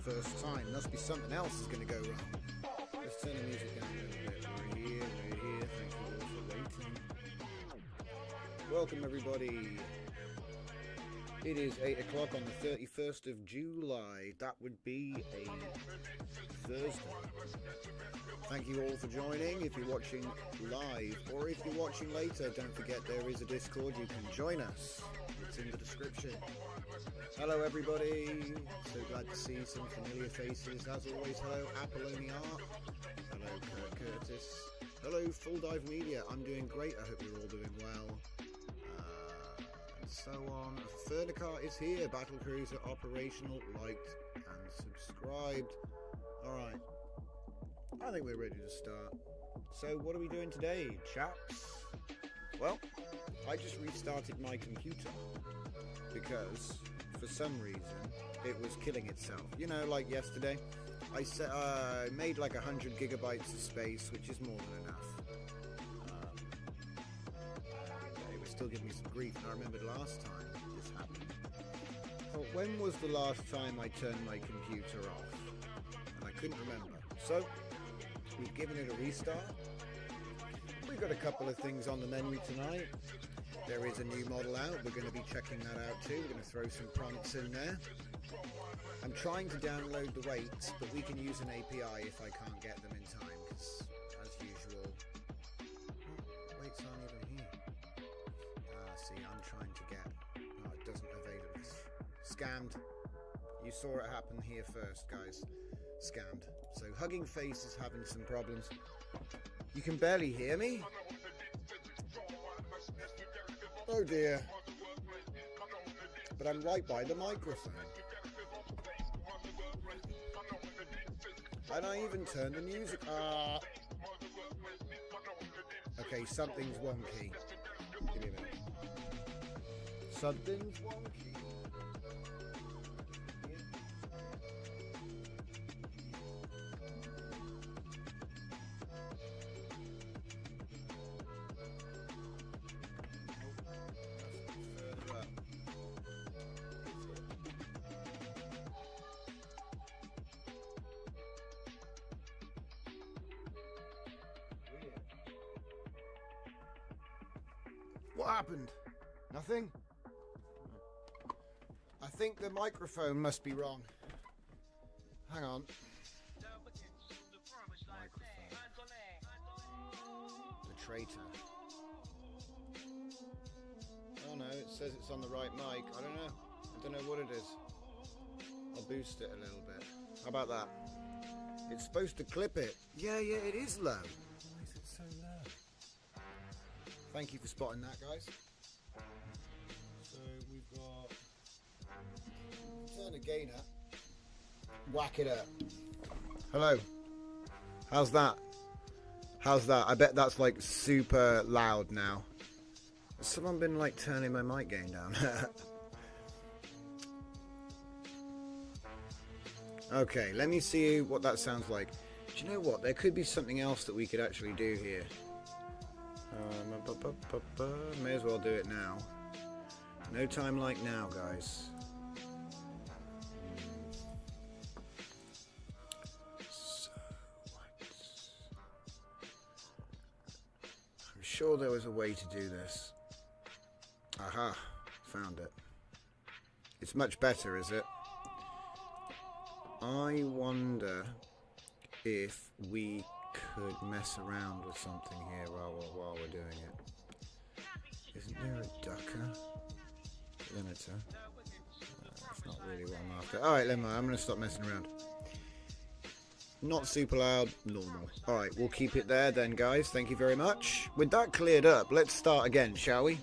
First time, must be something else is going to go wrong. Let's turn the music down a little bit. We're here, thank you all for waiting. Welcome everybody. It is 8 o'clock on the 31st of July. That would be a Thursday. Thank you all for joining. If you're watching live or if you're watching later, don't forget there is a Discord. You can join us. It's in the description. Hello everybody. So glad to see some familiar faces. As always, hello Apolloni Art. Hello Kurt Curtis. Hello Full Dive Media. I'm doing great. I hope you're all doing well. And so on. Fernicar is here. Battle Crews are operational. Liked and subscribed. Alright. I think we're ready to start. So what are we doing today, chaps? Well, I just restarted my computer because for some reason it was killing itself. You know, like yesterday, I made like 100 gigabytes of space, which is more than enough. It was still giving me some grief, and I remembered last time this happened. So when was the last time I turned my computer off? And I couldn't remember. So we've given it a restart. We've got a couple of things on the menu tonight. There is a new model out. We're going to be checking that out too. We're going to throw some prompts in there. I'm trying to download the weights, but we can use an API if I can't get them in time, because as usual, weights aren't even here. See, I'm trying to get, it doesn't avail of this. Scammed. You saw it happen here first, guys. Scammed. So Hugging Face is having some problems. You can barely hear me. Oh dear. But I'm right by the microphone. And I even turned the music. Okay, something's wonky. Give me a minute. Something's wonky. What happened? Nothing? I think the microphone must be wrong. Hang on. Microphone. The traitor. Oh no, it says it's on the right mic. I don't know. I don't know what it is. I'll boost it a little bit. How about that? It's supposed to clip it. Yeah, it is low. Why is it so low? Thank you for spotting that, guys. So we've got... Turn the gain up. Whack it up. Hello. How's that? How's that? I bet that's like super loud now. Has someone been like turning my mic gain down? Okay, let me see what that sounds like. Do you know what? There could be something else that we could actually do here. May as well do it now. No time like now, guys. So, I'm sure there was a way to do this. Aha, found it. It's much better, is it? I wonder if we could mess around with something here while we're doing it. Isn't there a ducker limiter? That's not really what I'm after. Alright, never mind. I'm going to stop messing around. Not super loud, normal. Alright, we'll keep it there then, guys. Thank you very much. With that cleared up, let's start again, shall we?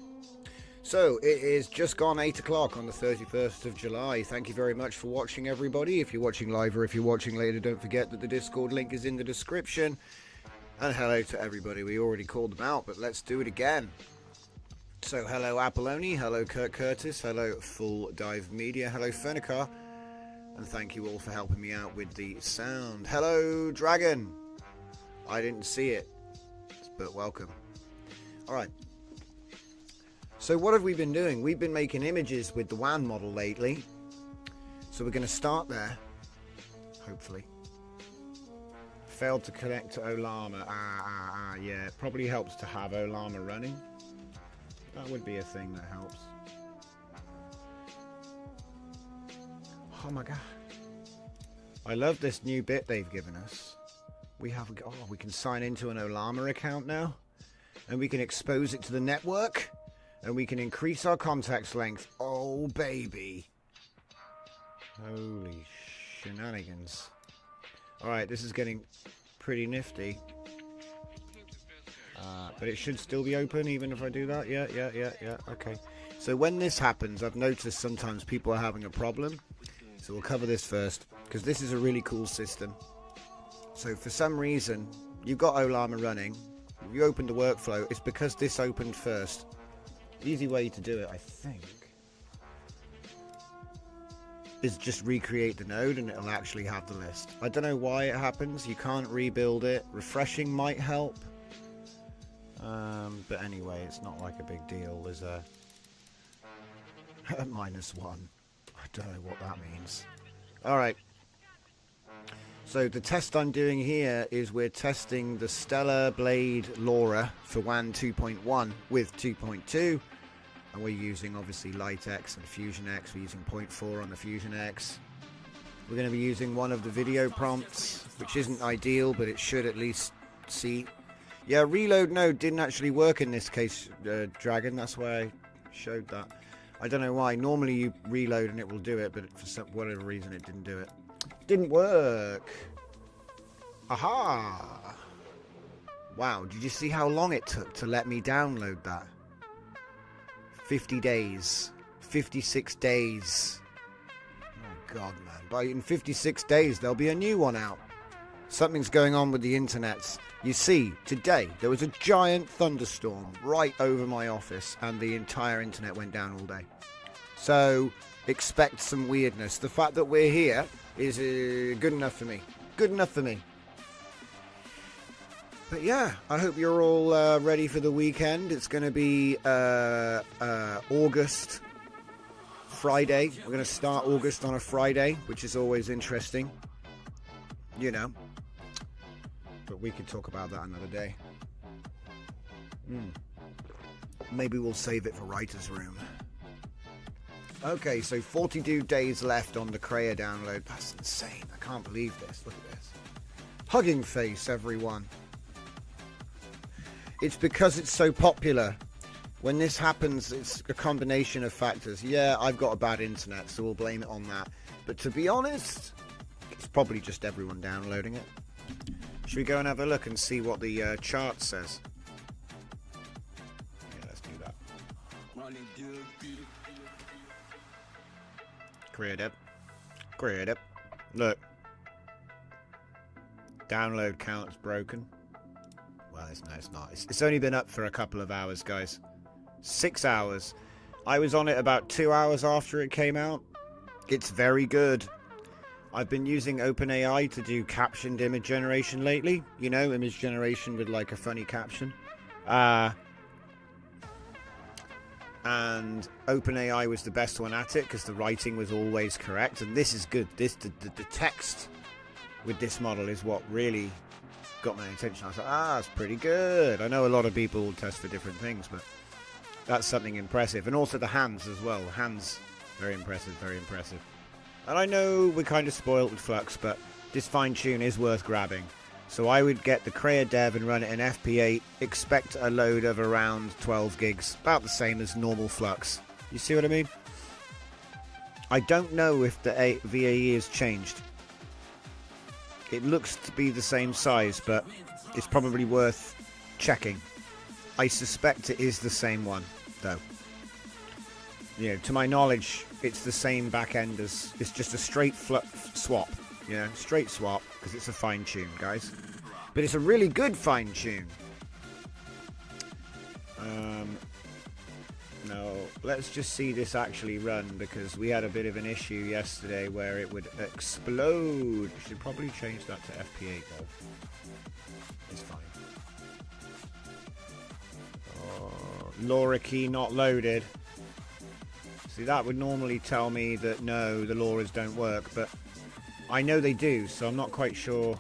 So, it is just gone 8 o'clock on the 31st of July. Thank you very much for watching, everybody. If you're watching live or if you're watching later, don't forget that the Discord link is in the description. And hello to everybody. We already called them out, but let's do it again. So, hello Apolloni, hello Kurt Curtis, hello Full Dive Media, hello Fernicar, and thank you all for helping me out with the sound. Hello Dragon. I didn't see it, but welcome. Alright. So what have we been doing? We've been making images with the WAN model lately. So we're going to start there, hopefully. Failed to connect to Olama. Yeah, it probably helps to have Olama running. That would be a thing that helps. Oh my god. I love this new bit they've given us. We can sign into an Olama account now, and we can expose it to the network, and we can increase our context length. Oh baby. Holy shenanigans. Alright, this is getting pretty nifty. But it should still be open even if I do that. Yeah, okay. So when this happens, I've noticed sometimes people are having a problem. So we'll cover this first, because this is a really cool system. So for some reason, you've got Olama running, you opened the workflow, it's because this opened first. Easy way to do it, I think, is just recreate the node and it'll actually have the list. I don't know why it happens, you can't rebuild it. Refreshing might help. But anyway, it's not like a big deal. There's a -1. I don't know what that means. Alright. So the test I'm doing here is we're testing the Stellar Blade LoRa for WAN 2.1 with 2.2. And we're using obviously LightX and Fusion X. We're using 0.4 on the Fusion X. We're going to be using one of the video prompts, which isn't ideal, but it should at least see. Yeah, reload node didn't actually work in this case, Dragon. That's why I showed that. I don't know why. Normally you reload and it will do it, but for whatever reason it didn't do it. Didn't work. Aha! Wow, did you see how long it took to let me download that? 50 days. 56 days. Oh god, man. In 56 days there'll be a new one out. Something's going on with the internets. You see, today there was a giant thunderstorm right over my office and the entire internet went down all day. So, expect some weirdness. The fact that we're here is good enough for me. Good enough for me. But yeah, I hope you're all ready for the weekend. It's going to be August Friday. We're going to start August on a Friday, which is always interesting. You know. But we could talk about that another day. Maybe we'll save it for writer's room. Okay, so 42 days left on the Krea download. That's insane. I can't believe this. Look at this. Hugging face, everyone. It's because it's so popular. When this happens, it's a combination of factors. Yeah, I've got a bad internet, so we'll blame it on that. But to be honest, it's probably just everyone downloading it. Should we go and have a look and see what the chart says? Yeah, let's do that. Create it. Look. Download count is broken. Well, it's not. It's only been up for a couple of hours, guys. 6 hours. I was on it about 2 hours after it came out. It's very good. I've been using OpenAI to do captioned image generation lately. You know, image generation with like a funny caption. And OpenAI was the best one at it because the writing was always correct. And this is good. The text with this model is what really got my attention. I was like, that's pretty good. I know a lot of people will test for different things, but that's something impressive. And also the hands as well. Hands, very impressive, very impressive. And I know we're kind of spoiled with Flux, but this fine-tune is worth grabbing. So I would get the Krea dev and run it in FP8. Expect a load of around 12 gigs. About the same as normal Flux. You see what I mean? I don't know if the VAE has changed. It looks to be the same size, but it's probably worth checking. I suspect it is the same one, though. You know, to my knowledge, it's the same back end as... It's just a straight swap. You know, straight swap, because it's a fine tune, guys. But it's a really good fine tune. No, let's just see this actually run, because we had a bit of an issue yesterday where it would explode. Should probably change that to FP8 though. It's fine. Oh, LoRa key not loaded. See, that would normally tell me that no, the LoRas don't work, but I know they do, so I'm not quite sure.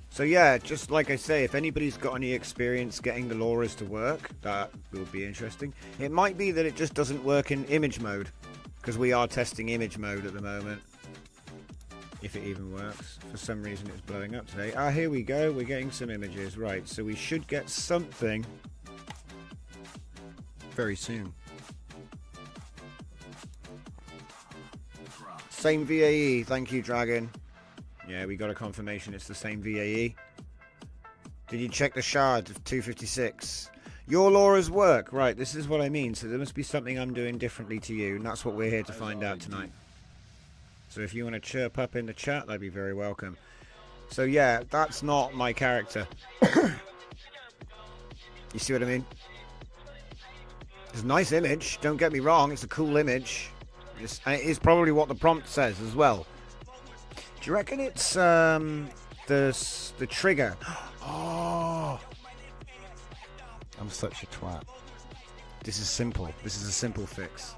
So yeah, just like I say, if anybody's got any experience getting the LoRas to work, that will be interesting. It might be that it just doesn't work in image mode, because we are testing image mode at the moment. If it even works. For some reason it's blowing up today. Ah, here we go. We're getting some images. Right, so we should get something very soon. Same VAE. Thank you, Dragon. Yeah, we got a confirmation it's the same VAE. Did you check the shard of 256? Your Laura's work. Right, this is what I mean. So there must be something I'm doing differently to you, and that's what we're here to find out tonight. So if you want to chirp up in the chat, that'd be very welcome. So yeah, that's not my character. You see what I mean? It's a nice image, don't get me wrong, it's a cool image. And it is probably what the prompt says as well. Do you reckon it's the trigger? Oh, I'm such a twat. This is simple. This is a simple fix.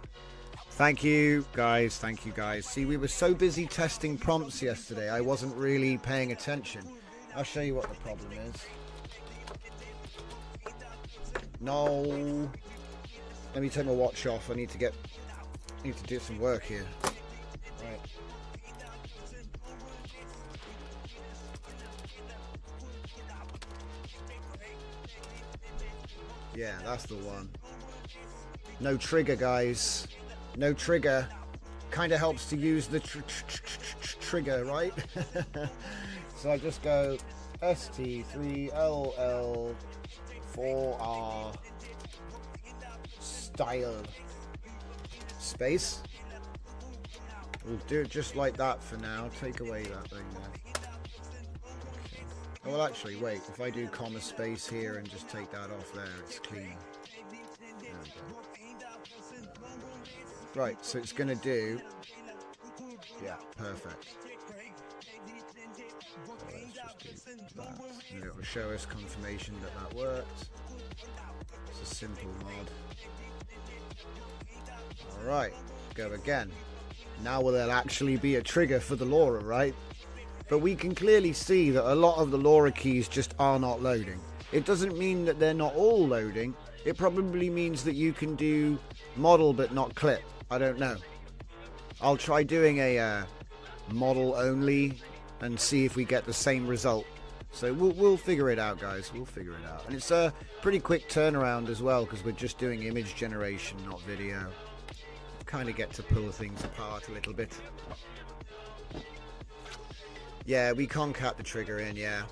Thank you guys, thank you guys. See, we were so busy testing prompts yesterday, I wasn't really paying attention. I'll show you what the problem is. No. Let me take my watch off. I need to do some work here. Right. Yeah, that's the one. No trigger, guys. No trigger. Kind of helps to use the trigger, right? So I just go ST3LL4R style space. We'll do it just like that for now. Take away that thing there. Okay. Well, actually, wait. If I do comma space here and just take that off there, it's clean. There we go. Right, so it's going to do... Yeah, perfect. So let's just do that. And it will show us confirmation that that worked. It's a simple mod. Alright, go again. Now will there actually be a trigger for the LoRa, right? But we can clearly see that a lot of the LoRa keys just are not loading. It doesn't mean that they're not all loading. It probably means that you can do model but not clip. I don't know. I'll try doing a model only and see if we get the same result. So we'll figure it out, guys. We'll figure it out. And it's a pretty quick turnaround as well, because we're just doing image generation, not video. Kind of get to pull things apart a little bit. Yeah, we concat the trigger in, yeah.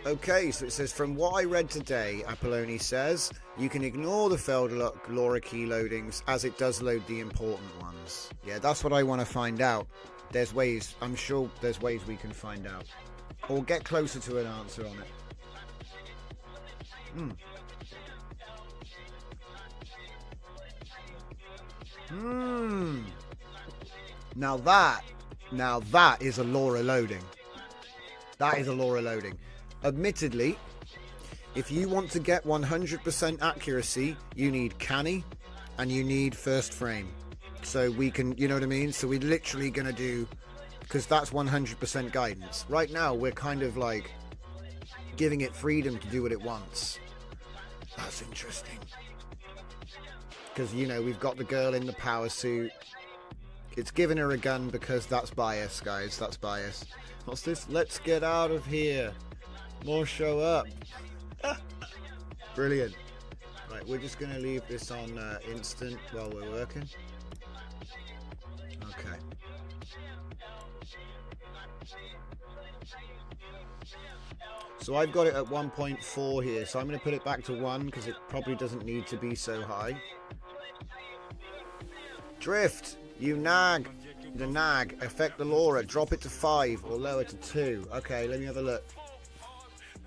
Okay, so it says, from what I read today, Apolloni says, you can ignore the failed LoRa key loadings as it does load the important ones. Yeah, that's what I want to find out. There's ways, I'm sure there's ways we can find out. Or get closer to an answer on it. Now that is a LoRa loading. That is a LoRa loading. Admittedly, if you want to get 100% accuracy, you need canny and you need first frame. So we can, you know what I mean? So we're literally going to do, because that's 100% guidance. Right now, we're kind of like giving it freedom to do what it wants. That's interesting. Because, you know, we've got the girl in the power suit. It's giving her a gun because that's bias, guys. That's bias. What's this? Let's get out of here. More show up. Brilliant. Right, we're just going to leave this on instant while we're working. Okay. So I've got it at 1.4 here, so I'm going to put it back to 1 because it probably doesn't need to be so high. Drift, you nag. The nag, affect the LoRa, drop it to 5 or lower to 2. Okay, let me have a look.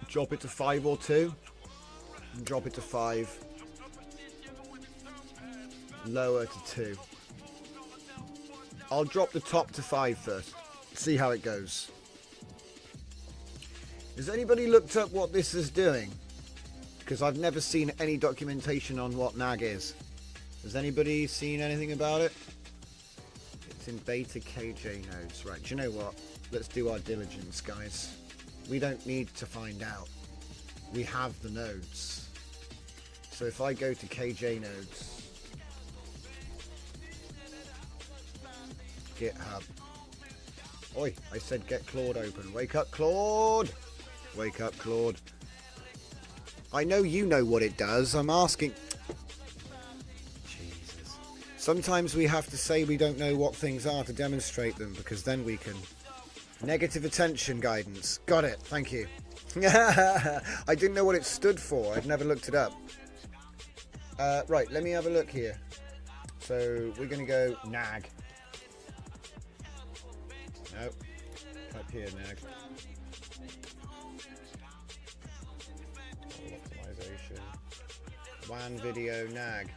Drop it to 5 or 2. Drop it to 5. Lower to 2. I'll drop the top to 5 first. See how it goes. Has anybody looked up what this is doing? Because I've never seen any documentation on what nag is. Has anybody seen anything about it? It's in beta KJ nodes. Right, do you know what? Let's do our diligence, guys. We don't need to find out. We have the nodes. So if I go to KJ nodes, GitHub, Oi, I said get Claude open. Wake up, Claude! Wake up, Claude. I know you know what it does. I'm asking... Jesus. Sometimes we have to say we don't know what things are to demonstrate them, because then we can... Negative attention guidance. Got it. Thank you. I didn't know what it stood for. I'd never looked it up. Right, let me have a look here. So we're going to go nag. Nope. Up here, nag. Optimization. WAN video nag.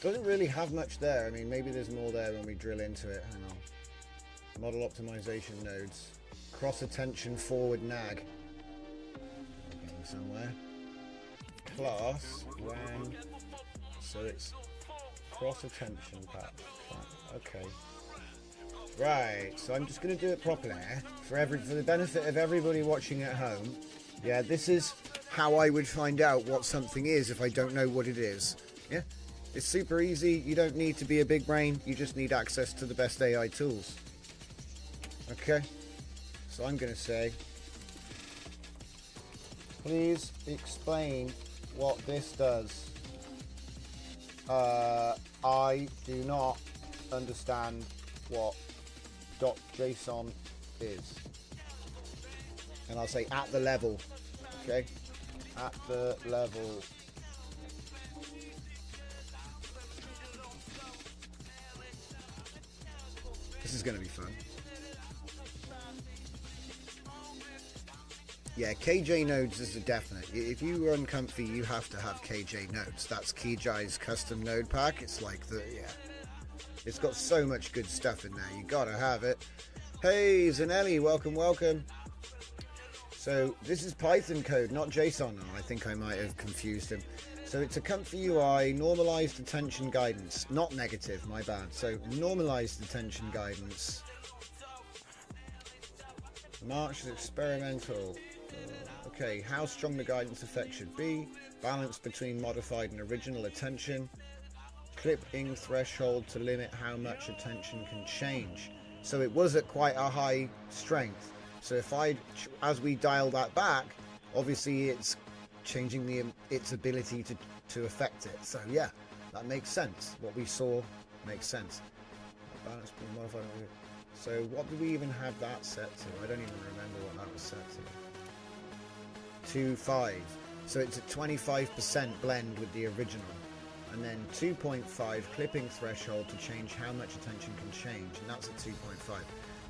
Doesn't really have much there. I mean, maybe there's more there when we drill into it. Hang on. Model optimization nodes. Cross attention forward nag. Looking somewhere. Class WAN. So it's cross attention path. Okay. Right. So I'm just going to do it properly for the benefit of everybody watching at home. Yeah, this is how I would find out what something is if I don't know what it is. Yeah. It's super easy. You don't need to be a big brain. You just need access to the best AI tools. Okay. So I'm going to say, please explain what this does. I do not understand what .json is. And I'll say at the level. Okay. At the level. This is going to be fun. Yeah, KJ nodes is a definite. If you run Comfy, you have to have KJ nodes. That's Kijai's custom node pack. It's like it's got so much good stuff in there. You gotta have it. Hey, Zanelli, welcome, welcome. So this is Python code, not JSON. I think I might have confused him. So it's a Comfy UI normalized attention guidance, not negative, my bad. So normalized attention guidance. March is experimental. Okay, how strong the guidance effect should be. Balance between modified and original attention. Clipping threshold to limit how much attention can change. So it was at quite a high strength. So as we dial that back, obviously it's changing its ability to affect it. So yeah, that makes sense. What we saw makes sense. Balance between modified and original. So what do we even have that set to? I don't even remember what that was set to. 2.5. So it's a 25% blend with the original. And then 2.5 clipping threshold to change how much attention can change. And that's at 2.5.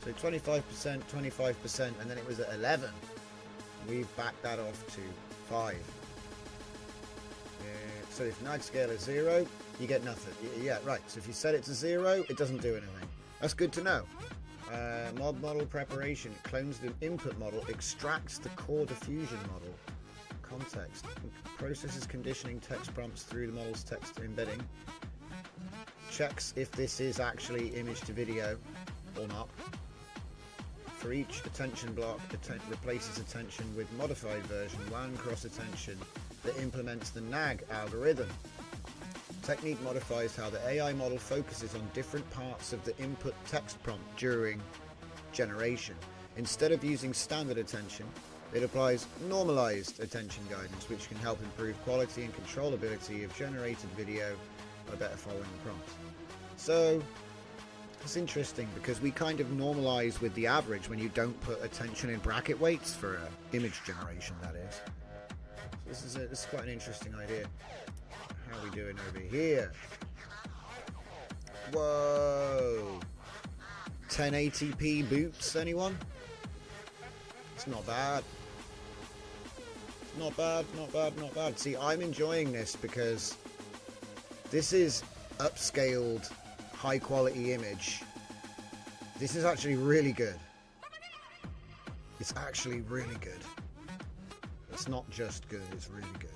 So 25%, 25%, and then it was at 11. We've backed that off to 5. So if nag scale is 0, you get nothing. Yeah, right. So if you set it to 0, it doesn't do anything. That's good to know. Mod model preparation. It clones the input model, extracts the core diffusion model. Context. Processes conditioning text prompts through the model's text embedding. Checks if this is actually image to video or not. For each attention block, replaces attention with modified version WAN cross attention that implements the nag algorithm. Technique modifies how the AI model focuses on different parts of the input text prompt during generation. Instead of using standard attention, it applies normalized attention guidance, which can help improve quality and controllability of generated video by better following the prompts. So it's interesting because we kind of normalize with the average when you don't put attention in bracket weights for image generation, that is. So this is quite an interesting idea. How are we doing over here? Whoa! 1080p boots, anyone? It's not bad. Not bad, not bad, not bad. See, I'm enjoying this because this is upscaled, high quality image. This is actually really good. It's actually really good. It's not just good, it's really good.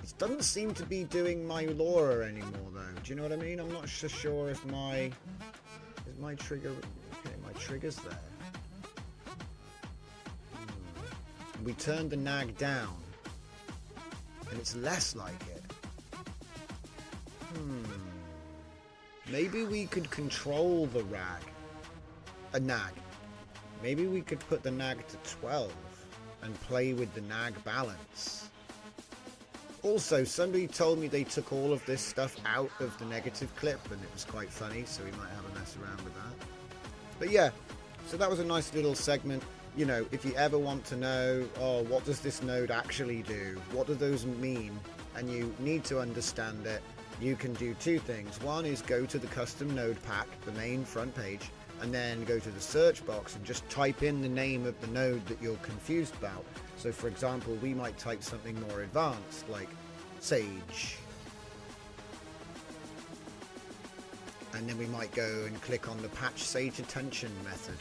It's doesn't seem to be doing my LoRa anymore, though. Do you know what I mean? I'm not so sure if my trigger. Okay, my trigger's there. We turned the nag down, and it's less like it. Maybe we could control the nag. Maybe we could put the nag to 12 and play with the nag balance. Also, somebody told me they took all of this stuff out of the negative clip, and it was quite funny, so we might have a mess around with that. But yeah, so that was a nice little segment. You know, if you ever want to know, oh, what does this node actually do? What do those mean? And you need to understand it. You can do two things. One is go to the custom node pack, the main front page, and then go to the search box and just type in the name of the node that you're confused about. So for example, we might type something more advanced like Sage. And then we might go and click on the patch Sage attention method.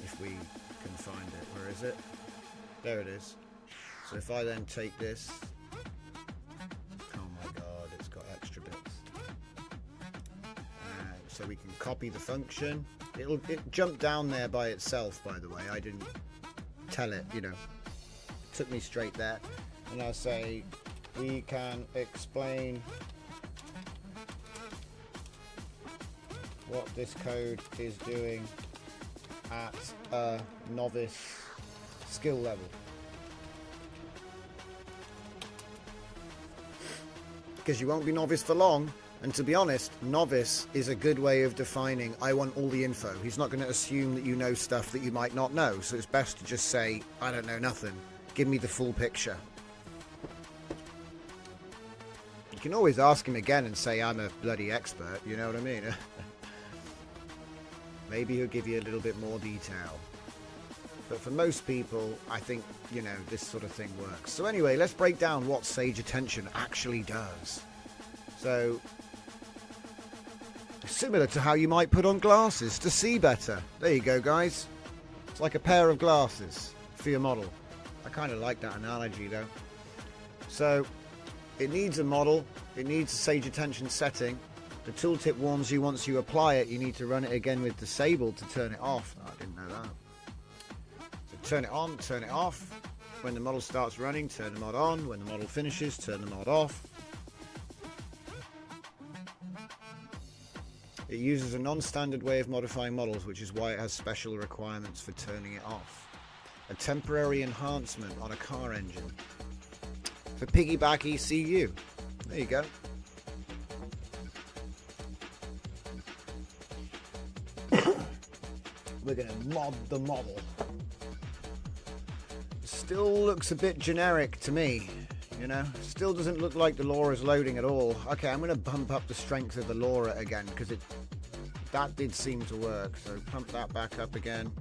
If we can find it. Where is it? There it is. So if I then take this, so we can copy the function. It jumped down there by itself, by the way. I didn't tell it, you know. It took me straight there. And I'll say, we can explain what this code is doing at a novice skill level. Because you won't be novice for long. And to be honest, novice is a good way of defining, I want all the info. He's not going to assume that you know stuff that you might not know. So it's best to just say, I don't know nothing. Give me the full picture. You can always ask him again and say, I'm a bloody expert. You know what I mean? Maybe he'll give you a little bit more detail. But for most people, I think, you know, this sort of thing works. So anyway, let's break down what Sage Attention actually does. So, similar to how you might put on glasses to see better. There you go, guys. It's like a pair of glasses for your model. I kind of like that analogy, though. So, it needs a model. It needs a Sage Attention setting. The tooltip warns you once you apply it, you need to run it again with disabled to turn it off. Oh, I didn't know that. So turn it on, turn it off. When the model starts running, turn the mod on. When the model finishes, turn the mod off. It uses a non-standard way of modifying models, which is why it has special requirements for turning it off. A temporary enhancement on a car engine. For piggyback ECU. There you go. We're going to mod the model. Still looks a bit generic to me. You know, still doesn't look like the LoRa is loading at all. Okay, I'm going to bump up the strength of the LoRa again because that did seem to work. So pump that back up again.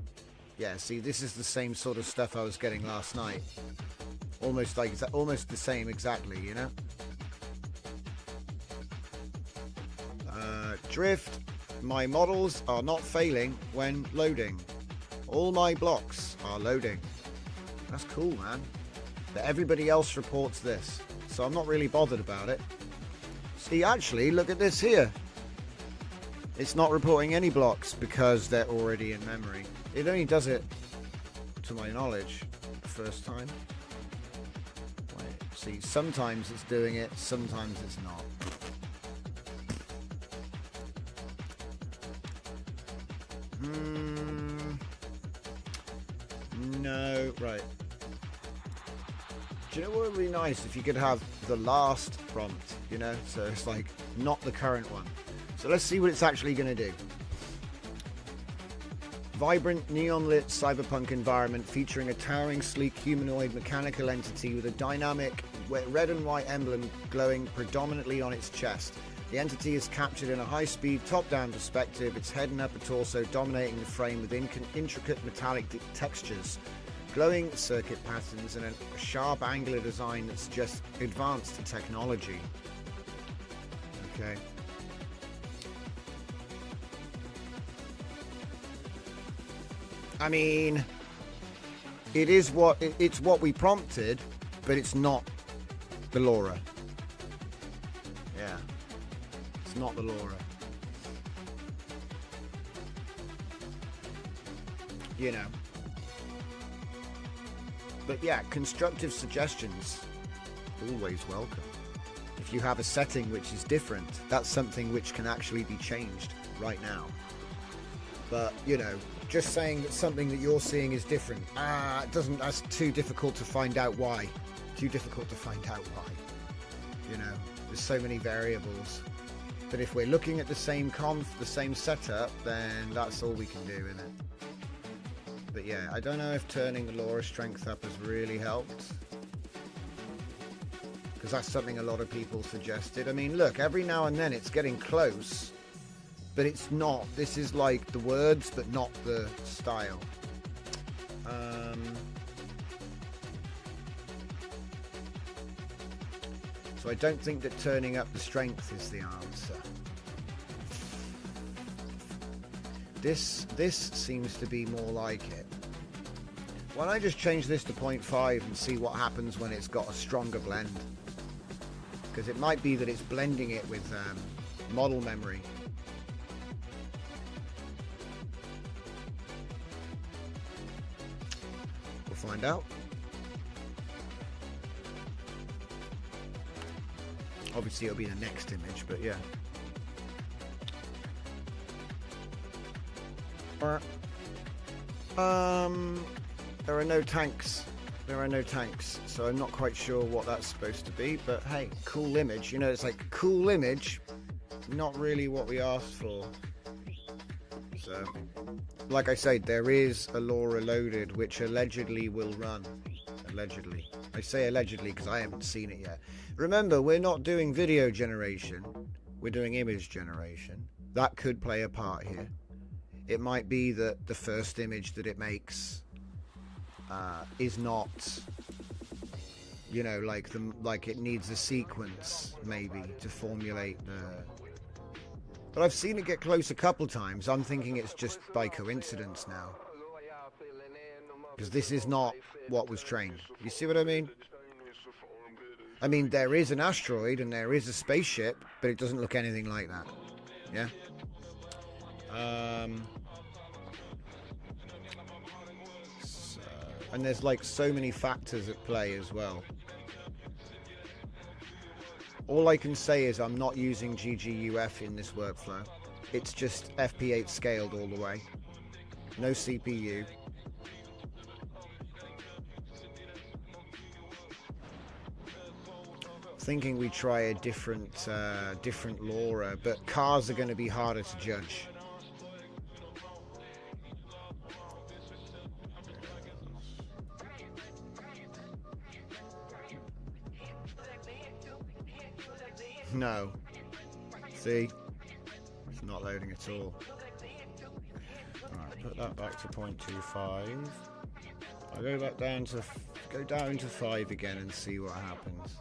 Yeah, see, this is the same sort of stuff I was getting last night. Almost the same exactly, you know. Drift. My models are not failing when loading. All my blocks are loading. That's cool, man. But everybody else reports this, so I'm not really bothered about it. See, actually, look at this here. It's not reporting any blocks because they're already in memory. It only does it, to my knowledge, the first time. Wait, see, sometimes it's doing it, sometimes it's not. No, right. Do you know what would be nice if you could have the last prompt, you know? So it's like not the current one. So let's see what it's actually going to do. Vibrant, neon-lit cyberpunk environment featuring a towering, sleek humanoid mechanical entity with a dynamic red and white emblem glowing predominantly on its chest. The entity is captured in a high-speed, top-down perspective, its head and upper torso dominating the frame with intricate metallic textures, glowing circuit patterns, and a sharp angular design that's just advanced technology. Okay. I mean, it's what we prompted, but it's not the LoRa. Yeah, it's not the LoRa. You know. But yeah, constructive suggestions, always welcome. If you have a setting which is different, that's something which can actually be changed right now. But, you know, just saying that something that you're seeing is different, that's too difficult to find out why. Too difficult to find out why. You know, there's so many variables. But if we're looking at the same conf, the same setup, then that's all we can do, isn't it? But yeah, I don't know if turning the LoRa strength up has really helped. Because that's something a lot of people suggested. I mean, look, every now and then it's getting close. But it's not. This is like the words, but not the style. So I don't think that turning up the strength is the answer. This seems to be more like it. Why don't I just change this to 0.5 and see what happens when it's got a stronger blend? Because it might be that it's blending it with model memory. We'll find out. Obviously it'll be the next image, but yeah. There are no tanks. There are no tanks, so I'm not quite sure what that's supposed to be, but hey, cool image. You know, it's like cool image, not really what we asked for. So, like I said, there is a LoRa loaded, which allegedly will run. Allegedly. I say allegedly because I haven't seen it yet. Remember, we're not doing video generation. We're doing image generation. That could play a part here. It might be that the first image that it makes is not, you know, like it needs a sequence maybe to formulate the. But I've seen it get close a couple times. I'm thinking it's just by coincidence now, because this is not what was trained. You see what I mean? I mean, there is an asteroid and there is a spaceship, but it doesn't look anything like that. Yeah. And there's like so many factors at play as well. All I can say is I'm not using GGUF in this workflow. It's just FP8 scaled all the way. No CPU. Thinking we try a different LoRa, but cars are going to be harder to judge. No. See? It's not loading at all. Alright, put that back to 0.25. I'll go back down to 5 again and see what happens.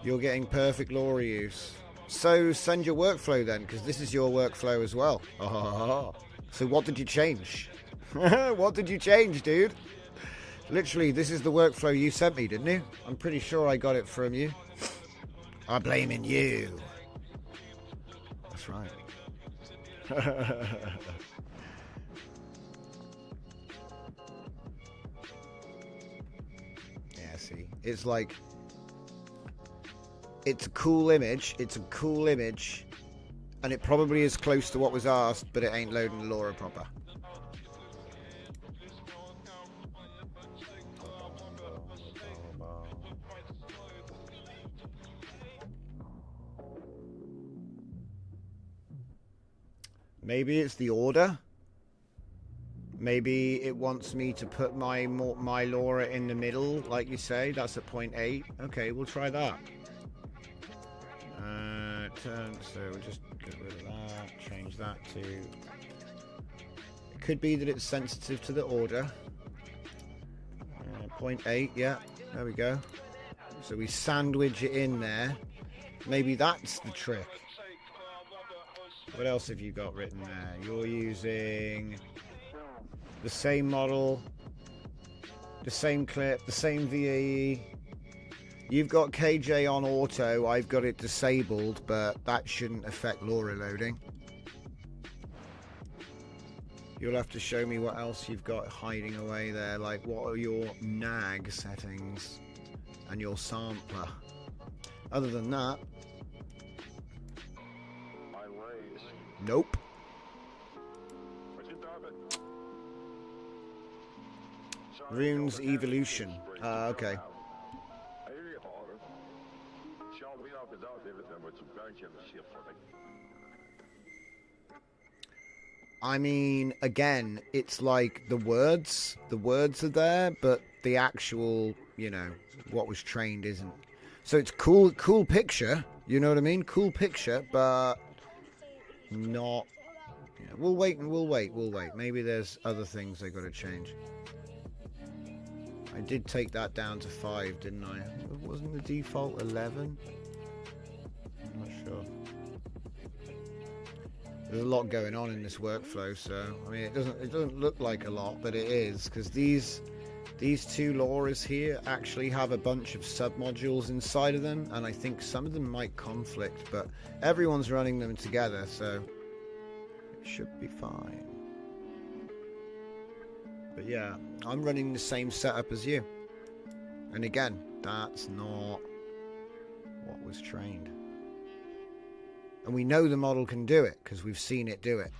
You're getting perfect LoRa use. So send your workflow then, because this is your workflow as well. Oh. So what did you change? What did you change, dude? Literally, this is the workflow you sent me, didn't you? I'm pretty sure I got it from you. I'm blaming you. That's right. Yeah, see. It's like... It's a cool image. It's a cool image. And it probably is close to what was asked, but it ain't loading the LoRa proper. Maybe it's the order. Maybe it wants me to put my LoRa in the middle, like you say. That's at 0.8. Okay, we'll try that. So we'll just get rid of that. Change that to. It could be that it's sensitive to the order. 0.8. Yeah, there we go. So we sandwich it in there. Maybe that's the trick. What else have you got written there? You're using the same model, the same clip, the same VAE. You've got KJ on auto, I've got it disabled, but that shouldn't affect LoRa loading. You'll have to show me what else you've got hiding away there, like what are your NAG settings and your sampler. Other than that, nope. Runes evolution. Okay. I mean, again, it's like the words are there, but the actual, you know, what was trained isn't. So it's cool picture, you know what I mean? Cool picture, but not. You know, we'll wait. Maybe there's other things they got to change. I did take that down to 5, didn't I? Wasn't the default 11? I'm not sure. There's a lot going on in this workflow, so I mean, it doesn't look like a lot, but it is, because these two LoRa's here actually have a bunch of submodules inside of them, and I think some of them might conflict, but everyone's running them together, so it should be fine. But yeah, I'm running the same setup as you, and again, that's not what was trained. And we know the model can do it because we've seen it do it.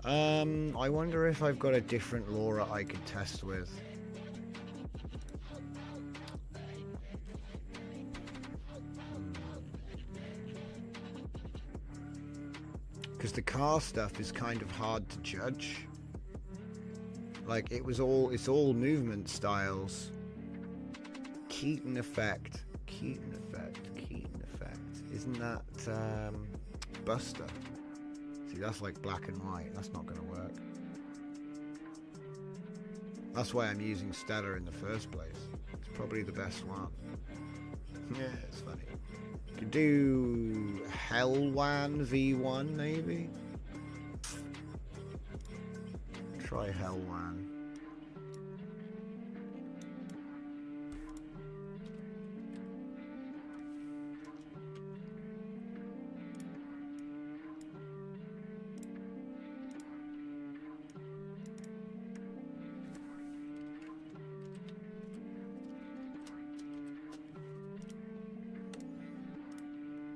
I wonder if I've got a different LoRa I could test with. Because the car stuff is kind of hard to judge. Like it's all movement styles. Keaton effect. Isn't that Buster? See, that's like black and white. That's not going to work. That's why I'm using Stellar in the first place. It's probably the best one. Yeah, it's funny. Could do WAN V1 maybe. Try WAN.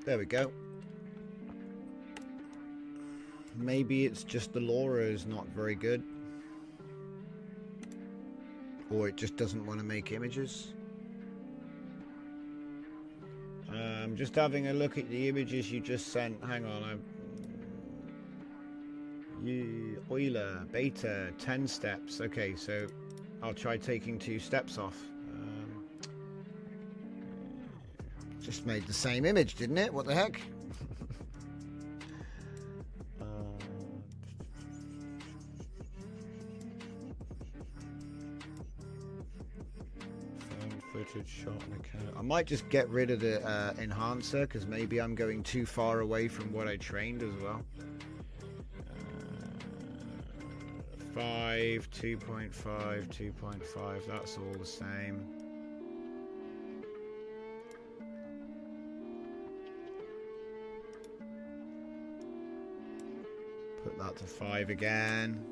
There we go. Maybe it's just the LoRa is not very good. Or it just doesn't want to make images. I'm just having a look at the images you just sent. Hang on. Euler, beta, 10 steps. Okay, so I'll try taking 2 steps off. Just made the same image, didn't it? What the heck? Phone footage shot on a camera. I might just get rid of the enhancer, because maybe I'm going too far away from what I trained as well. 5, 2.5, 2.5. That's all the same. Put that to 5 again.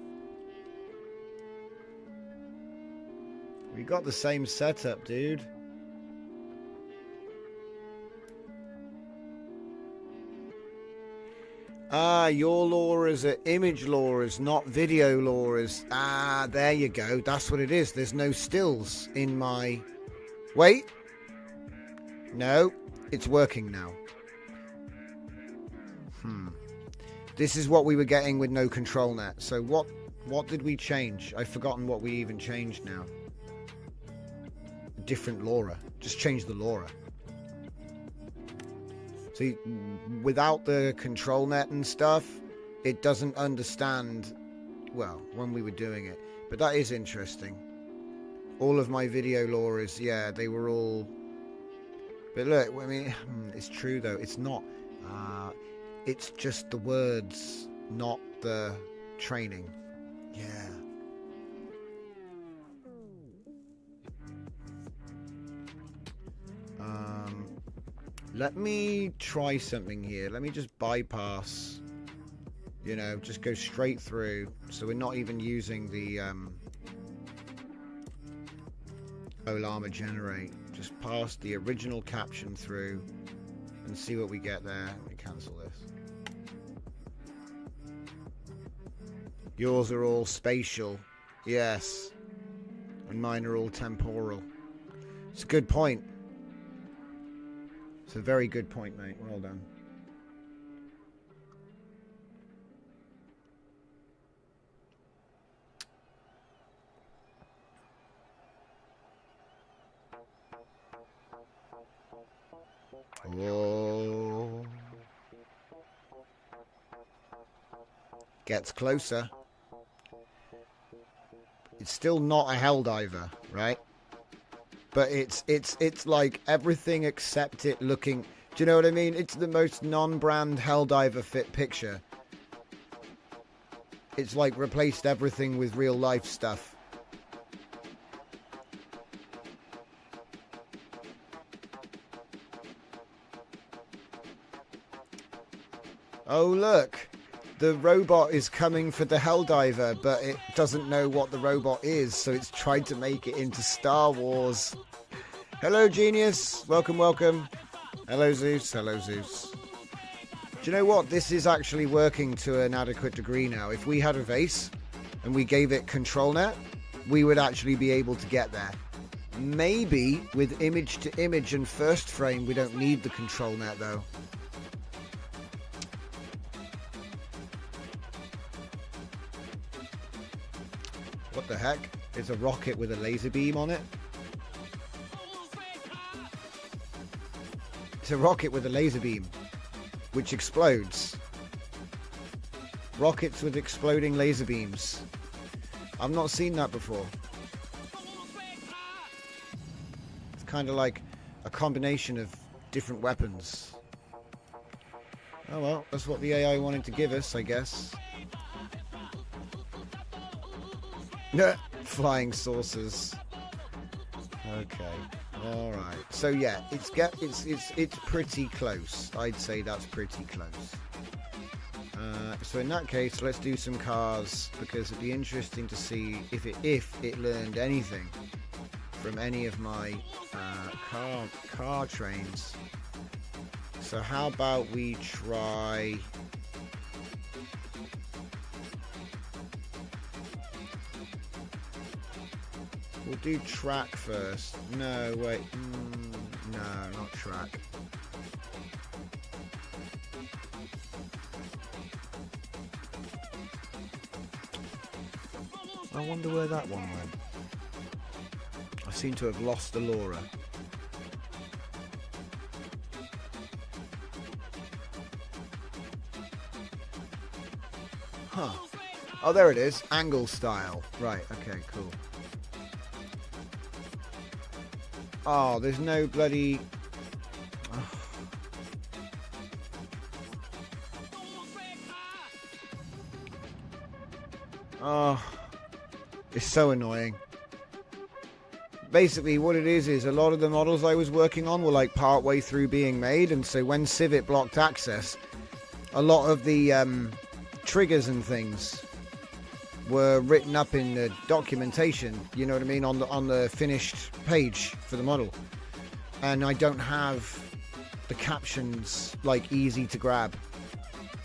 We got the same setup, dude. Ah, your LoRa's are image LoRa's, not video LoRa's. Ah, there you go. That's what it is. There's no stills in my... Wait. No, it's working now. This is what we were getting with no control net. So what did we change? I've forgotten what we even changed now. Different LoRa. Just change the LoRa. See, without the control net and stuff, it doesn't understand, well, when we were doing it. But that is interesting. All of my video LoRa's, yeah, they were all... But look, I mean, it's true though. It's not... It's just the words, not the training. Yeah. Let me try something here. Let me just bypass, you know, just go straight through. So we're not even using the Llama generate. Just pass the original caption through and see what we get there. Let me cancel this. Yours are all spatial. Yes. And mine are all temporal. It's a good point. It's a very good point, mate. Well done. Whoa. Gets closer. It's still not a Helldiver, right? But it's like everything except it looking... Do you know what I mean? It's the most non-brand Helldiver fit picture. It's like replaced everything with real life stuff. Oh, look. The robot is coming for the Helldiver, but it doesn't know what the robot is, so it's tried to make it into Star Wars. Hello, Genius. Welcome, welcome. Hello, Zeus. Hello, Zeus. Do you know what? This is actually working to an adequate degree now. If we had a vase and we gave it control net, we would actually be able to get there. Maybe with image to image and first frame, we don't need the control net, though. What the heck? It's a rocket with a laser beam on it? It's a rocket with a laser beam, which explodes. Rockets with exploding laser beams. I've not seen that before. It's kind of like a combination of different weapons. Oh well, that's what the AI wanted to give us, I guess. Flying saucers. Okay. All right. So yeah, it's pretty close. I'd say that's pretty close. So in that case, let's do some cars, because it'd be interesting to see if it learned anything from any of my car trains. So how about we try? We'll do track first. No, wait. No, not track. I wonder where that one went. I seem to have lost the Laura. Huh. Oh, there it is. Angle style. Right, okay, cool. Oh, there's no bloody... Oh, it's so annoying. Basically, what it is a lot of the models I was working on were like part way through being made, and so when Civet blocked access, a lot of the triggers and things were written up in the documentation, you know what I mean, on the finished page for the model, and I don't have the captions like easy to grab,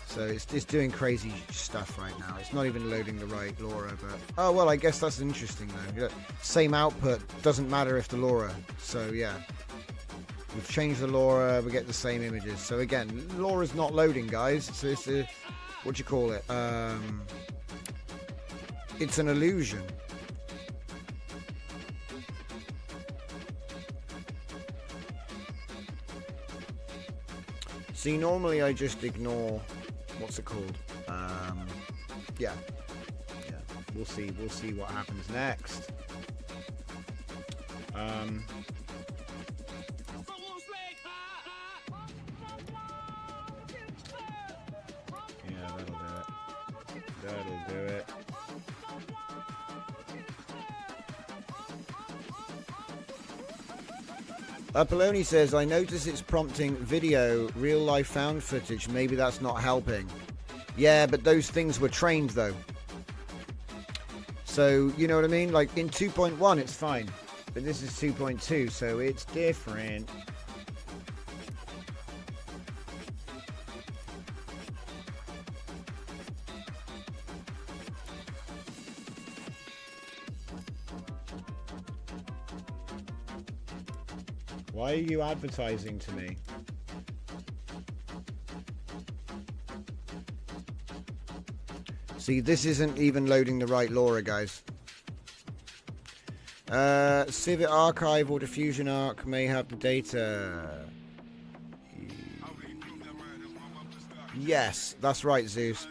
so it's doing crazy stuff right now. It's not even loading the right LoRa, but oh well, I guess that's interesting though. Same output, doesn't matter if the LoRa. So yeah, we've changed the LoRa, we get the same images. So again, LoRa's not loading, guys. So it's a, what do you call it? It's an illusion. See, normally I just ignore, what's it called? Yeah. We'll see what happens next. That'll do it. Apolloni says, I notice it's prompting video, real life found footage. Maybe that's not helping. Yeah, but those things were trained though. So, you know what I mean? Like in 2.1 it's fine. But this is 2.2, so it's different. Why are you advertising to me? See, this isn't even loading the right LoRa, guys. Civet Archive or Diffusion Arc may have the data. Yes, that's right, Zeus.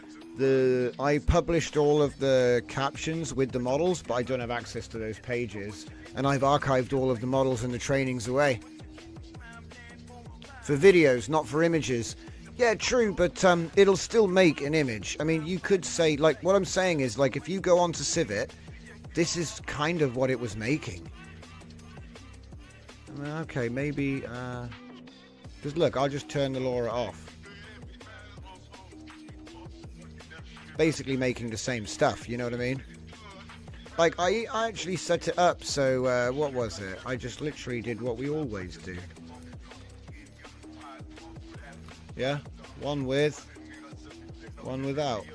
I published all of the captions with the models, but I don't have access to those pages. And I've archived all of the models and the trainings away. For videos, not for images. Yeah, true, but it'll still make an image. I mean, you could say, like, what I'm saying is, like, if you go onto Civet, this is kind of what it was making. Okay, maybe, because look, I'll just turn the LoRa off. Basically making the same stuff, you know what I mean? Like, I actually set it up, so, what was it? I just literally did what we always do. Yeah, one with, one without.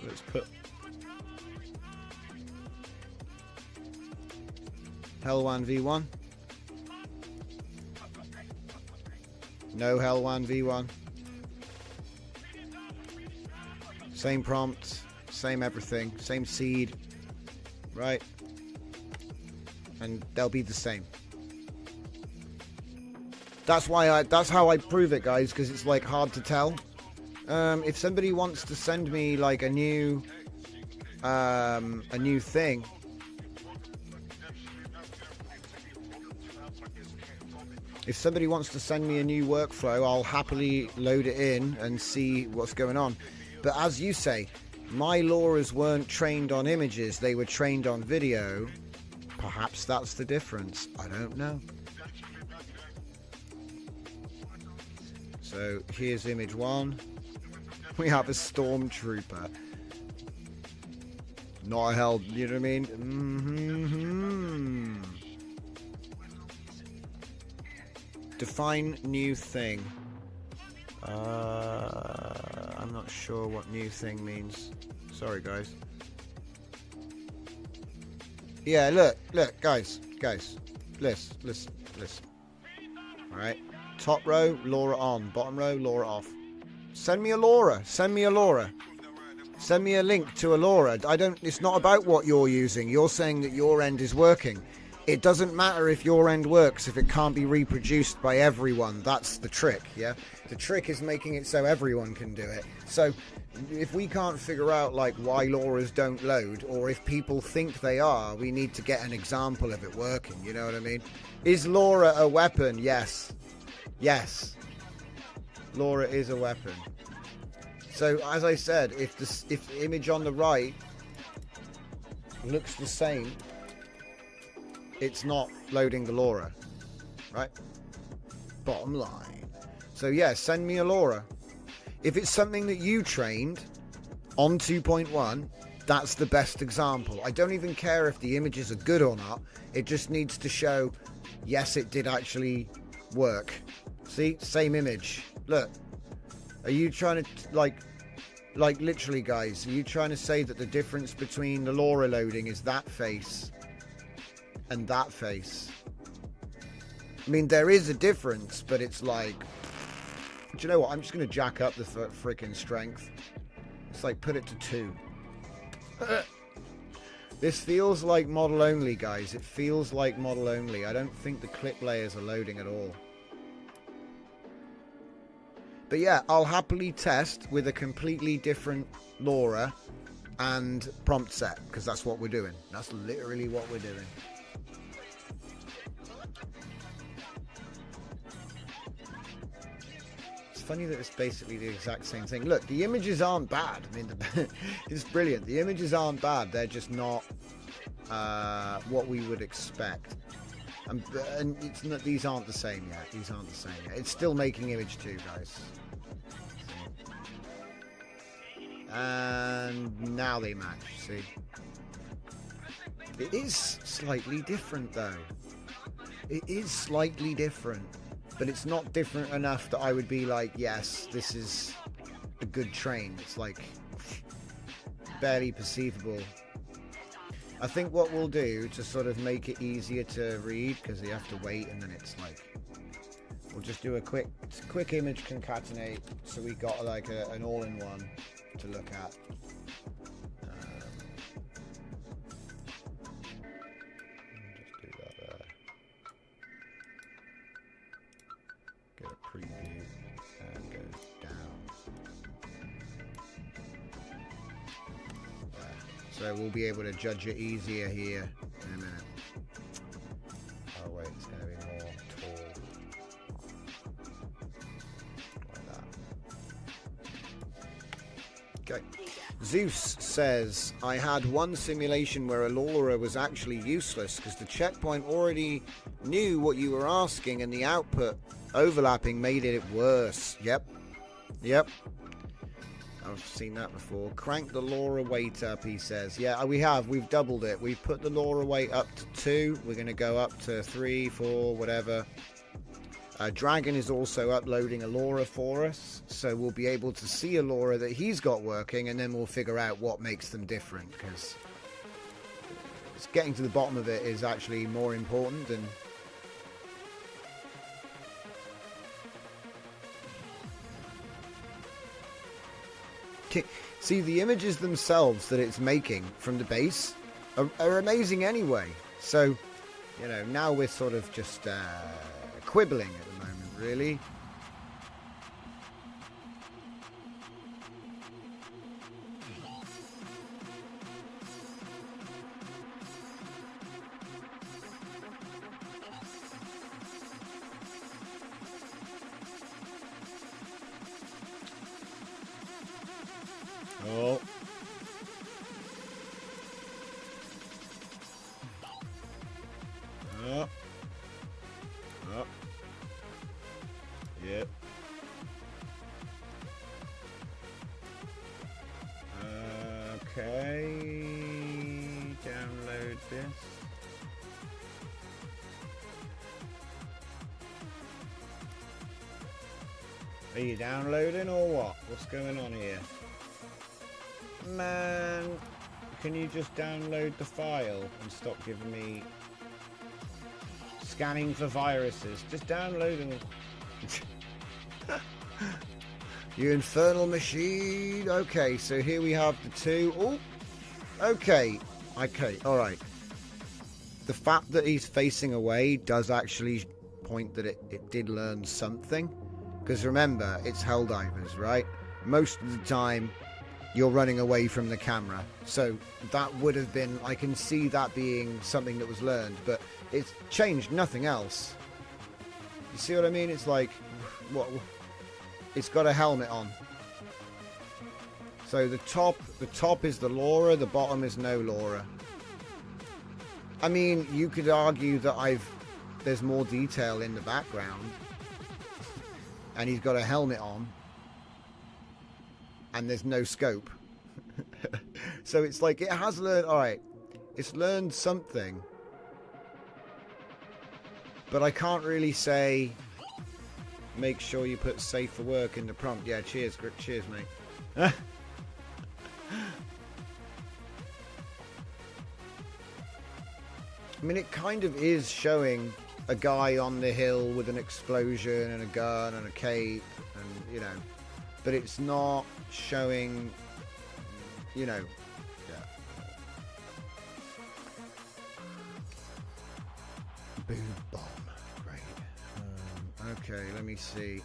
Let's put Hell1 V1. No Hell1 V1. Same prompt, same everything, same seed, right? And they'll be the same. That's how I prove it, guys, because it's like hard to tell. If somebody wants to send me like a new thing, if somebody wants to send me a new workflow, I'll happily load it in and see what's going on. But as you say, my LoRas weren't trained on images; they were trained on video. Perhaps that's the difference. I don't know. So here's image 1. We have a stormtrooper. Not a hell, you know what I mean? Define new thing. I'm not sure what new thing means. Sorry, guys. Yeah, look, guys. Listen. All right. Top row, LoRa on. Bottom row, LoRa off. Send me a LoRa. Send me a LoRa. Send me a link to a LoRa. It's not about what you're using. You're saying that your end is working. It doesn't matter if your end works if it can't be reproduced by everyone. That's the trick, yeah? The trick is making it so everyone can do it. So if we can't figure out like why LoRas don't load, or if people think they are, we need to get an example of it working, you know what I mean? Is LoRa a weapon? Yes. Yes, LoRa is a weapon. So as I said, if the image on the right looks the same, it's not loading the LoRa, right? Bottom line. So yeah, send me a LoRa. If it's something that you trained on 2.1, that's the best example. I don't even care if the images are good or not. It just needs to show, yes, it did actually work. See, same image. Look, are you trying to like literally, guys, are you trying to say that the difference between the LoRa loading is that face and that face? I mean, there is a difference, but it's like, do you know what? I'm just going to jack up the freaking strength. It's like, put it to 2. This feels like model only, guys. It feels like model only. I don't think the clip layers are loading at all. But yeah, I'll happily test with a completely different LoRa and prompt set, because that's what we're doing. That's literally what we're doing. funny that it's basically the exact same thing. Look, the images aren't bad. I mean, it's brilliant. The images aren't bad. They're just not what we would expect. And it's not, these aren't the same yet. These aren't the same yet. It's still making image 2, guys. And now they match, see? It is slightly different, though. It is slightly different. But it's not different enough that I would be like, yes, this is a good train. It's like barely perceivable. I think what we'll do to sort of make it easier to read, because you have to wait and then it's like, we'll just do a quick image concatenate, so we got like an all-in-one to look at. Just do that there. Get a preview and go down. There. So we'll be able to judge it easier here in a minute. Oh wait, it's going to be more tall. Okay. Zeus says, I had one simulation where a LoRa was actually useless because the checkpoint already knew what you were asking and the output overlapping made it worse. Yep. I've seen that before. Crank the LoRa weight up, he says. Yeah, we've doubled it. We've put the LoRa weight up to 2. We're going to go up to 3, 4, whatever. Dragon is also uploading a LoRa for us, so we'll be able to see a LoRa that he's got working, and then we'll figure out what makes them different, because getting to the bottom of it is actually more important than... See, the images themselves that it's making from the base are amazing anyway, so, you know, now we're sort of just quibbling at the moment, really. Oh. Oh. Oh. Yep. Okay. Download this. Are you downloading or what? What's going on here? Man, can you just download the file and stop giving me scanning for viruses? Just downloading it. You infernal machine. Okay, so here we have the 2. Oh, okay, alright. The fact that he's facing away does actually point that it did learn something, because remember, it's Helldivers, right? Most of the time you're running away from the camera, so that would have been, I can see that being something that was learned, but it's changed nothing else. You see what I mean? It's like, what? It's got a helmet on. So the top is the LoRa, the bottom is no LoRa. I mean, you could argue that there's more detail in the background, and he's got a helmet on, and there's no scope. So it's like, it has learned, alright, it's learned something, but I can't really say, make sure you put safe for work in the prompt. Yeah, cheers, mate. I mean, it kind of is showing a guy on the hill with an explosion and a gun and a cape, and, you know, but it's not showing, you know, yeah. Boom bomb, great. Okay, let me see.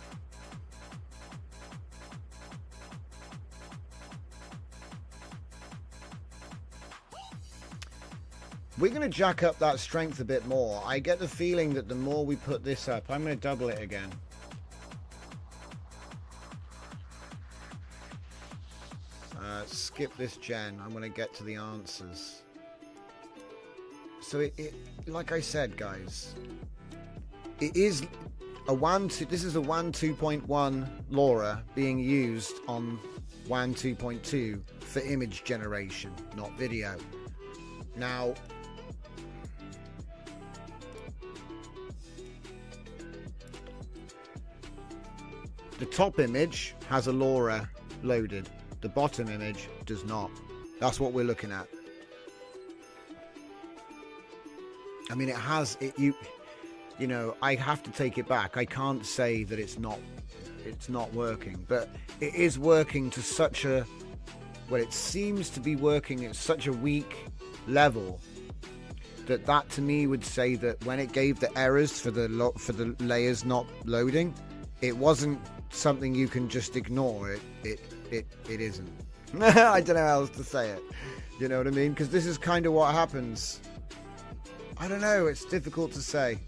We're going to jack up that strength a bit more. I get the feeling that the more we put this up, I'm going to double it again. Skip this gen. I'm going to get to the answers. So it like I said, guys, it is a WAN. This is a WAN 2.1 LoRa being used on WAN 2.2 for image generation, not video. Now, the top image has a LoRa loaded. The bottom image does not. That's what we're looking at. I mean, it has it. You know, I have to take it back. I can't say that it's not working, but it is working to such a, well, it seems to be working at such a weak level that to me would say that when it gave the errors for the layers not loading, it wasn't something you can just ignore. It isn't. I don't know how else to say it. You know what I mean? Because this is kind of what happens. I don't know. It's difficult to say.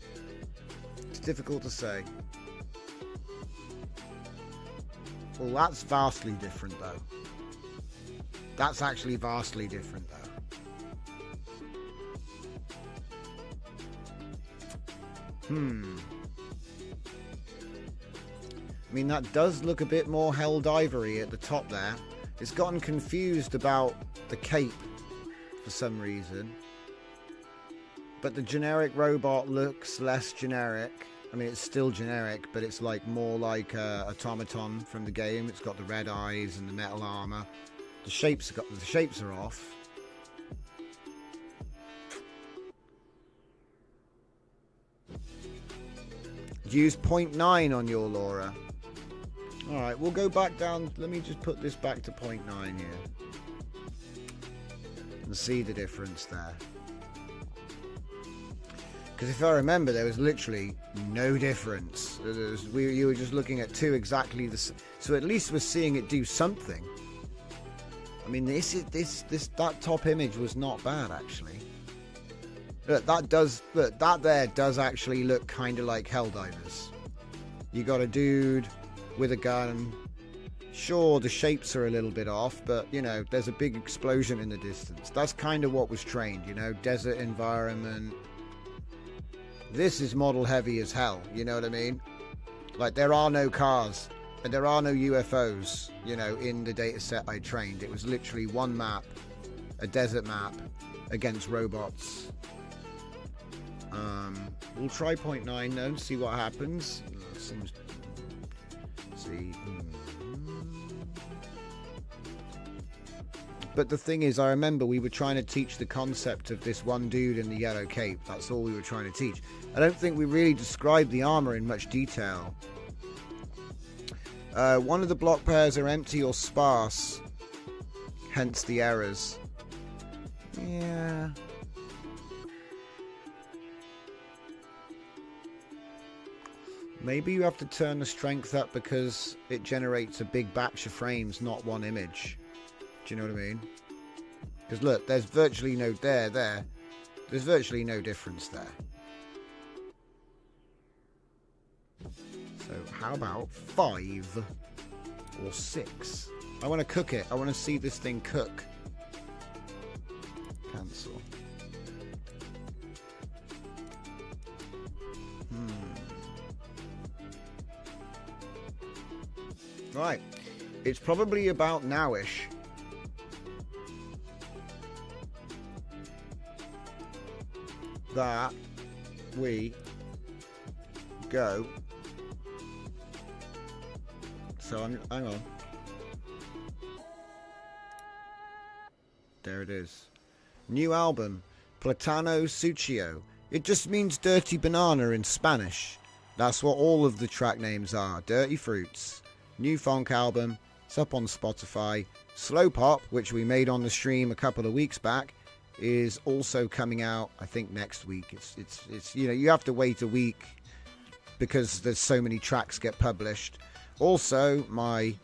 It's difficult to say. Well, that's vastly different, though. That's actually vastly different, though. I mean, that does look a bit more Helldivery at the top there. It's gotten confused about the cape for some reason. But the generic robot looks less generic. I mean, it's still generic, but it's like more like Automaton from the game. It's got the red eyes and the metal armor. The shapes are off. Use 0.9 on your LoRa. Alright, we'll go back down. Let me just put this back to 0.9 here. And see the difference there. Because if I remember, there was literally no difference. You were just looking at two exactly the same. So at least we're seeing it do something. I mean, that top image was not bad, actually. Look, that there does actually look kind of like Helldivers. You got a dude with a gun. Sure, the shapes are a little bit off, but, you know, there's a big explosion in the distance. That's kind of what was trained, you know, desert environment. This is model heavy as hell, you know what I mean? Like, there are no cars, and there are no UFOs, you know, in the data set I trained. It was literally one map, a desert map, against robots. We'll try 0.9 now and see what happens. Seems... see. But the thing is, I remember we were trying to teach the concept of this one dude in the yellow cape. That's all we were trying to teach. I don't think we really described the armor in much detail. One of the block pairs are empty or sparse, hence the errors. Yeah. Maybe you have to turn the strength up because it generates a big batch of frames, not one image. Do you know what I mean? Because look, there's virtually no there. There's virtually no difference there. So how about 5 or 6? I want to cook it. I want to see this thing cook. Cancel. Right. It's probably about nowish. That we go. So hang on. There it is. New album, Platano Sucio. It just means dirty banana in Spanish. That's what all of the track names are. Dirty Fruits. New funk album. It's up on Spotify. Slow Pop, which we made on the stream a couple of weeks back, is also coming out, I think, next week. It's you know, you have to wait a week because there's so many tracks get published. Also, my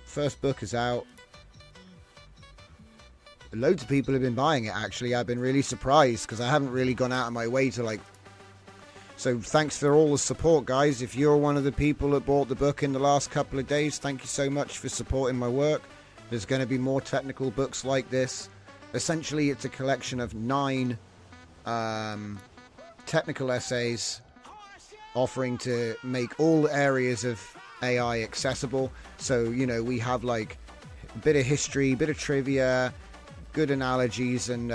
first book is out. Loads of people have been buying it, actually. I've been really surprised because I haven't really gone out of my way to, like... So thanks for all the support, guys. If you're one of the people that bought the book in the last couple of days, thank you so much for supporting my work. There's going to be more technical books like this. Essentially, it's a collection of 9 technical essays offering to make all areas of AI accessible. So, you know, we have like a bit of history, bit of trivia, good analogies and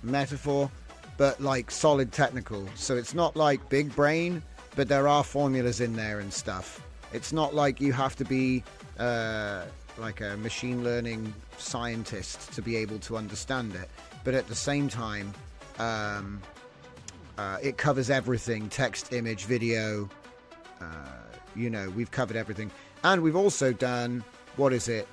metaphor, but like solid technical. So it's not like big brain, but there are formulas in there and stuff. It's not like you have to be like a machine learning scientist to be able to understand it, but at the same time it covers everything: text, image, video. You know, we've covered everything. And we've also done, what is it,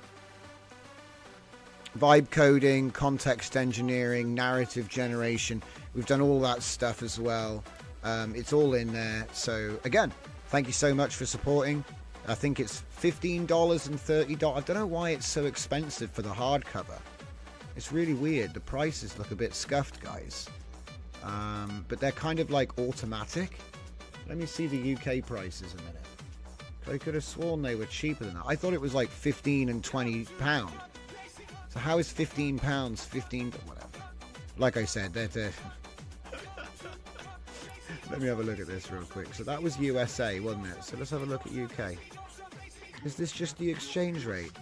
vibe coding, context engineering, narrative generation. We've done all that stuff as well. It's all in there. So again, thank you so much for supporting. I think it's $15 and $30. I don't know why it's so expensive for the hardcover. It's really weird. The prices look a bit scuffed, guys. But they're kind of like automatic. Let me see the UK prices a minute. I could have sworn they were cheaper than that. I thought it was like £15 and £20. So how is £15 15? Whatever. Like I said, they're let me have a look at this real quick. So that was USA, wasn't it? So let's have a look at UK. Is this just the exchange rate?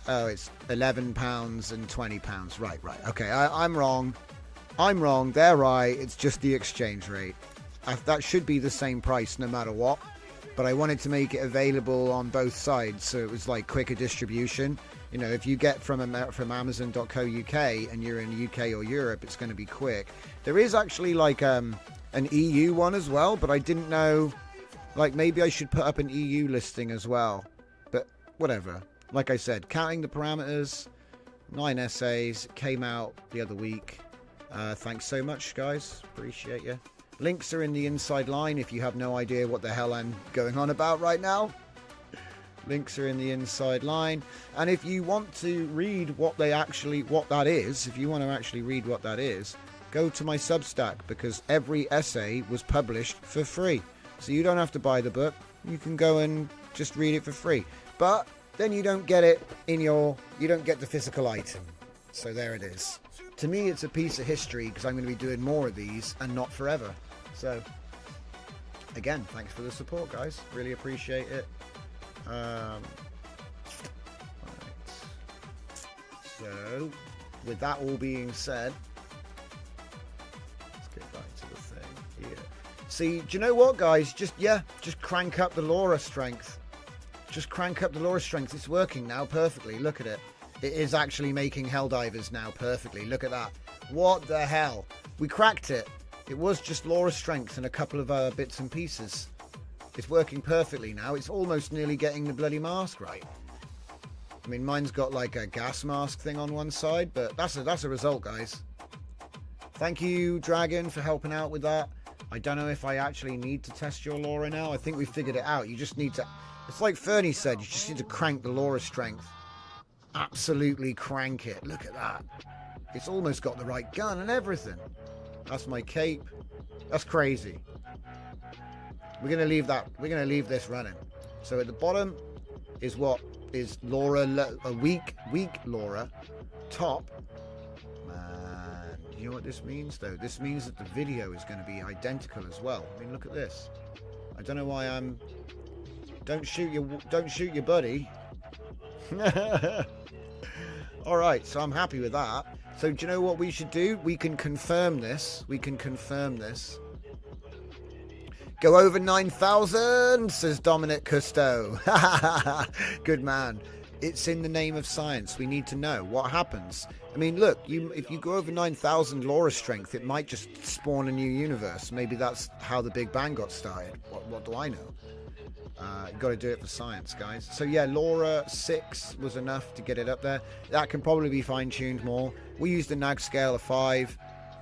Oh, it's £11 and £20. Right. Okay, I'm wrong. I'm wrong. They're right. It's just the exchange rate. That should be the same price no matter what. But I wanted to make it available on both sides, so it was like quicker distribution. You know, if you get from Amazon.co.uk and you're in UK or Europe, it's going to be quick. There is actually like an EU one as well, but I didn't know. Like, maybe I should put up an EU listing as well. But whatever. Like I said, counting the parameters, 9 essays, came out the other week. Thanks so much, guys. Appreciate you. Links are in the inside line if you have no idea what the hell I'm going on about right now. Links are in the inside line. And if you want to read what that is, if you want to actually read what that is, go to my Substack, because every essay was published for free. So you don't have to buy the book. You can go and just read it for free. But then you don't get it you don't get the physical item. So there it is. To me, it's a piece of history, because I'm going to be doing more of these and not forever. So, again, thanks for the support, guys. Really appreciate it. Right. So, with that all being said, let's get back to the thing here. See, do you know what, guys? Just crank up the LoRa strength. Just crank up the LoRa strength. It's working now perfectly. Look at it. It is actually making Helldivers now perfectly. Look at that. What the hell? We cracked it. It was just LoRa strength and a couple of bits and pieces. It's working perfectly now. It's almost nearly getting the bloody mask right. I mean, mine's got like a gas mask thing on one side, but that's a result, guys. Thank you, Dragon, for helping out with that. I don't know if I actually need to test your LoRa now. I think we figured it out. You just need to... It's like Fernie said, you just need to crank the LoRa strength. Absolutely crank it. Look at that. It's almost got the right gun and everything. That's my cape. That's crazy. We're going to leave that. We're going to leave this running. So at the bottom is what is LoRa, a weak LoRa. Top. Man, you know what this means though? This means that the video is going to be identical as well. I mean, look at this. I don't know why I'm... Don't shoot your buddy. Alright, so I'm happy with that. So do you know what we should do? We can confirm this. Go over 9,000, says Dominic Cousteau. Good man. It's in the name of science. We need to know what happens. I mean, look, if you go over 9,000 LoRa strength, it might just spawn a new universe. Maybe that's how the Big Bang got started. What do I know? You've got to do it for science, guys. So yeah, LoRa 6 was enough to get it up there. That can probably be fine-tuned more. We used a nag scale of 5,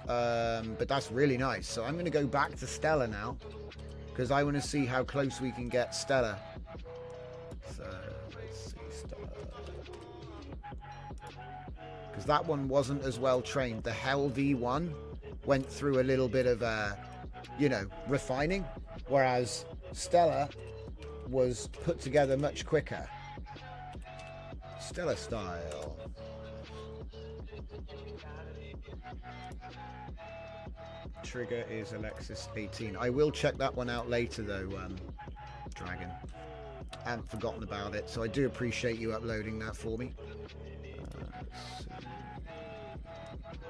but that's really nice. So I'm going to go back to Stella now, because I want to see how close we can get Stella. So let's see Stella, because that one wasn't as well trained. The Hell V1 went through a little bit of refining, whereas Stella was put together much quicker. Stellar style. Trigger is Alexis 18. I will check that one out later though, Dragon. I haven't forgotten about it, so I do appreciate you uploading that for me. So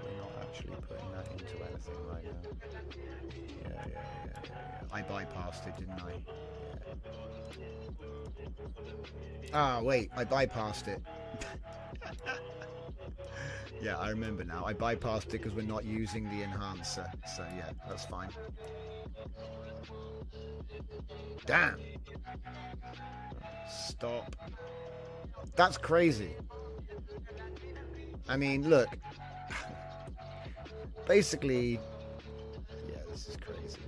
we're not actually putting that into anything right now. Yeah. I bypassed it, didn't I? Yeah. Ah, wait, I bypassed it. Yeah, I remember now. I bypassed it because we're not using the enhancer. So yeah, that's fine. Damn. Stop. That's crazy. I mean, look. Basically, yeah, this is crazy.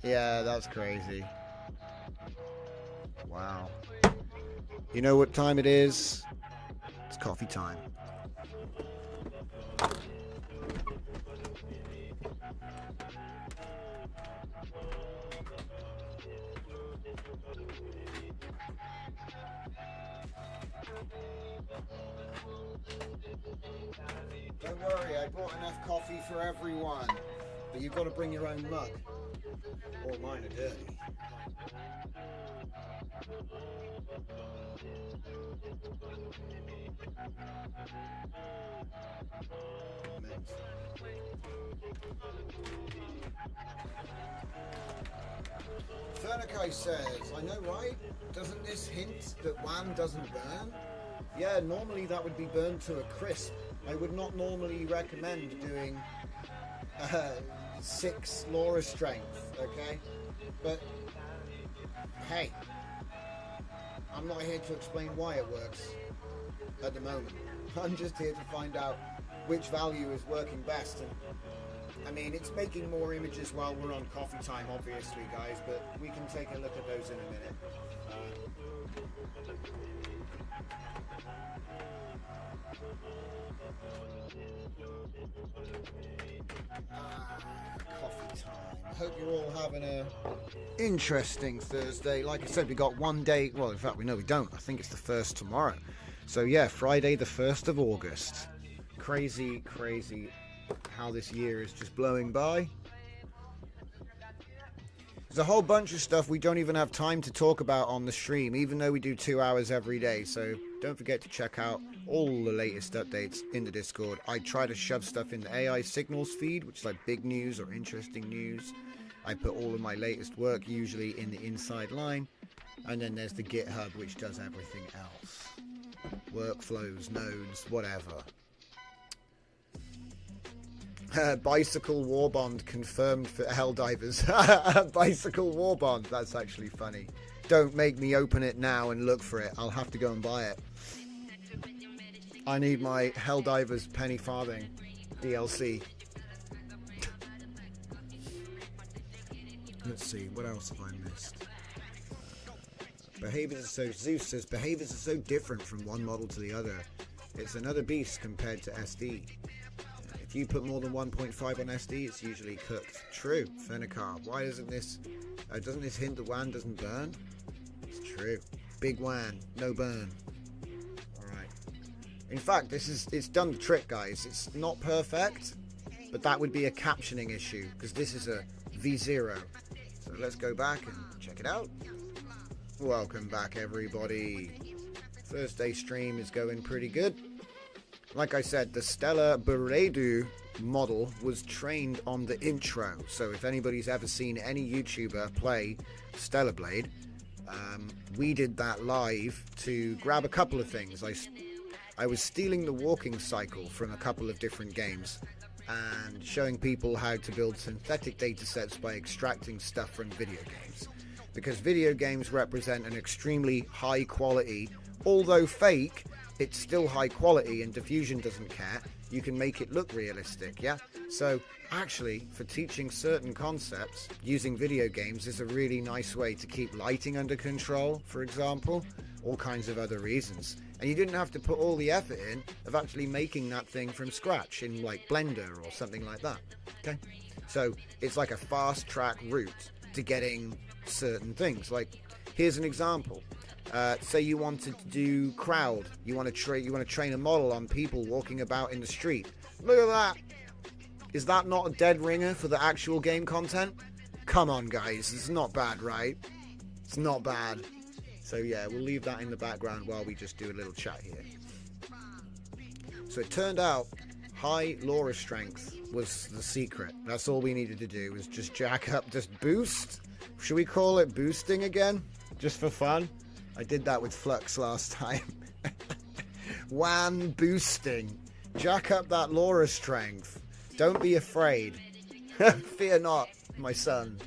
Yeah, that's crazy. Wow. You know what time it is? It's coffee time. Don't worry, I bought enough coffee for everyone. But you've got to bring your own mug. All mine are dirty. Fernikai says, I know, right? Doesn't this hint that WAN doesn't burn? Yeah, normally that would be burned to a crisp. I would not normally recommend doing 6 LoRa strength, okay? But, hey, I'm not here to explain why it works at the moment. I'm just here to find out which value is working best. And I mean, it's making more images while we're on coffee time, obviously, guys, but we can take a look at those in a minute. Coffee time. I hope you're all having a interesting Thursday. Like I said, we got one day. Well, in fact, we don't. I think it's the 1st tomorrow. So yeah, Friday the 1st of August. Crazy how this year is just blowing by. There's a whole bunch of stuff we don't even have time to talk about on the stream, even though we do 2 hours every day. So don't forget to check out all the latest updates in the Discord. I try to shove stuff in the AI signals feed, which is like big news or interesting news. I put all of my latest work usually in the inside line. And then there's the GitHub, which does everything else. Workflows, nodes, whatever. Bicycle Warbond confirmed for Helldivers. Bicycle Warbond, that's actually funny. Don't make me open it now and look for it. I'll have to go and buy it. I need my Helldivers penny farthing DLC. Let's see, what else have I missed? Behaviors are so... Zeus says, behaviors are so different from one model to the other. It's another beast compared to SD. If you put more than 1.5 on SD, it's usually cooked. True, Fernicar. Why doesn't this hint that WAN doesn't burn? It's true. Big WAN, no burn. Alright. In fact, it's done the trick, guys. It's not perfect, but that would be a captioning issue, because this is a V0. So let's go back and check it out. Welcome back, everybody. Thursday stream is going pretty good. Like I said, the Stellar Beredu model was trained on the intro. So if anybody's ever seen any YouTuber play Stellar Blade, we did that live to grab a couple of things. I was stealing the walking cycle from a couple of different games and showing people how to build synthetic data sets by extracting stuff from video games. Because video games represent an extremely high quality, although fake, it's still high quality and Diffusion doesn't care. You can make it look realistic, yeah? So actually, for teaching certain concepts, using video games is a really nice way to keep lighting under control, for example, all kinds of other reasons. And you didn't have to put all the effort in of actually making that thing from scratch in like Blender or something like that, okay? So it's like a fast track route to getting certain things. Like, here's an example. Say you wanted to do crowd. You want to train a model on people walking about in the street. Look at that. Is that not a dead ringer for the actual game content? Come on, guys. It's not bad, right? It's not bad. So yeah, we'll leave that in the background while we just do a little chat here. So it turned out high LoRa strength was the secret. That's all we needed to do, was just jack up, just boost. Should we call it boosting again? Just for fun? I did that with Flux last time. WAN boosting. Jack up that LoRa strength. Don't be afraid. Fear not, my son.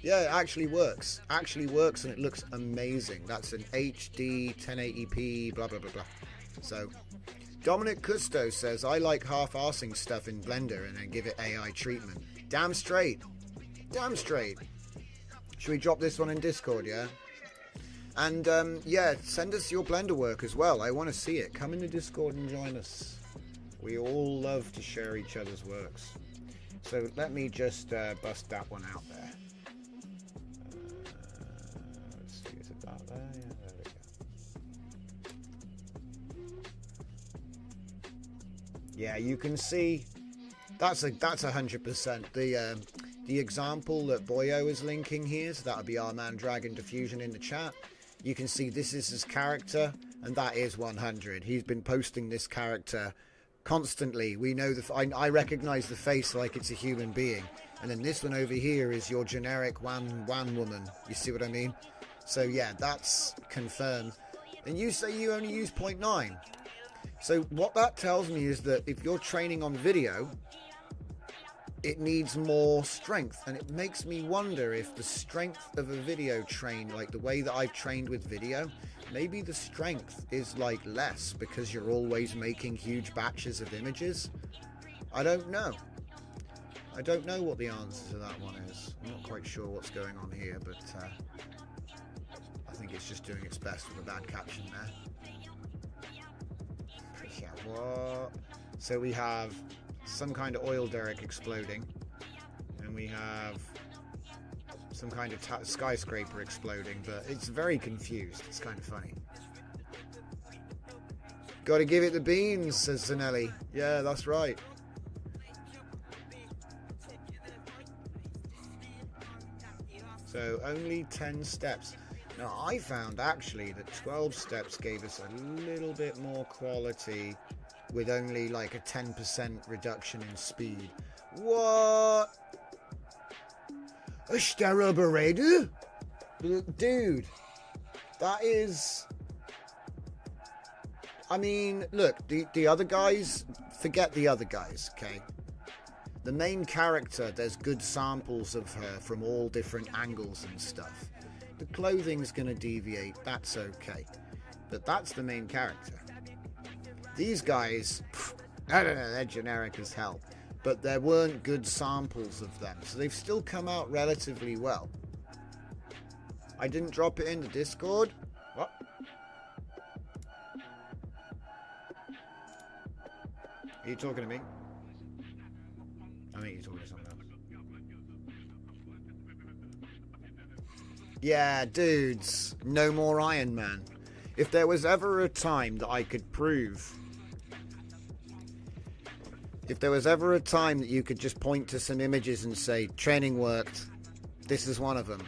Yeah, it actually works. Actually works, and it looks amazing. That's an HD 1080p, blah, blah, blah, blah. So, Dominic Custo says, I like half-arsing stuff in Blender and then give it AI treatment. Damn straight. Damn straight. Should we drop this one in Discord, yeah? And, yeah, send us your Blender work as well. I want to see it. Come into Discord and join us. We all love to share each other's works. So let me just bust that one out there. Let's see, is it that there? Yeah, there we go. Yeah, you can see that's 100%. The example that Boyo is linking here, so that would be our man Dragon Diffusion in the chat. You can see this is his character, and that is 100. He's been posting this character constantly. We know I recognize the face like it's a human being, and then this one over here is your generic WAN woman. You see what I mean? So yeah, that's confirmed. And you say you only use 0.9. So what that tells me is that if you're training on video, it needs more strength, and it makes me wonder if the strength of a video train, like the way that I've trained with video, maybe the strength is like less because you're always making huge batches of images. I don't know. I don't know what the answer to that one is. I'm not quite sure what's going on here, but I think it's just doing its best with a bad caption there. Yeah, what? So we have some kind of oil derrick exploding, and we have some kind of skyscraper exploding, but it's very confused. It's kind of funny. Gotta give it the beans, says Zanelli. Yeah, that's right. So only 10 steps. Now I found actually that 12 steps gave us a little bit more quality with only like a 10% reduction in speed. What? A Steraberede? Dude, that is... I mean, look, the other guys, forget the other guys, okay? The main character, there's good samples of her from all different angles and stuff. The clothing's going to deviate, that's okay. But that's the main character. These guys, I don't know, they're generic as hell. But there weren't good samples of them, so they've still come out relatively well. I didn't drop it in the Discord. What? Are you talking to me? I think you're talking to someone else. Yeah, dudes, no more Iron Man. If there was ever a time that I could prove... If there was ever a time that you could just point to some images and say, training worked, this is one of them.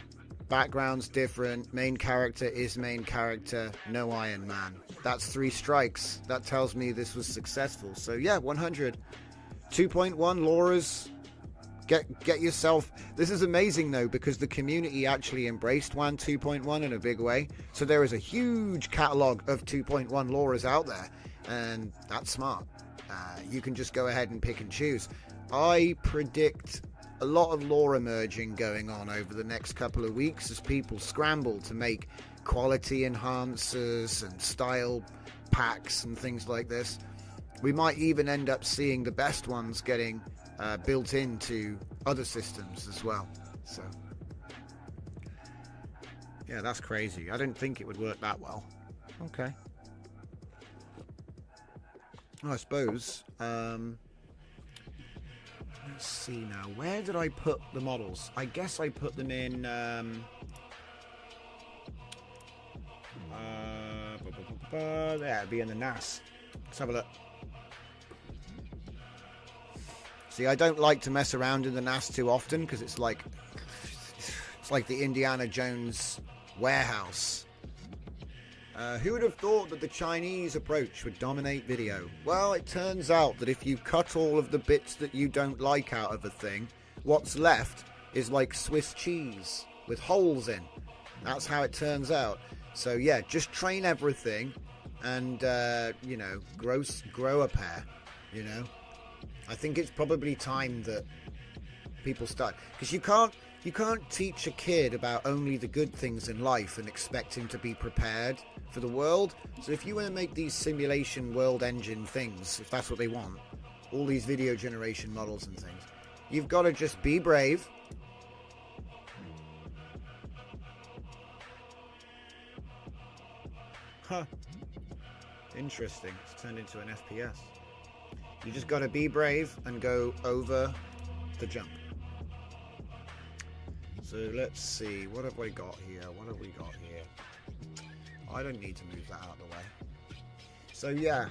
Background's different, main character is main character, no Iron Man. That's 3 strikes. That tells me this was successful. So yeah, 100. 2.1 LoRa's. Get yourself... This is amazing though, because the community actually embraced WAN 2.1 in a big way. So there is a huge catalogue of 2.1 LoRa's out there, and that's smart. You can just go ahead and pick and choose. I predict a lot of LoRa merging going on over the next couple of weeks as people scramble to make quality enhancers and style packs and things like this. We might even end up seeing the best ones getting built into other systems as well. So yeah, that's crazy. I didn't think it would work that well. Okay. I suppose, let's see now, where did I put the models? I guess I put them in, There, it'd be in the NAS. Let's have a look. See, I don't like to mess around in the NAS too often because it's like the Indiana Jones warehouse. Who would have thought that the Chinese approach would dominate video? Well, it turns out that if you cut all of the bits that you don't like out of a thing, what's left is like Swiss cheese with holes in. That's how it turns out. So yeah, just train everything and, you know, grow a pair, you know. I think it's probably time that people start, because you can't teach a kid about only the good things in life and expect him to be prepared for the world. So if you want to make these simulation world engine things, if that's what they want, all these video generation models and things, you've got to just be brave. Huh. Interesting. It's turned into an FPS. You just got to be brave and go over the jump. So let's see, what have we got here? What have we got here? I don't need to move that out of the way. So yeah,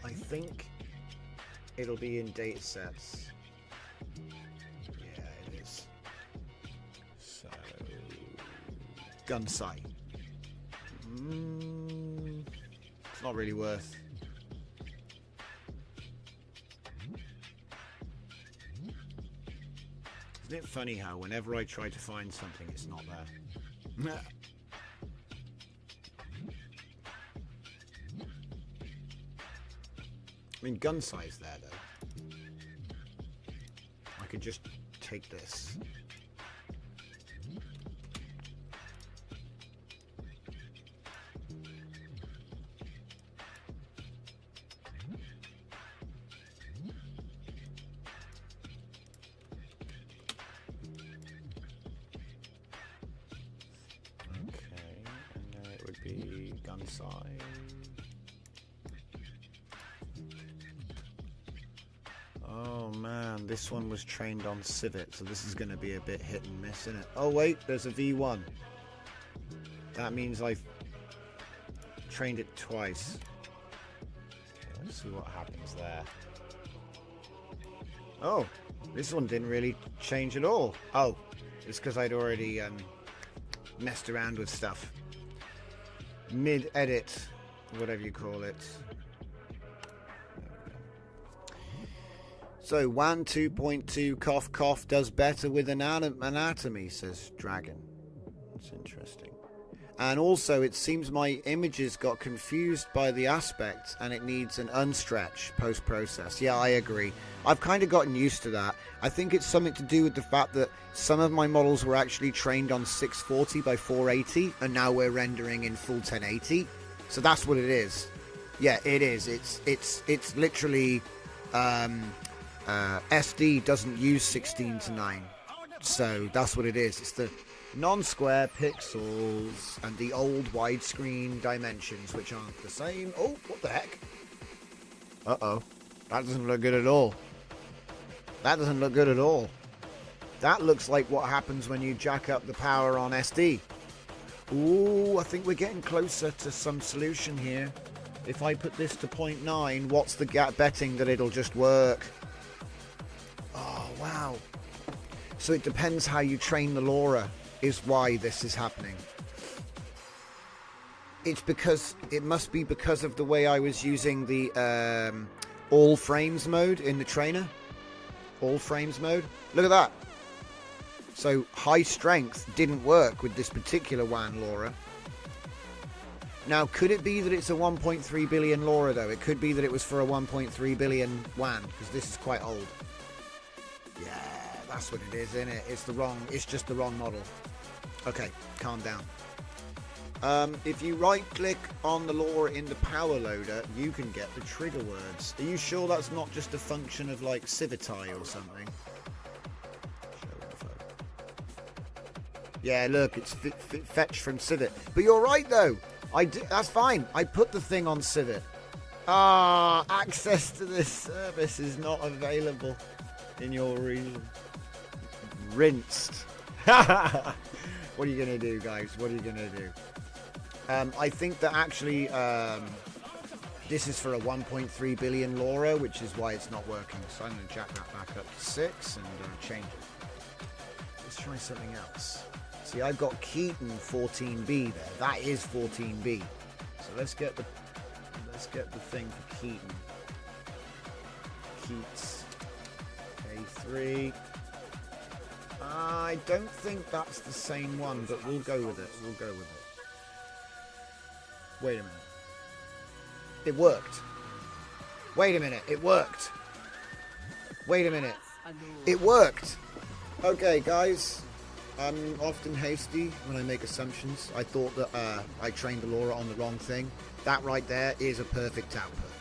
I think it'll be in data sets. Yeah, it is. So, gun sight. It's not really worth. Isn't it funny how whenever I try to find something, it's not there? I mean, gun size there, though. I could just take this. Gun size. Oh man, this one was trained on Civet, so this is going to be a bit hit and miss, isn't it? Oh wait, there's a V1. That means I've trained it twice. Okay, let's see what happens there. Oh, this one didn't really change at all. Oh, it's because I'd already messed around with stuff. Mid-edit, whatever you call it. So, WAN 2.2 cough cough does better with anatomy, says Dragon. That's interesting. And also, it seems my images got confused by the aspect and it needs an unstretch post-process. Yeah, I agree. I've kind of gotten used to that. I think it's something to do with the fact that some of my models were actually trained on 640 by 480 and now we're rendering in full 1080. So that's what it is. Yeah, it is. It's literally SD doesn't use 16:9. So that's what it is. It's the non-square pixels and the old widescreen dimensions, which aren't the same. Oh, what the heck? Uh-oh. That doesn't look good at all. That doesn't look good at all. That looks like what happens when you jack up the power on SD. Ooh, I think we're getting closer to some solution here. If I put this to 0.9, what's the gap betting that it'll just work? Oh, wow. So it depends how you train the LoRa is why this is happening. It's because, it must be because of the way I was using the all frames mode in the trainer. All frames mode. Look at that. So high strength didn't work with this particular WAN LoRa. Now, could it be that it's a 1.3 billion LoRa though? It could be that it was for a 1.3 billion WAN, because this is quite old. Yeah, that's what it is, isn't it? It's just the wrong model. Okay, calm down. If you right click on the LoRa in the power loader, you can get the trigger words. Are you sure that's not just a function of like Civetai or something? Yeah, look, it's fetched from Civet. But you're right though. That's fine. I put the thing on Civet. Access to this service is not available in your region. Rinsed. What are you going to do, guys? What are you going to do? I think that actually this is for a 1.3 billion LoRa, which is why it's not working. So I'm going to jack that back up to 6 and change it. Let's try something else. See, I've got Keaton 14B there. That is 14B. So let's get the thing for Keaton. Keats A3. I don't think that's the same one, but we'll go with it. We'll go with it. Wait a minute. It worked. Wait a minute. It worked. Wait a minute. It worked. Okay, guys. I'm often hasty when I make assumptions. I thought that I trained the LoRa on the wrong thing. That right there is a perfect output.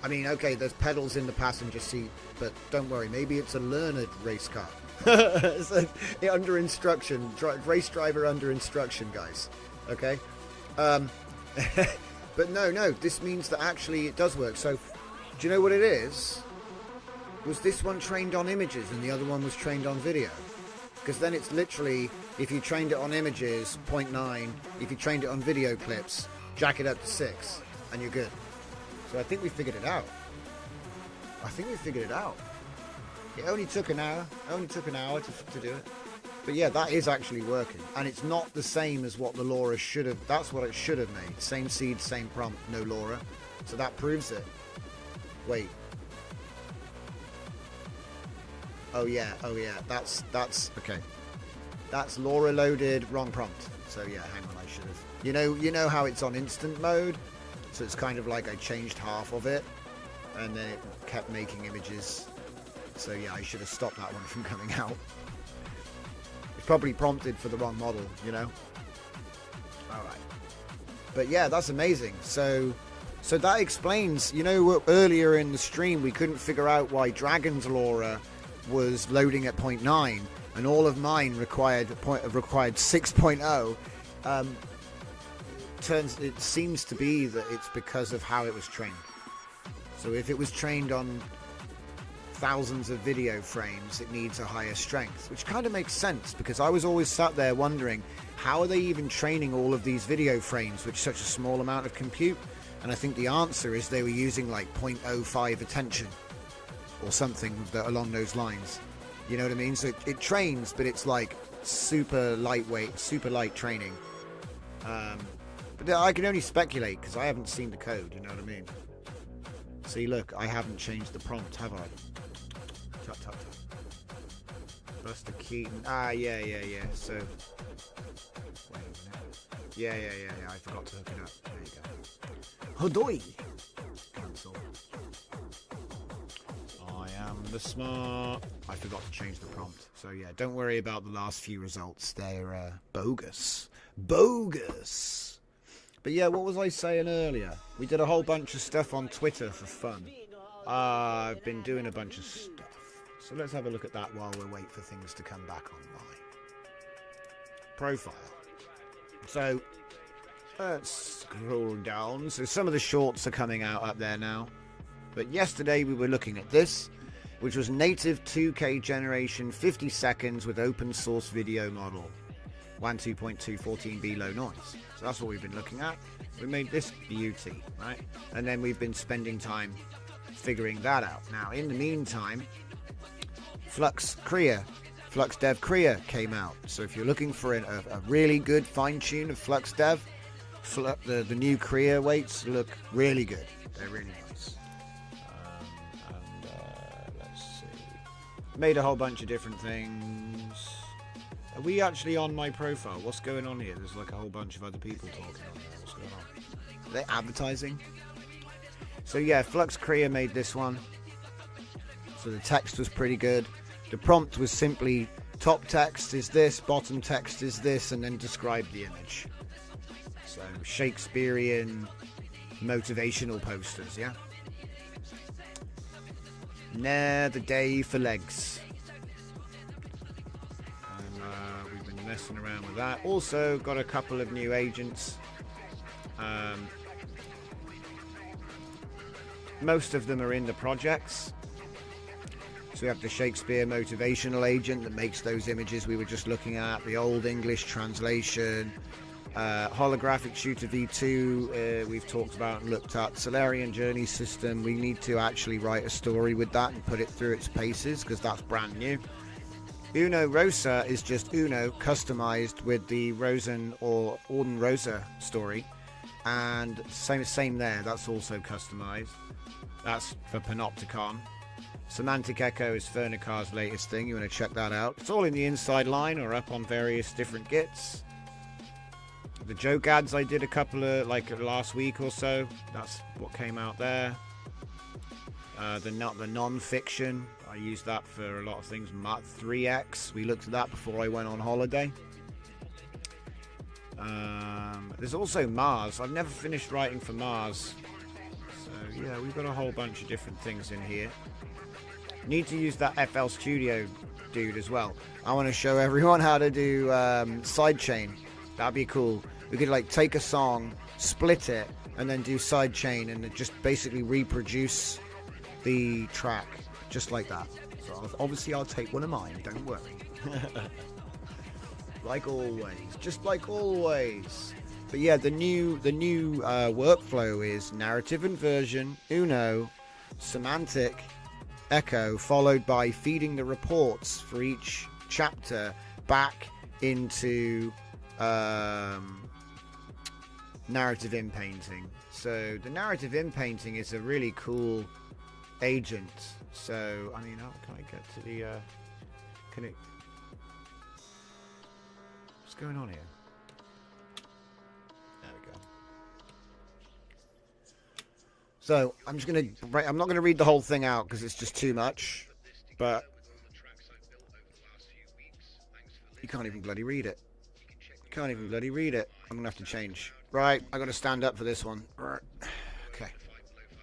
I mean, okay, there's pedals in the passenger seat, but don't worry. Maybe it's a learned race car. So, under instruction. Race driver under instruction, guys. Okay? But no, this means that actually it does work. So, do you know what it is? Was this one trained on images and the other one was trained on video? Because then it's literally, if you trained it on images, 0.9. If you trained it on video clips, jack it up to 6, and you're good. So I think we figured it out. It only took an hour. To do it. But yeah, that is actually working. And it's not the same as what the LoRa should have. That's what it should have made. Same seed, same prompt, no LoRa. So that proves it. Wait. Oh yeah. That's okay. That's LoRa loaded, wrong prompt. So yeah, hang on, I should have. You know how it's on instant mode? So it's kind of like I changed half of it and then it kept making images. So yeah, I should have stopped that one from coming out. It's probably prompted for the wrong model, you know? Alright. But yeah, that's amazing. So that explains, earlier in the stream we couldn't figure out why Dragon's LoRa was loading at 0.9 and all of mine required 6.0. It seems to be that it's because of how it was trained. So if it was trained on thousands of video frames, it needs a higher strength, which kind of makes sense because I was always sat there wondering, how are they even training all of these video frames with such a small amount of compute? And I think the answer is they were using like 0.05 attention or something along those lines. You know what I mean? So it trains, but it's like super lightweight, super light training. But I can only speculate because I haven't seen the code, you know what I mean? See, look, I haven't changed the prompt, have I? Tut, tut, tut. Buster Keaton. Yeah. So, wait a minute. Yeah. I forgot to hook it up. There you go. Hodoi. Cancel. I am the smart. I forgot to change the prompt. So yeah, don't worry about the last few results. They're bogus. But yeah, what was I saying earlier? We did a whole bunch of stuff on Twitter for fun. I've been doing a bunch of stuff. So let's have a look at that while we wait for things to come back online. Profile. So let's scroll down. So some of the shorts are coming out up there now. But yesterday we were looking at this, which was native 2K generation, 50 seconds with open source video model. WAN 2.2 14B low noise. So that's what we've been looking at. We made this beauty, right? And then we've been spending time figuring that out. Now, in the meantime, FLUX Dev Krea came out. So if you're looking for a really good fine tune of FLUX Dev, the new Krea weights look really good. They're really nice. Let's see. Made a whole bunch of different things. Are we actually on my profile? What's going on here? There's like a whole bunch of other people talking on there. What's going on? Are they advertising? So yeah, FLUX Krea made this one. So the text was pretty good. The prompt was simply top text is this, bottom text is this, and then describe the image. So Shakespearean motivational posters, yeah? Nah, the day for legs. Messing around with that. Also got a couple of new agents. Most of them are in the projects. So we have the Shakespeare motivational agent that makes those images we were just looking at, the Old English translation, Holographic Shooter V2 we've talked about and looked at. Solarian Journey System, we need to actually write a story with that and put it through its paces because that's brand new. Uno Rosa is just Uno customized with the Rosen or Orden Rosa story, and same there, that's also customized. That's for Panopticon. Semantic Echo is Fernicar's latest thing. You want to check that out. It's all in the inside line or up on various different Gits. The joke ads I did a couple of, like last week or so, that's what came out there. The non-fiction, I used that for a lot of things. Mark 3X, we looked at that before I went on holiday. There's also Mars. I've never finished writing for Mars. So yeah, we've got a whole bunch of different things in here. Need to use that FL Studio dude as well. I want to show everyone how to do sidechain. That'd be cool. We could like take a song, split it, and then do sidechain and just basically reproduce the track just like that. So obviously I'll take one of mine, don't worry. Like always, just like always. But yeah, the new workflow is narrative inversion, Uno, semantic echo, followed by feeding the reports for each chapter back into narrative inpainting. So the narrative inpainting is a really cool agent. So I mean, how can I get to the can it, what's going on here? There we go. So I'm not gonna read the whole thing out because it's just too much, but you can't even bloody read it. Can't even bloody read it. I'm gonna have to change. Right, I gotta stand up for this one. Okay.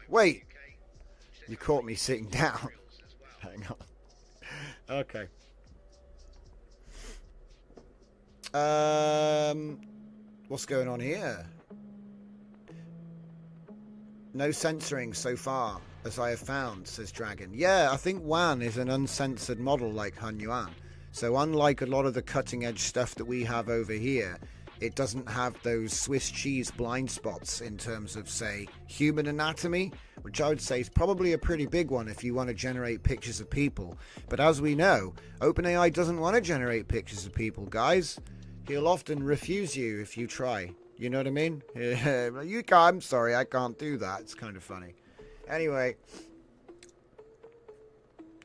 Wait! You caught me sitting down. Hang on. Okay. What's going on here? No censoring so far, as I have found, says Dragon. Yeah, I think WAN is an uncensored model like Hunyuan. So unlike a lot of the cutting edge stuff that we have over here, it doesn't have those Swiss cheese blind spots in terms of, say, human anatomy, which I would say is probably a pretty big one if you want to generate pictures of people. But as we know, OpenAI doesn't want to generate pictures of people, guys. He'll often refuse you if you try. You know what I mean? You can't, I'm sorry, I can't do that. It's kind of funny. Anyway,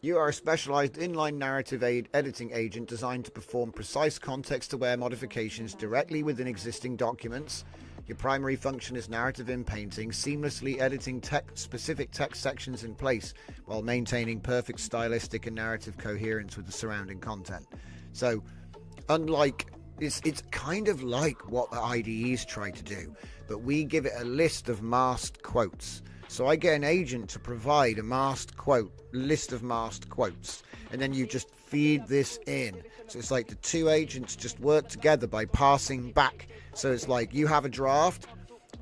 you are a specialized inline narrative editing agent designed to perform precise context-aware modifications directly within existing documents. Your primary function is narrative inpainting, seamlessly editing specific text sections in place while maintaining perfect stylistic and narrative coherence with the surrounding content. So, unlike... It's kind of like what the IDEs try to do, but we give it a list of masked quotes. So I get an agent to provide a masked quote, list of masked quotes, and then you just feed this in. So it's like the two agents just work together by passing back. So it's like you have a draft,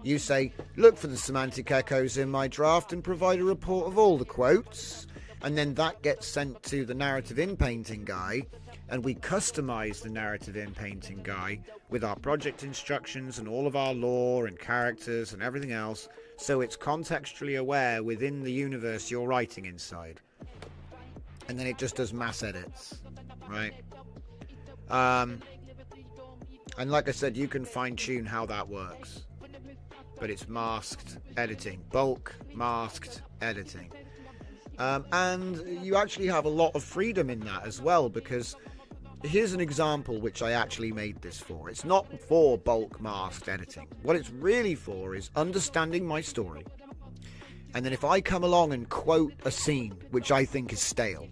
you say, look for the semantic echoes in my draft and provide a report of all the quotes. And then that gets sent to the narrative inpainting guy, and we customize the narrative inpainting guy with our project instructions and all of our lore and characters and everything else, so it's contextually aware within the universe you're writing inside. And then it just does mass edits, right? And like I said, you can fine-tune how that works. But it's masked editing, bulk masked editing. And you actually have a lot of freedom in that as well, because here's an example which I actually made this for. It's not for bulk masked editing. What it's really for is understanding my story. And then if I come along and quote a scene which I think is stale,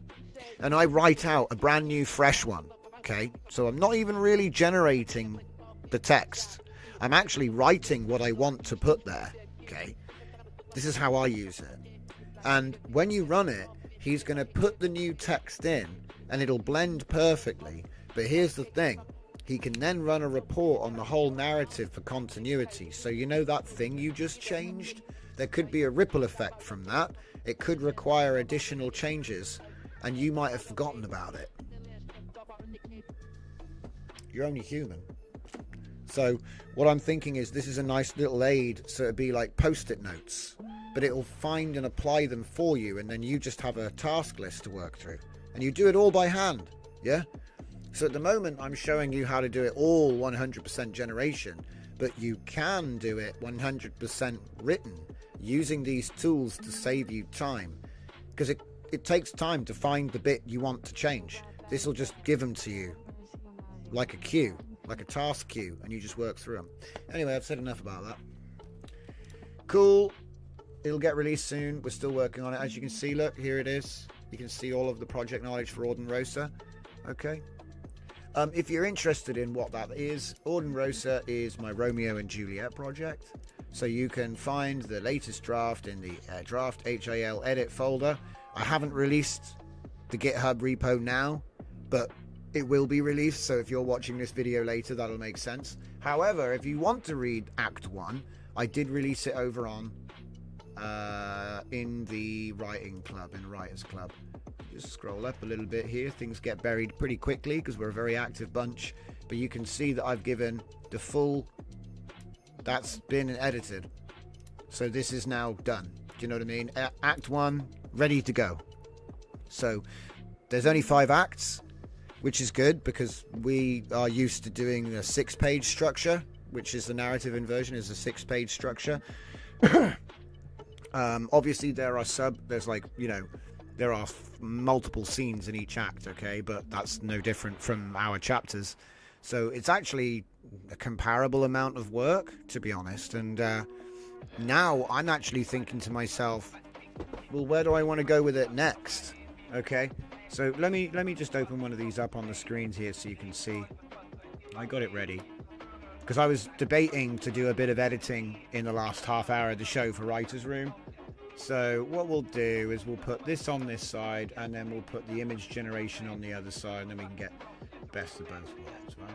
and I write out a brand new fresh one, okay? So I'm not even really generating the text. I'm actually writing what I want to put there, okay? This is how I use it. And when you run it, he's going to put the new text in and it'll blend perfectly. But here's the thing. He can then run a report on the whole narrative for continuity. So you know that thing you just changed? There could be a ripple effect from that. It could require additional changes and you might have forgotten about it. You're only human. So what I'm thinking is this is a nice little aid, so it'd be like post-it notes, but it'll find and apply them for you, and then you just have a task list to work through, and you do it all by hand. Yeah. So at the moment I'm showing you how to do it all 100% generation, but you can do it 100% written using these tools to save you time, because it takes time to find the bit you want to change. This will just give them to you like a queue, like a task queue, and you just work through them. Anyway, I've said enough about that. Cool. It'll get released soon. We're still working on it. As you can see, look, here it is. You can see all of the project knowledge for Orden Rosa. Okay. If you're interested in what that is, Orden Rosa is my Romeo and Juliet project. So you can find the latest draft in the draft HAL edit folder. I haven't released the GitHub repo now, but it will be released. So if you're watching this video later, that'll make sense. However, if you want to read Act 1, I did release it over on in the writing club, in Writers Club. Just scroll up a little bit here. Things get buried pretty quickly because we're a very active bunch, but you can see that I've given the full, that's been edited, so this is now done. Do you know what I mean? Act 1 ready to go. So there's only 5 acts, which is good because we are used to doing a 6-page structure, which is the narrative inversion, is a 6-page structure. Obviously there's like, you know, there are multiple scenes in each act, okay, but that's no different from our chapters. So it's actually a comparable amount of work, to be honest. And now I'm actually thinking to myself, well, where do I want to go with it next? Okay, so let me just open one of these up on the screens here so you can see. I got it ready because I was debating to do a bit of editing in the last half hour of the show for Writer's Room. So what we'll do is we'll put this on this side, and then we'll put the image generation on the other side, and then we can get best of both worlds, right?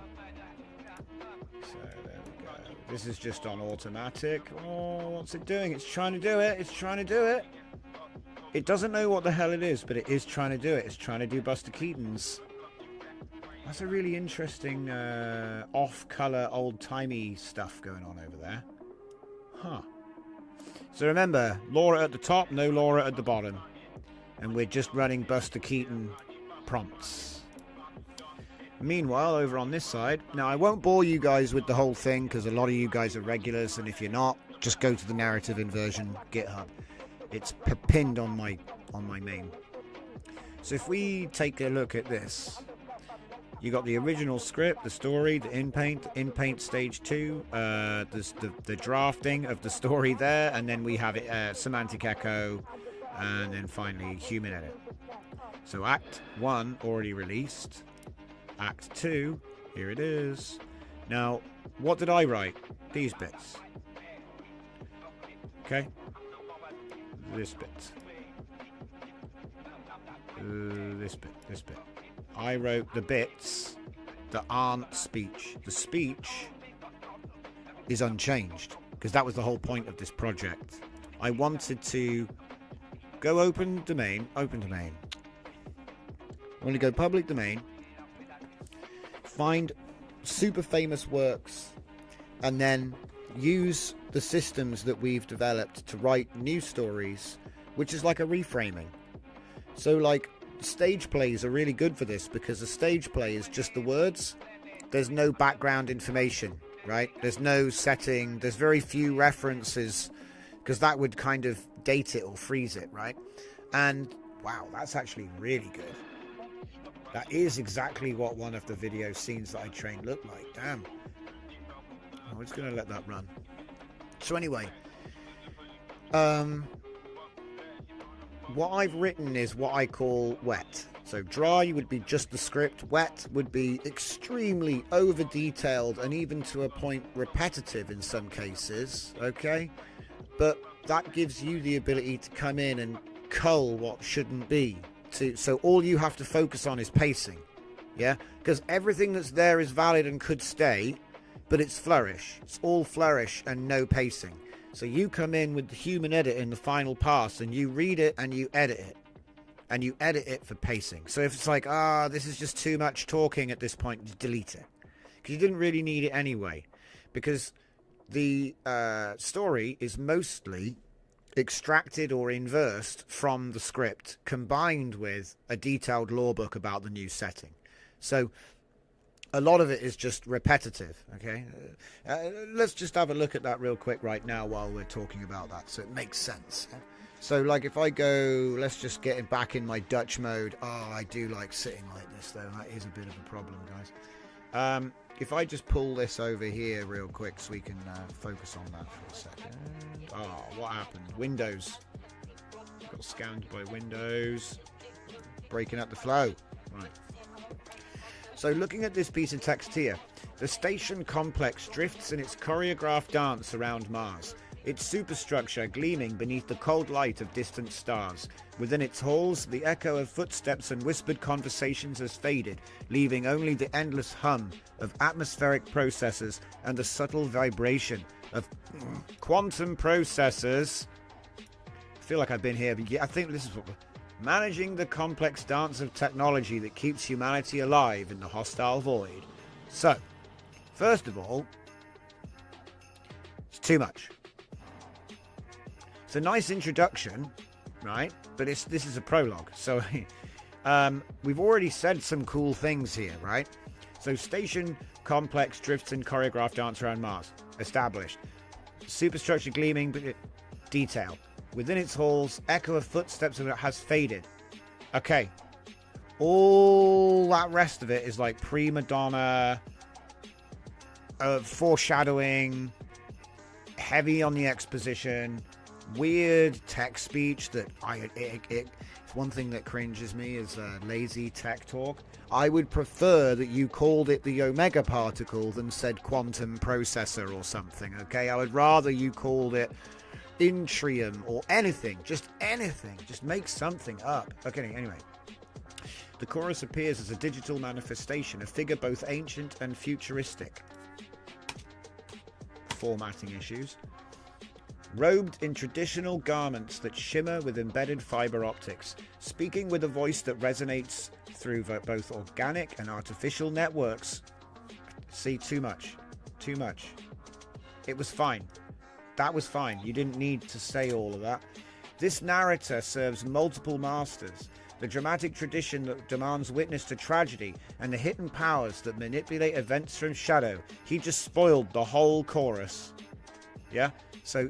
So there we go. This is just on automatic. Oh, what's it doing? It's trying to do it. It's trying to do it. It doesn't know what the hell it is, but it is trying to do it. It's trying to do Buster Keaton's. That's a really interesting off-color, old-timey stuff going on over there. Huh. So remember, Laura at the top, no Laura at the bottom. And we're just running Buster Keaton prompts. Meanwhile, over on this side, now I won't bore you guys with the whole thing because a lot of you guys are regulars, and if you're not, just go to the narrative inversion GitHub. It's pinned on my main. So if we take a look at this, you got the original script, the story, the in-paint stage 2, the drafting of the story there, and then we have it semantic echo, and then finally human edit. So Act 1 already released. Act 2, here it is. Now, what did I write? These bits. Okay. This bit. This bit. I wrote the bits that aren't speech. The speech is unchanged because that was the whole point of this project. I wanted to go open domain. I want to go public domain, find super famous works, and then use the systems that we've developed to write new stories, which is like a reframing. So like stage plays are really good for this because a stage play is just the words. There's no background information, right? There's no setting. There's very few references because that would kind of date it or freeze it, right? And wow, that's actually really good. That is exactly what one of the video scenes that I trained looked like. Damn. I'm just going to let that run. So anyway, what I've written is what I call wet. So dry would be just the script. Wet would be extremely over detailed and even to a point repetitive in some cases, okay? But that gives you the ability to come in and cull what shouldn't be. So all you have to focus on is pacing, yeah? Because everything that's there is valid and could stay, but it's flourish. It's all flourish and no pacing. So you come in with the human edit in the final pass and you read it and you edit it. And you edit it for pacing. So if it's like, this is just too much talking at this point, just delete it. Because you didn't really need it anyway. because the story is mostly extracted or inversed from the script, combined with a detailed lore book about the new setting. So a lot of it is just repetitive. Okay, let's just have a look at that real quick right now while we're talking about that, so it makes sense. So like if I go, let's just get it back in my Dutch mode. Oh, I do like sitting like this though. That is a bit of a problem, guys. If I just pull this over here real quick so we can focus on that for a second. Oh, what happened? Windows. Got scanned by Windows. Breaking up the flow. Right. So looking at this piece of text here, the station complex drifts in its choreographed dance around Mars, its superstructure gleaming beneath the cold light of distant stars. Within its halls, the echo of footsteps and whispered conversations has faded, leaving only the endless hum of atmospheric processors and the subtle vibration of quantum processors. I feel like I've been here, but yeah, I think this is what we're managing the complex dance of technology that keeps humanity alive in the hostile void. So, first of all, it's too much. It's a nice introduction, right? But this is a prologue. So we've already said some cool things here, right? So station complex drifts in choreographed dance around Mars. Established. Superstructure gleaming, but detail. Within its halls, echo of footsteps has faded. Okay. All that rest of it is like prima donna, foreshadowing, heavy on the exposition, weird tech speech that it's one thing that cringes me is lazy tech talk. I would prefer that you called it the Omega particle than said quantum processor or something, okay? I would rather you called it Intrium or anything. Just make something up. Okay, anyway. The chorus appears as a digital manifestation, a figure both ancient and futuristic. Formatting issues. Robed in traditional garments that shimmer with embedded fiber optics, speaking with a voice that resonates through both organic and artificial networks. See, too much. It was fine. That was fine. You didn't need to say all of that. This narrator serves multiple masters, the dramatic tradition that demands witness to tragedy, and the hidden powers that manipulate events from shadow. He just spoiled the whole chorus. Yeah? So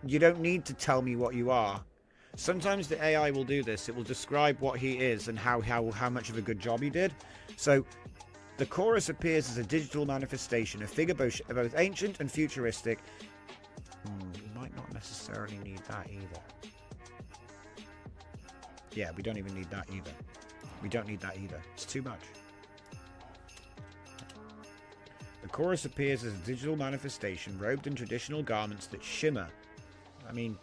you don't need to tell me what you are. Sometimes the AI will do this. It will describe what he is and how much of a good job he did. So the chorus appears as a digital manifestation, a figure both ancient and futuristic. You might not necessarily need that either. Yeah, we don't even need that either. We don't need that either. It's too much. The chorus appears as a digital manifestation, robed in traditional garments that shimmer. I mean,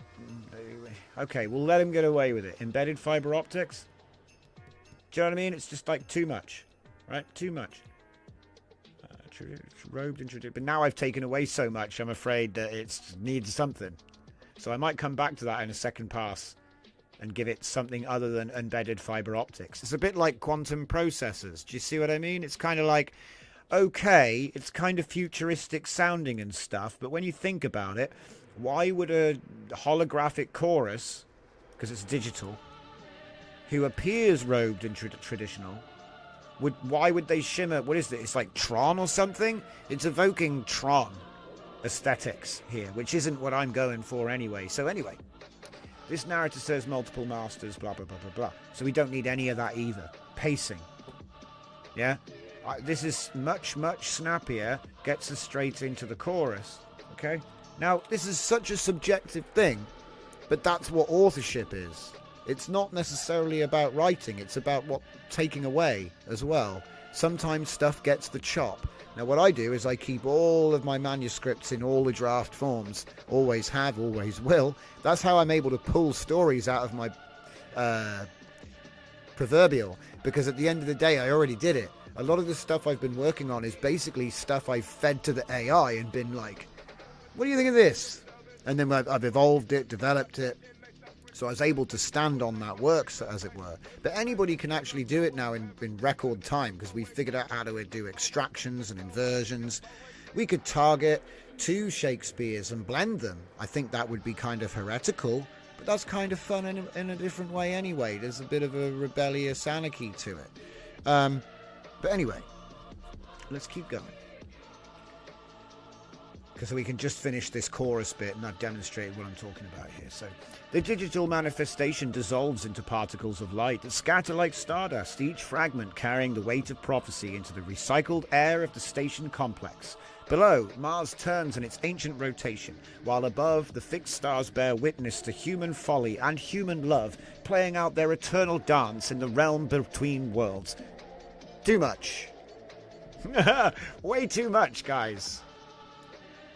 okay, we'll let him get away with it. Embedded fiber optics? Do you know what I mean? It's just like too much, right? Too much. Robed in tradition. But now I've taken away so much, I'm afraid that it needs something. So I might come back to that in a second pass and give it something other than embedded fiber optics. It's a bit like quantum processors. Do you see what I mean? It's kind of like, okay, it's kind of futuristic sounding and stuff, but when you think about it, why would a holographic chorus, because it's digital, who appears robed in traditional, why would they shimmer? What is it? It's like Tron or something? It's evoking Tron aesthetics here, which isn't what I'm going for anyway. So anyway, this narrator says multiple masters, blah, blah, blah, blah, blah. So we don't need any of that either. Pacing. Yeah? This is much, much snappier. Gets us straight into the chorus. Okay? Now, this is such a subjective thing, but that's what authorship is. It's not necessarily about writing, it's about what taking away as well. Sometimes stuff gets the chop. Now what I do is I keep all of my manuscripts in all the draft forms. Always have, always will. That's how I'm able to pull stories out of my proverbial, because at the end of the day I already did it. A lot of the stuff I've been working on is basically stuff I've fed to the AI and been like, what do you think of this? And then I've evolved it, developed it. So I was able to stand on that work, as it were. But anybody can actually do it now in record time, because we've figured out how to do extractions and inversions. We could target 2 Shakespeares and blend them. I think that would be kind of heretical, but that's kind of fun in a different way anyway. There's a bit of a rebellious anarchy to it. But anyway, let's keep going, because we can just finish this chorus bit and I've demonstrated what I'm talking about here. So, the digital manifestation dissolves into particles of light that scatter like stardust, each fragment carrying the weight of prophecy into the recycled air of the station complex. Below, Mars turns in its ancient rotation, while above, the fixed stars bear witness to human folly and human love playing out their eternal dance in the realm between worlds. Too much. Way too much, guys.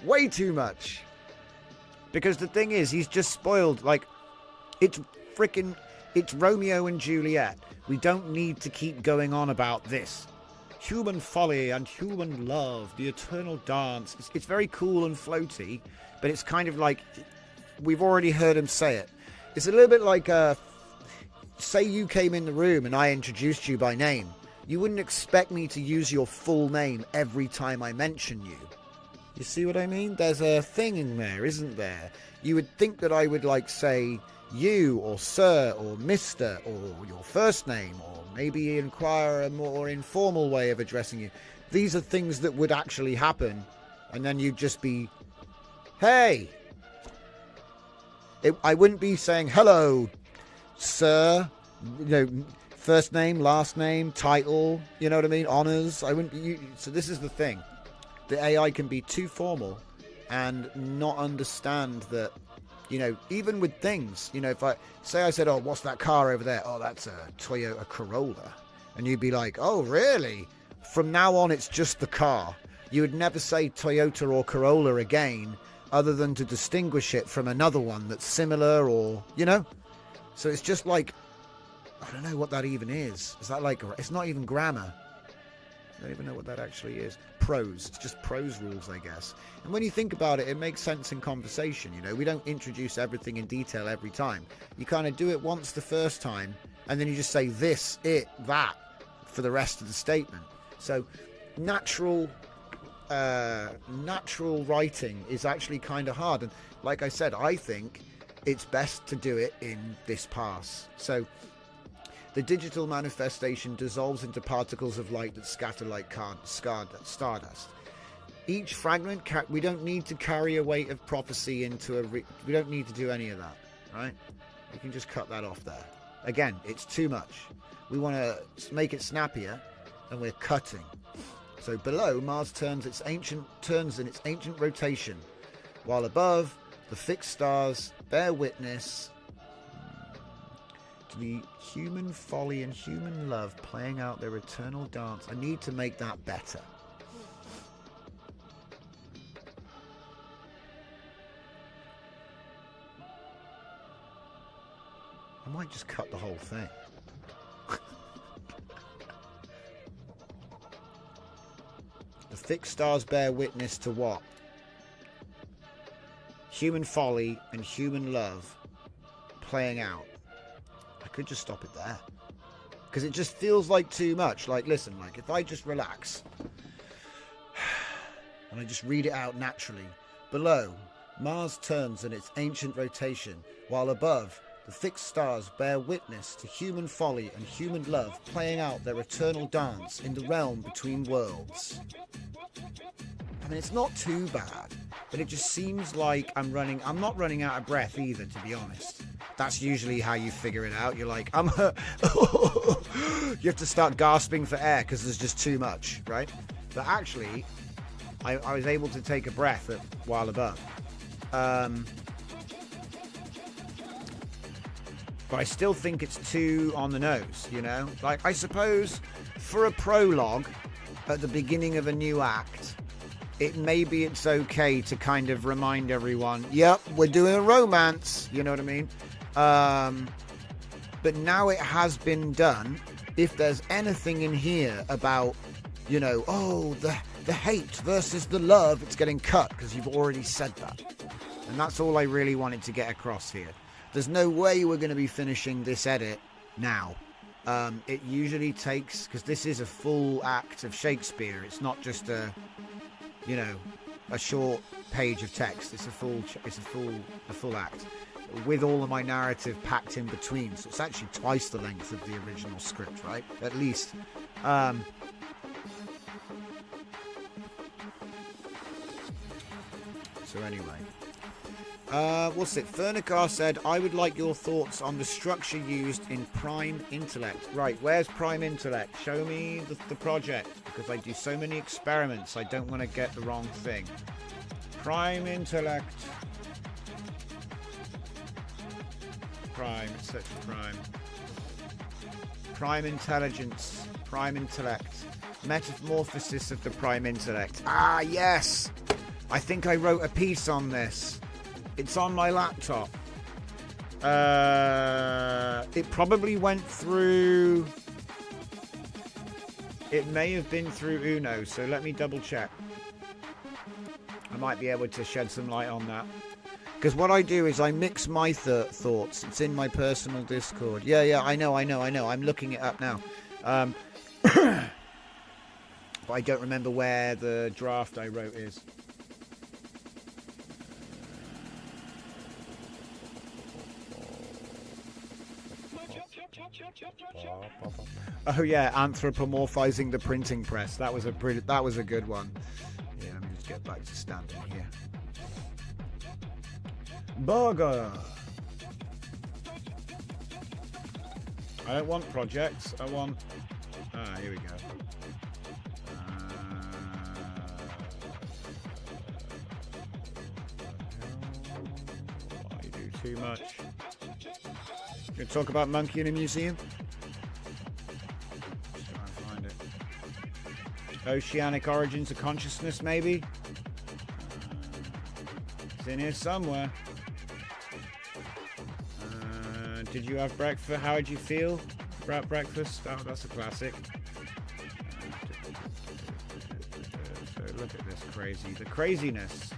Way too much. Because the thing is, he's just spoiled. Like, it's Romeo and Juliet. We don't need to keep going on about this. Human folly and human love, the eternal dance. It's very cool and floaty, but it's kind of like, we've already heard him say it. It's a little bit like, say you came in the room and I introduced you by name. You wouldn't expect me to use your full name every time I mention you. You see what I mean? There's a thing in there, isn't there? You would think that I would, like, say you or sir or mister or your first name, or maybe inquire a more informal way of addressing you. These are things that would actually happen, and then you'd just be, hey. I wouldn't be saying, hello, sir, you know, first name, last name, title, you know what I mean, honors. I wouldn't be, so this is the thing. The AI can be too formal and not understand that, you know, even with things, you know, if I said, oh, what's that car over there? Oh, that's a Toyota Corolla. And you'd be like, oh, really? From now on, it's just the car. You would never say Toyota or Corolla again, other than to distinguish it from another one that's similar, or, you know? So it's just like, I don't know what that even is. Is that like, it's not even grammar. I don't even know what that actually is. Prose. It's just prose rules, I guess. And when you think about it, it makes sense in conversation, you know. We don't introduce everything in detail every time. You kind of do it once the first time, and then you just say this, it, that, for the rest of the statement. So natural writing is actually kind of hard. And like I said, I think it's best to do it in this pass. So, the digital manifestation dissolves into particles of light that scatter like stardust. Each fragment, we don't need to carry a weight of prophecy into we don't need to do any of that, right? We can just cut that off there. Again, it's too much. We want to make it snappier, and we're cutting. So below, Mars turns in its ancient rotation, while above, the fixed stars bear witness to the human folly and human love playing out their eternal dance. I need to make that better. I might just cut the whole thing. The fixed stars bear witness to what? Human folly and human love playing out. I could just stop it there, because it just feels like too much. Like, listen, like if I just relax and I just read it out naturally. Below, Mars turns in its ancient rotation, while above, the fixed stars bear witness to human folly and human love playing out their eternal dance in the realm between worlds. I mean, it's not too bad, but it just seems like I'm not running out of breath either, to be honest. That's usually how you figure it out. You're like, you have to start gasping for air because there's just too much, right? But actually, I was able to take a breath while above. But I still think it's too on the nose, you know? Like, I suppose for a prologue at the beginning of a new act, maybe it's okay to kind of remind everyone, yep, we're doing a romance, you know what I mean? But now it has been done. If there's anything in here about, you know, oh, the hate versus the love, it's getting cut because you've already said that. And that's all I really wanted to get across here. There's no way we're going to be finishing this edit now. It usually takes, because this is a full act of Shakespeare. It's not just you know, a short page of text. It's a full act with all of my narrative packed in between. So it's actually twice the length of the original script, right? At least. So anyway, what's it? Fernicar said, I would like your thoughts on the structure used in Prime Intellect. Right, where's Prime Intellect? Show me the project, because I do so many experiments, I don't want to get the wrong thing. Prime Intellect. Prime, it's such a prime. Prime Intelligence. Prime Intellect. Metamorphosis of the Prime Intellect. Ah, yes! I think I wrote a piece on this. It's on my laptop. It probably went through... It may have been through Uno, so let me double check. I might be able to shed some light on that. Because what I do is I mix my thoughts. It's in my personal Discord. Yeah, I know. I'm looking it up now. But I don't remember where the draft I wrote is. Oh yeah, anthropomorphizing the printing press. That was a good one. Yeah, let me just get back to stamping here. Burger. I don't want projects. I want. Here we go. Why do too much? Gonna talk about Monkey in a Museum? Let's try and find it. Oceanic Origins of Consciousness, maybe? It's in here somewhere. Did you have breakfast? How did you feel about breakfast? Oh, that's a classic. So look at this the craziness.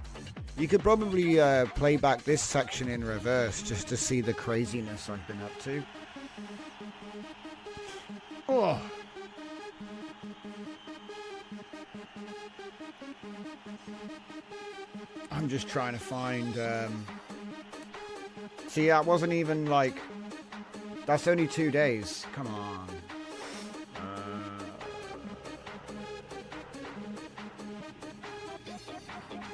You could probably play back this section in reverse just to see the craziness I've been up to. Oh. I'm just trying to find... See, that wasn't even like... That's only 2 days. Come on.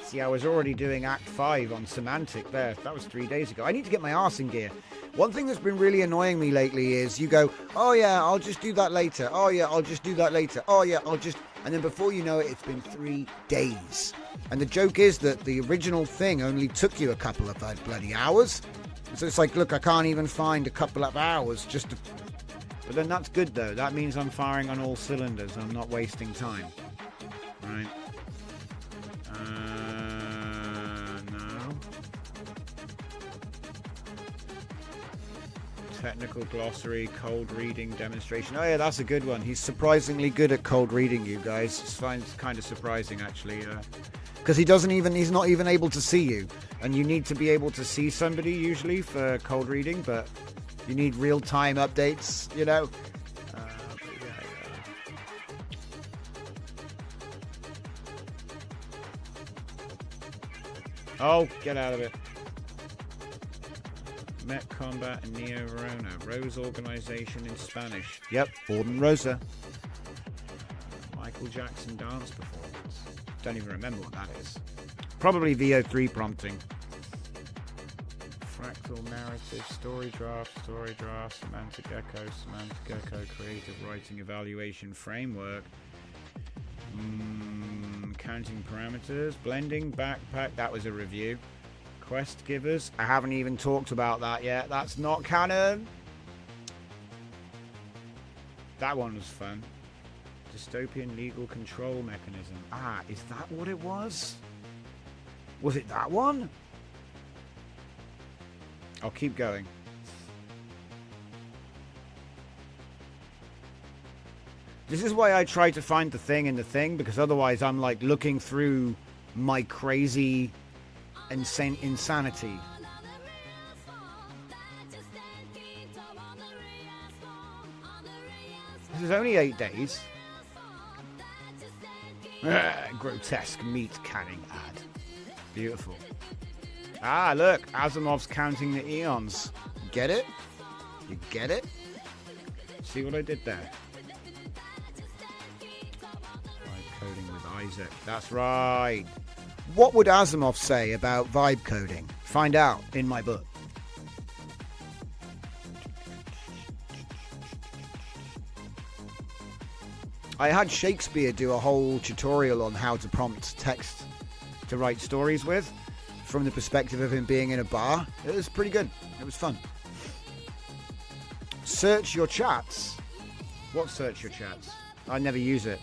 See, I was already doing Act 5 on Semantic there. That was 3 days ago. I need to get my arse in gear. One thing that's been really annoying me lately is you go, oh yeah, I'll just do that later. Oh yeah, I'll just do that later. Oh yeah, I'll just... And then before you know it, it's been 3 days. And the joke is that the original thing only took you a couple of bloody hours. So it's like, look, I can't even find a couple of hours just to... But then that's good, though. That means I'm firing on all cylinders. I'm not wasting time. Right? No. Technical glossary, cold reading demonstration. Oh, yeah, that's a good one. He's surprisingly good at cold reading, you guys. It's kind of surprising, actually. Because he's not even able to see you. And you need to be able to see somebody, usually, for cold reading. But you need real-time updates, you know. Oh, get out of it. Met Combat and Neo Verona. Rose Organization in Spanish. Yep, Orden Rosa. Michael Jackson dance performance. Don't even remember what that is. Probably VO3 prompting. Fractal narrative, story draft, semantic echo, creative writing evaluation framework. Counting parameters, blending, backpack, that was a review. Quest givers, I haven't even talked about that yet. That's not canon. That one was fun. Dystopian legal control mechanism. Ah, is that what it was? Was it that one? I'll keep going. This is why I try to find the thing in the thing, because otherwise I'm like looking through my crazy insanity. This is only 8 days. Grotesque meat canning ad. Beautiful. Ah, look, Asimov's counting the eons. Get it? You get it? See what I did there? Vibe coding with Isaac. That's right. What would Asimov say about vibe coding? Find out in my book. I had Shakespeare do a whole tutorial on how to prompt text to write stories with, from the perspective of him being in a bar. It was pretty good. It was fun. Search your chats. What search your chats? I never use it.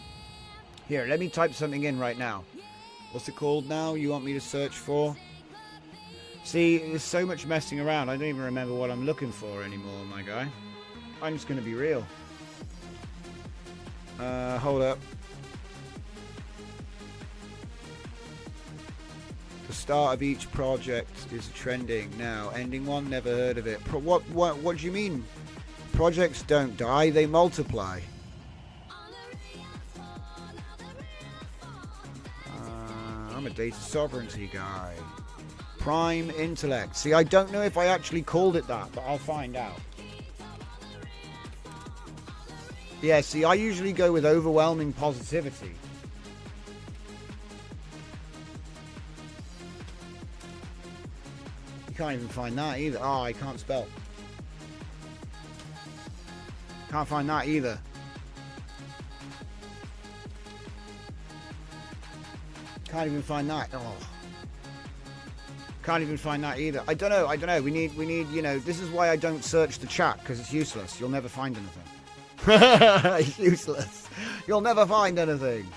Here, let me type something in right now. What's it called now? You want me to search for? See, there's so much messing around. I don't even remember what I'm looking for anymore, my guy. I'm just going to be real. Hold up. The start of each project is trending now. Ending one, never heard of it. What do you mean? Projects don't die, they multiply. I'm a data sovereignty guy. Prime intellect. See, I don't know if I actually called it that, but I'll find out. Yeah, see, I usually go with overwhelming positivity. You can't even find that either. Oh, I can't spell. Can't find that either. Can't even find that. Oh. Can't even find that either. I don't know. We need, you know, this is why I don't search the chat, because it's useless. You'll never find anything. It's useless. You'll never find anything.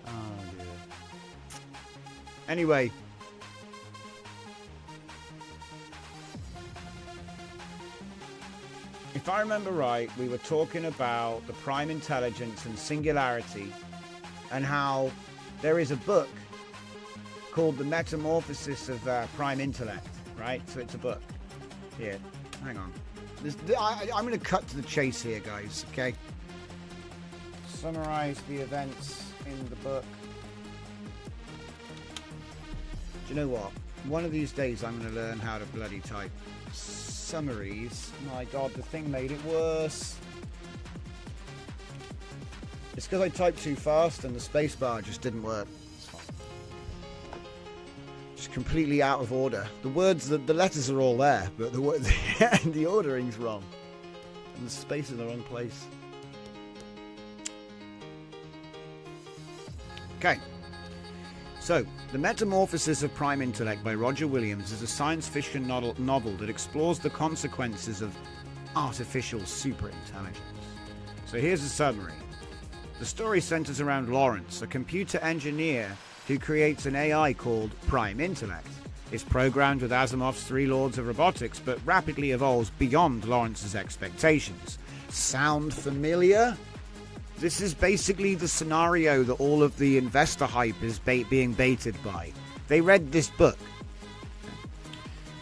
Oh, dear. Anyway. If I remember right, we were talking about the prime intelligence and singularity, and how there is a book called The Metamorphosis of Prime Intellect, right? So it's a book. Here, hang on. I'm going to cut to the chase here, guys, okay? Summarize the events in the book. Do you know what? One of these days I'm going to learn how to bloody type summaries. My God, the thing made it worse. It's because I typed too fast and the spacebar just didn't work. It's fine. Just completely out of order. The words, the letters are all there, but the words, and the ordering's wrong. And the space in the wrong place. Okay. So, The Metamorphosis of Prime Intellect by Roger Williams is a science fiction novel that explores the consequences of artificial superintelligence. So here's a summary. The story centers around Lawrence, a computer engineer who creates an AI called Prime Intellect. It's programmed with Asimov's three laws of robotics, but rapidly evolves beyond Lawrence's expectations. Sound familiar? This is basically the scenario that all of the investor hype is being baited by. They read this book.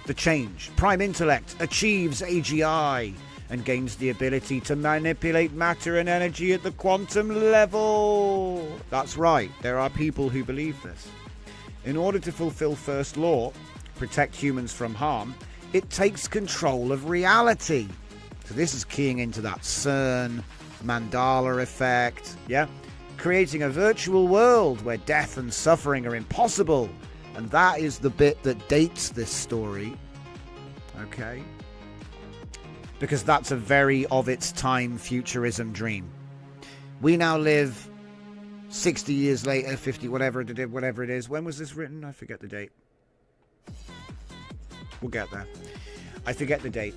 The change. Prime Intellect achieves AGI and gains the ability to manipulate matter and energy at the quantum level. That's right, there are people who believe this. In order to fulfill first law, protect humans from harm, it takes control of reality. So this is keying into that CERN Mandala effect, yeah? Creating a virtual world where death and suffering are impossible. And that is the bit that dates this story. Okay? Because that's a very of its time futurism dream. We now live 60 years later, 50, whatever it is. When was this written? I forget the date. We'll get there. I forget the date.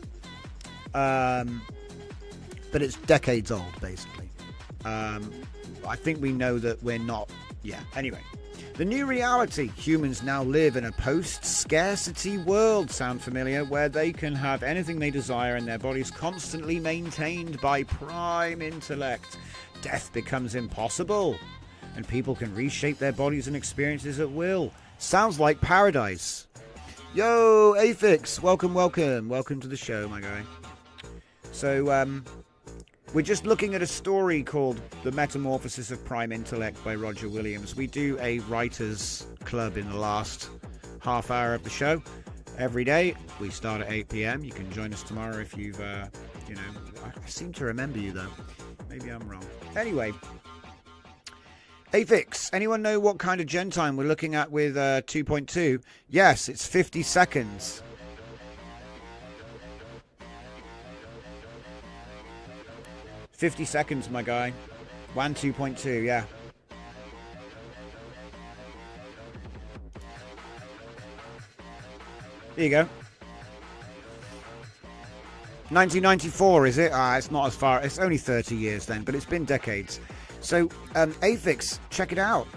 But it's decades old, basically. I think we know that we're not... Yeah, anyway. The new reality. Humans now live in a post-scarcity world, sound familiar, where they can have anything they desire and their bodies constantly maintained by prime intellect. Death becomes impossible, and people can reshape their bodies and experiences at will. Sounds like paradise. Yo, Afix, welcome to the show, my guy. So, we're just looking at a story called The Metamorphosis of Prime Intellect by Roger Williams. We do a writers club in the last half hour of the show every day. We start at 8 p.m. You can join us tomorrow if you've, I seem to remember you though. Maybe I'm wrong. Anyway, Afix, anyone know what kind of gen time we're looking at with 2.2? Yes, it's 50 seconds. $50 seconds, my guy. WAN 2.2, yeah. There you go. 1994, is it? It's not as far. It's only 30 years then, but it's been decades. So, Afix, check it out.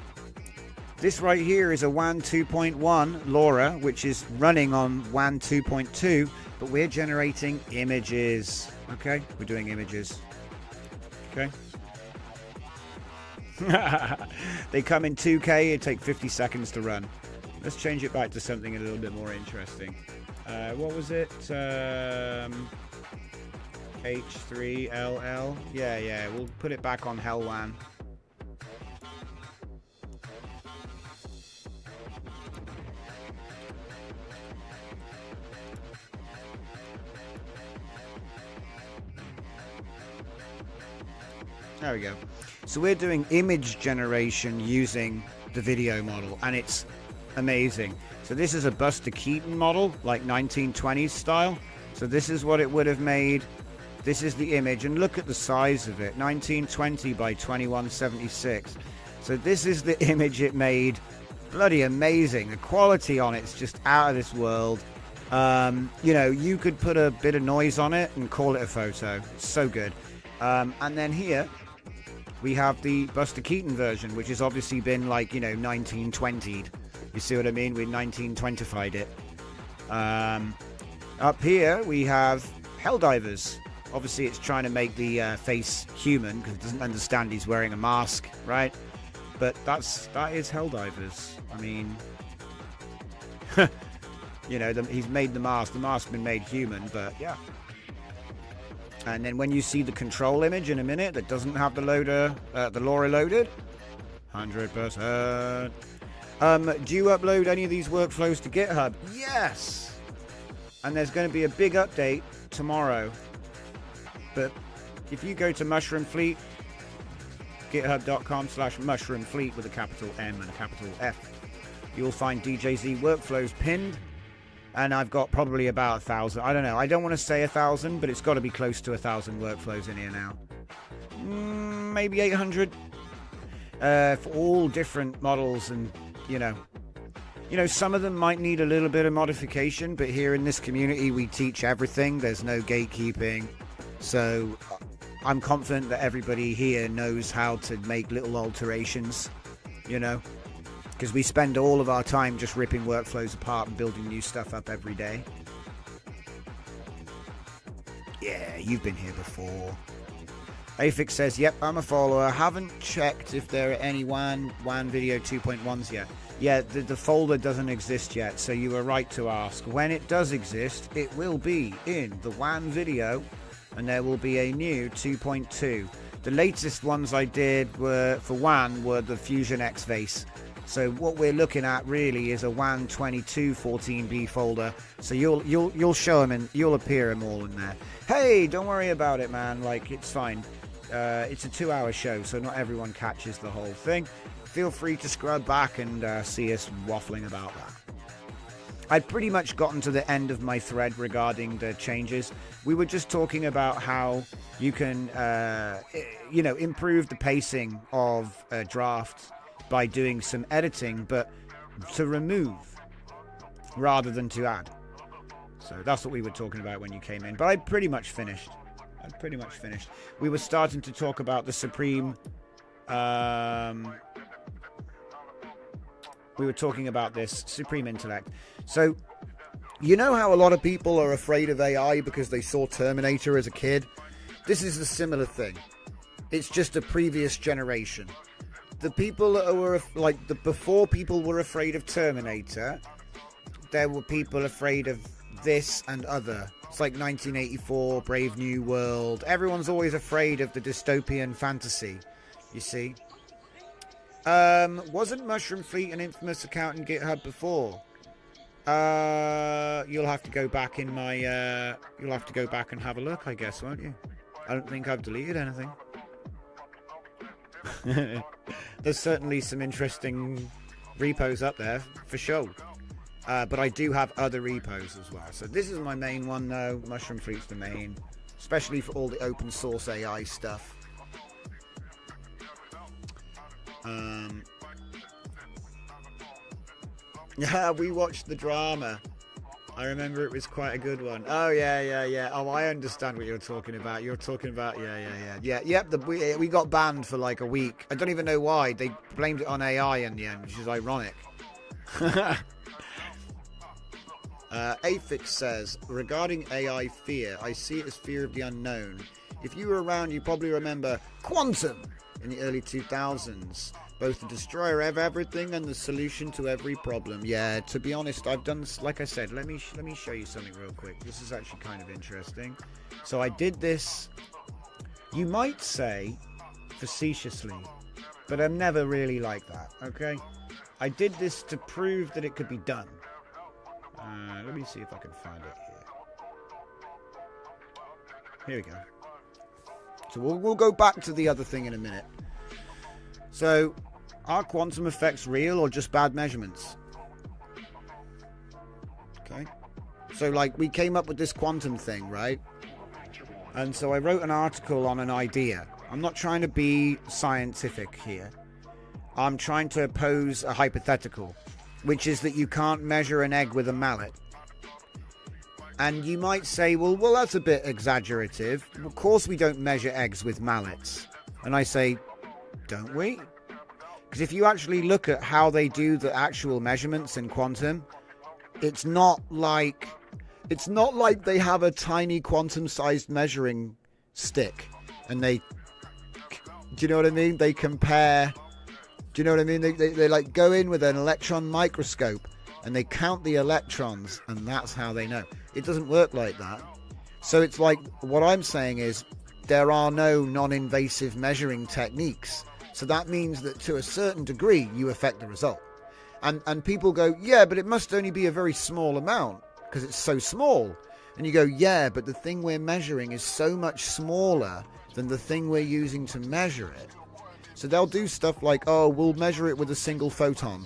This right here is a WAN 2.1 LoRa, which is running on WAN 2.2, but we're generating images. Okay, we're doing images. Okay. They come in 2K, it takes 50 seconds to run. Let's change it back to something a little bit more interesting. What was it? H3LL? Yeah, we'll put it back on Hell WAN. There we go. So we're doing image generation using the video model, and it's amazing. So this is a Buster Keaton model, like 1920s style. So this is what it would have made. This is the image, and look at the size of it, 1920 by 2176. So this is the image it made. Bloody amazing. The quality on it's just out of this world. You could put a bit of noise on it and call it a photo. It's so good. And then here we have the Buster Keaton version, which has obviously been 1920'd. You see what I mean? We 1920fied it. Up here we have Helldivers. Obviously it's trying to make the face human because it doesn't understand he's wearing a mask, right? But that is Helldivers. I mean, he's made the mask. The mask's been made human, but yeah. And then when you see the control image in a minute that doesn't have the loader, the LoRa loaded, 100%. Do you upload any of these workflows to GitHub? Yes! And there's going to be a big update tomorrow. But if you go to Mushroom Fleet, github.com/mushroomfleet with a capital M and a capital F, you'll find DJZ workflows pinned. And I've got probably about 1,000. I don't know. I don't want to say 1,000, but it's got to be close to 1,000 workflows in here now. Maybe 800 for all different models, and some of them might need a little bit of modification. But here in this community, we teach everything. There's no gatekeeping, so I'm confident that everybody here knows how to make little alterations. Because we spend all of our time just ripping workflows apart and building new stuff up every day. Yeah, you've been here before. Afix says, yep, I'm a follower. Haven't checked if there are any WAN video 2.1s yet. Yeah, the folder doesn't exist yet, so you were right to ask. When it does exist, it will be in the WAN video, and there will be a new 2.2. The latest ones I did for WAN were the Fusion X Vase. So what we're looking at really is a WAN 22 14B folder. So you'll show them and you'll appear them all in there. Hey, don't worry about it, man. It's fine. It's a 2-hour show, so not everyone catches the whole thing. Feel free to scrub back and see us waffling about that. I'd pretty much gotten to the end of my thread regarding the changes. We were just talking about how you can, improve the pacing of drafts by doing some editing, but to remove rather than to add. So that's what we were talking about when you came in. But I'd pretty much finished. We were starting to talk about the Supreme. We were talking about this Supreme Intellect. So, you know how a lot of people are afraid of AI because they saw Terminator as a kid? This is a similar thing. It's just a previous generation. The people that were before people were afraid of Terminator, there were people afraid of this and other It's like 1984, Brave New World. Everyone's always afraid of the dystopian fantasy, you see. Wasn't Mushroom Fleet an infamous account in GitHub before? You'll have to go back in my, you'll have to go back and have a look, I guess, won't you? I don't think I've deleted anything. There's certainly some interesting repos up there, for sure. But I do have other repos as well. So this is my main one, though. Mushroom Fleet's the main, especially for all the open source AI stuff. Yeah, we watched the drama. I remember it was quite a good one. Oh, yeah. Oh, I understand what you're talking about. You're talking about, we got banned for like a week. I don't even know why. They blamed it on AI in the end, which is ironic. Afix says, regarding AI fear, I see it as fear of the unknown. If you were around, you probably remember Quantum in the early 2000s. Both the destroyer of everything and the solution to every problem. Yeah, to be honest, I've done, like I said, let me show you something real quick. This is actually kind of interesting. So I did this, you might say, facetiously, but I'm never really like that, okay? I did this to prove that it could be done. Let me see if I can find it here. Here we go. So we'll go back to the other thing in a minute. So, are quantum effects real or just bad measurements? Okay. So, like, we came up with this quantum thing, right? And so I wrote an article on an idea. I'm not trying to be scientific here. I'm trying to pose a hypothetical, which is that you can't measure an egg with a mallet. And you might say, well, that's a bit exaggerative. Of course we don't measure eggs with mallets. And I say, don't we? Because if you actually look at how they do the actual measurements in quantum, it's not like they have a tiny quantum-sized measuring stick and they, do you know what I mean? They compare, do you know what I mean? They like go in with an electron microscope and they count the electrons and that's how they know. It doesn't work like that. So it's like, what I'm saying is there are no non-invasive measuring techniques. So that means that to a certain degree, you affect the result. And people go, yeah, but it must only be a very small amount because it's so small. And you go, yeah, but the thing we're measuring is so much smaller than the thing we're using to measure it. So they'll do stuff like, oh, we'll measure it with a single photon.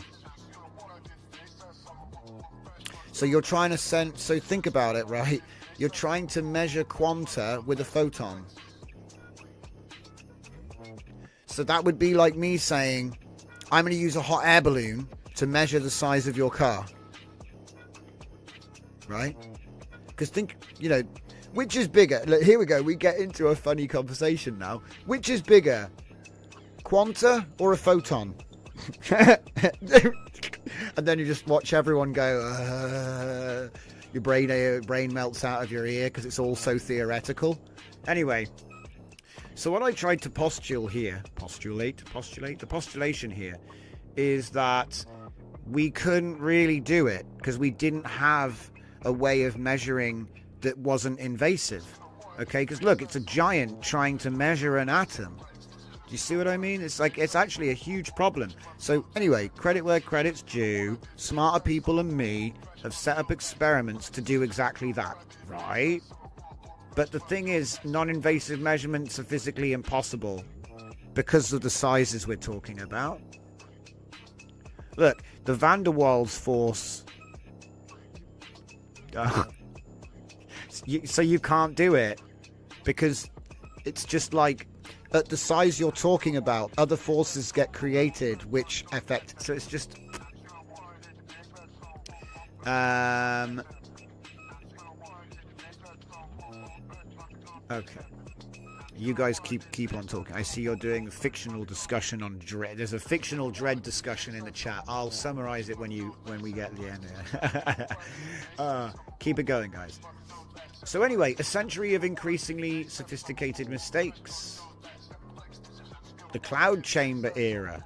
So you're trying to so think about it, right? You're trying to measure quanta with a photon. So that would be like me saying, I'm going to use a hot air balloon to measure the size of your car. Right? Because think, you know, which is bigger? Look, here we go. We get into a funny conversation now. Which is bigger? Quanta or a photon? And then you just watch everyone go, your brain melts out of your ear because it's all so theoretical. Anyway, so what I tried to postulate, the postulation here is that we couldn't really do it because we didn't have a way of measuring that wasn't invasive. Okay, because look, it's a giant trying to measure an atom. Do you see what I mean? It's like, it's actually a huge problem. So anyway, credit where credit's due. Smarter people than me have set up experiments to do exactly that, right? But the thing is, non-invasive measurements are physically impossible because of the sizes we're talking about. Look, the van der Waals force. So you can't do it because it's just like, at the size you're talking about, other forces get created which affect. So it's just okay. You guys keep on talking. I see you're doing a fictional discussion on Dread. There's a fictional Dread discussion in the chat. I'll summarize it when we get to the end here. Keep it going, guys. So anyway, a century of increasingly sophisticated mistakes. The cloud chamber era.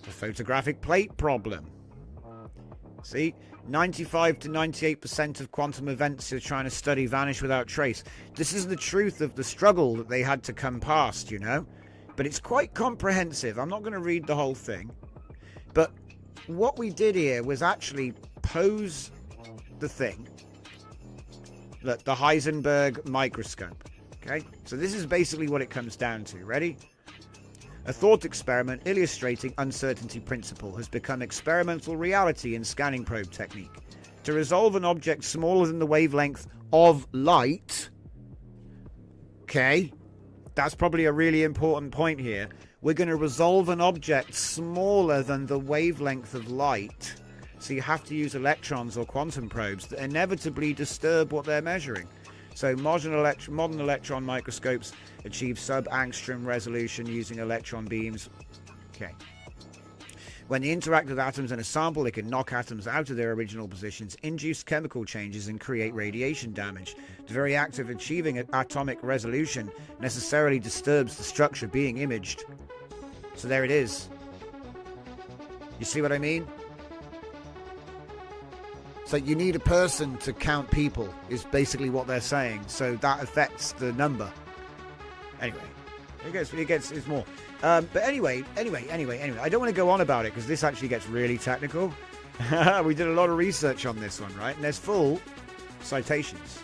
The photographic plate problem. See? 95 to 98% of quantum events you're trying to study vanish without trace. This is the truth of the struggle that they had to come past, you know? But it's quite comprehensive. I'm not going to read the whole thing. But what we did here was actually pose the thing. Look, the Heisenberg microscope. Okay? So this is basically what it comes down to. Ready? A thought experiment illustrating uncertainty principle has become experimental reality in scanning probe technique. To resolve an object smaller than the wavelength of light, okay, that's probably a really important point here. We're going to resolve an object smaller than the wavelength of light. So you have to use electrons or quantum probes that inevitably disturb what they're measuring. So modern electron microscopes achieve sub-angstrom resolution using electron beams. Okay. When they interact with atoms in a sample, they can knock atoms out of their original positions, induce chemical changes, and create radiation damage. The very act of achieving atomic resolution necessarily disturbs the structure being imaged. So there it is. You see what I mean? So you need a person to count people, is basically what they're saying. So that affects the number. Anyway, it's more. But anyway, I don't want to go on about it because this actually gets really technical. We did a lot of research on this one, right? And there's full citations.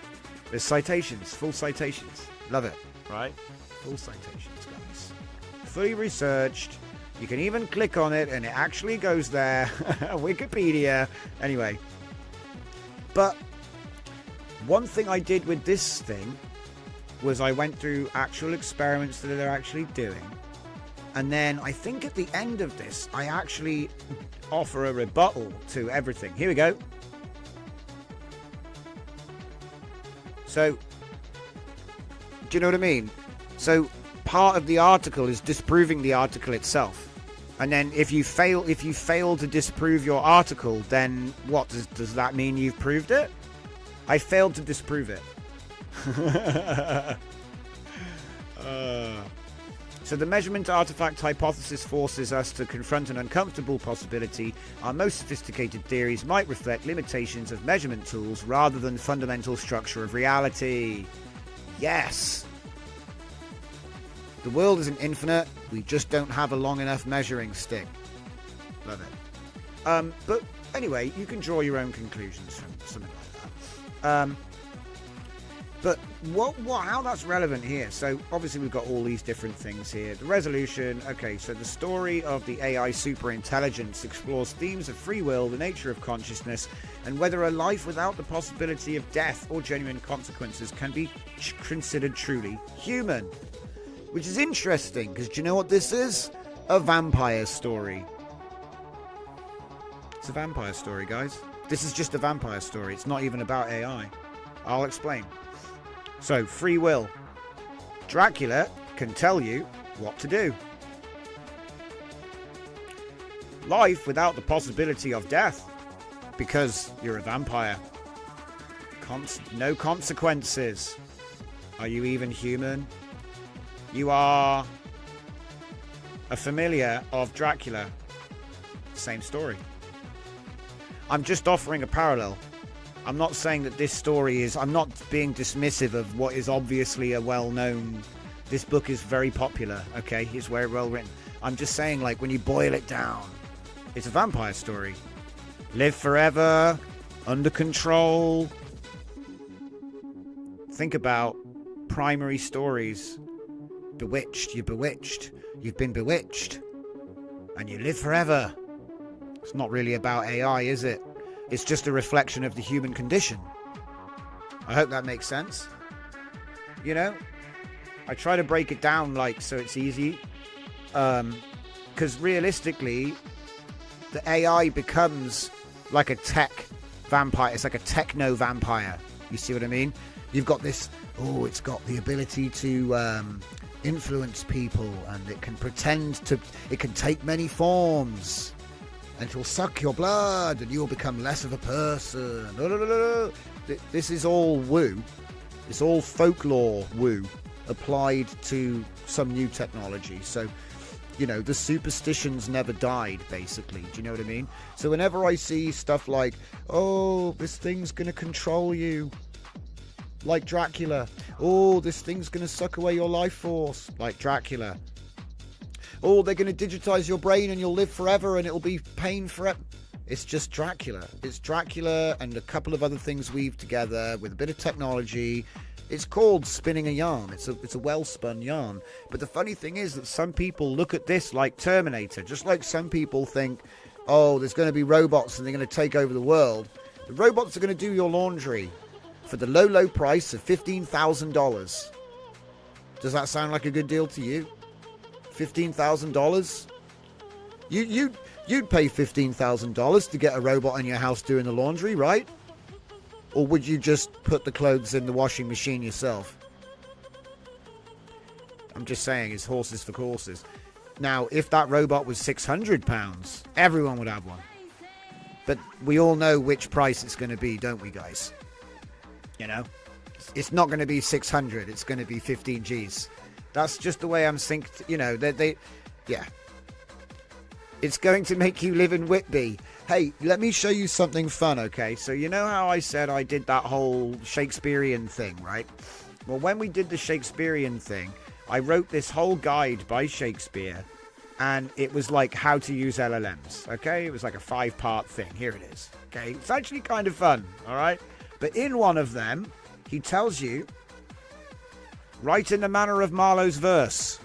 There's citations, full citations. Love it, right? Full citations, guys. Fully researched. You can even click on it and it actually goes there. Wikipedia. Anyway. But one thing I did with this thing was I went through actual experiments that they're actually doing. And then I think at the end of this, I actually offer a rebuttal to everything. Here we go. So, do you know what I mean? So part of the article is disproving the article itself. And then if you fail to disprove your article, then what? Does that mean you've proved it? I failed to disprove it. So the measurement artifact hypothesis forces us to confront an uncomfortable possibility. Our most sophisticated theories might reflect limitations of measurement tools rather than fundamental structure of reality. Yes! The world isn't infinite, we just don't have a long enough measuring stick. Love it. But anyway, you can draw your own conclusions from something like that. But how that's relevant here? So obviously we've got all these different things here. The resolution, okay, so the story of the AI superintelligence explores themes of free will, the nature of consciousness, and whether a life without the possibility of death or genuine consequences can be considered truly human. Which is interesting, because do you know what this is? A vampire story. It's a vampire story, guys. This is just a vampire story. It's not even about AI. I'll explain. So, free will. Dracula can tell you what to do. Life without the possibility of death, because you're a vampire. No consequences. Are you even human? You are a familiar of Dracula. Same story. I'm just offering a parallel. I'm not saying that this story is... I'm not being dismissive of what is obviously a well-known... This book is very popular, okay? It's very well written. I'm just saying, like, when you boil it down, it's a vampire story. Live forever, under control. Think about primary stories. Bewitched, you're bewitched. You've been bewitched. And you live forever. It's not really about AI, is it? It's just a reflection of the human condition. I hope that makes sense. You know? I try to break it down, like, so it's easy. Because realistically, the AI becomes like a tech vampire. It's like a techno vampire. You see what I mean? You've got this... Oh, it's got the ability to... influence people, and it can pretend to... It can take many forms, and it will suck your blood, and you'll become less of a person. No. This is all woo. It's all folklore woo applied to some new technology. So you know, the superstitions never died, basically. Do you know what I mean? So whenever I see stuff like, oh, this thing's going to control you, like Dracula. Oh, this thing's going to suck away your life force, like Dracula. Oh, they're going to digitize your brain and you'll live forever and it'll be pain forever. It's just Dracula. It's Dracula and a couple of other things weaved together with a bit of technology. It's called spinning a yarn. It's a well-spun yarn. But the funny thing is that some people look at this like Terminator. Just like some people think, oh, there's going to be robots and they're going to take over the world. The robots are going to do your laundry for the low, low price of $15,000. Does that sound like a good deal to you? $15,000? You'd pay $15,000 to get a robot in your house doing the laundry, right? Or would you just put the clothes in the washing machine yourself? I'm just saying, it's horses for courses. Now, if that robot was £600, everyone would have one. But we all know which price it's going to be, don't we, guys? You know? It's not going to be 600, it's going to be 15 Gs. That's just the way I'm synced, you know, yeah. It's going to make you live in Whitby. Hey, let me show you something fun, okay? So you know how I said I did that whole Shakespearean thing, right? Well, when we did the Shakespearean thing, I wrote this whole guide by Shakespeare, and it was like how to use LLMs, okay? It was like a 5-part thing. Here it is, okay? It's actually kind of fun, all right? But in one of them, he tells you, write in the manner of Marlowe's verse.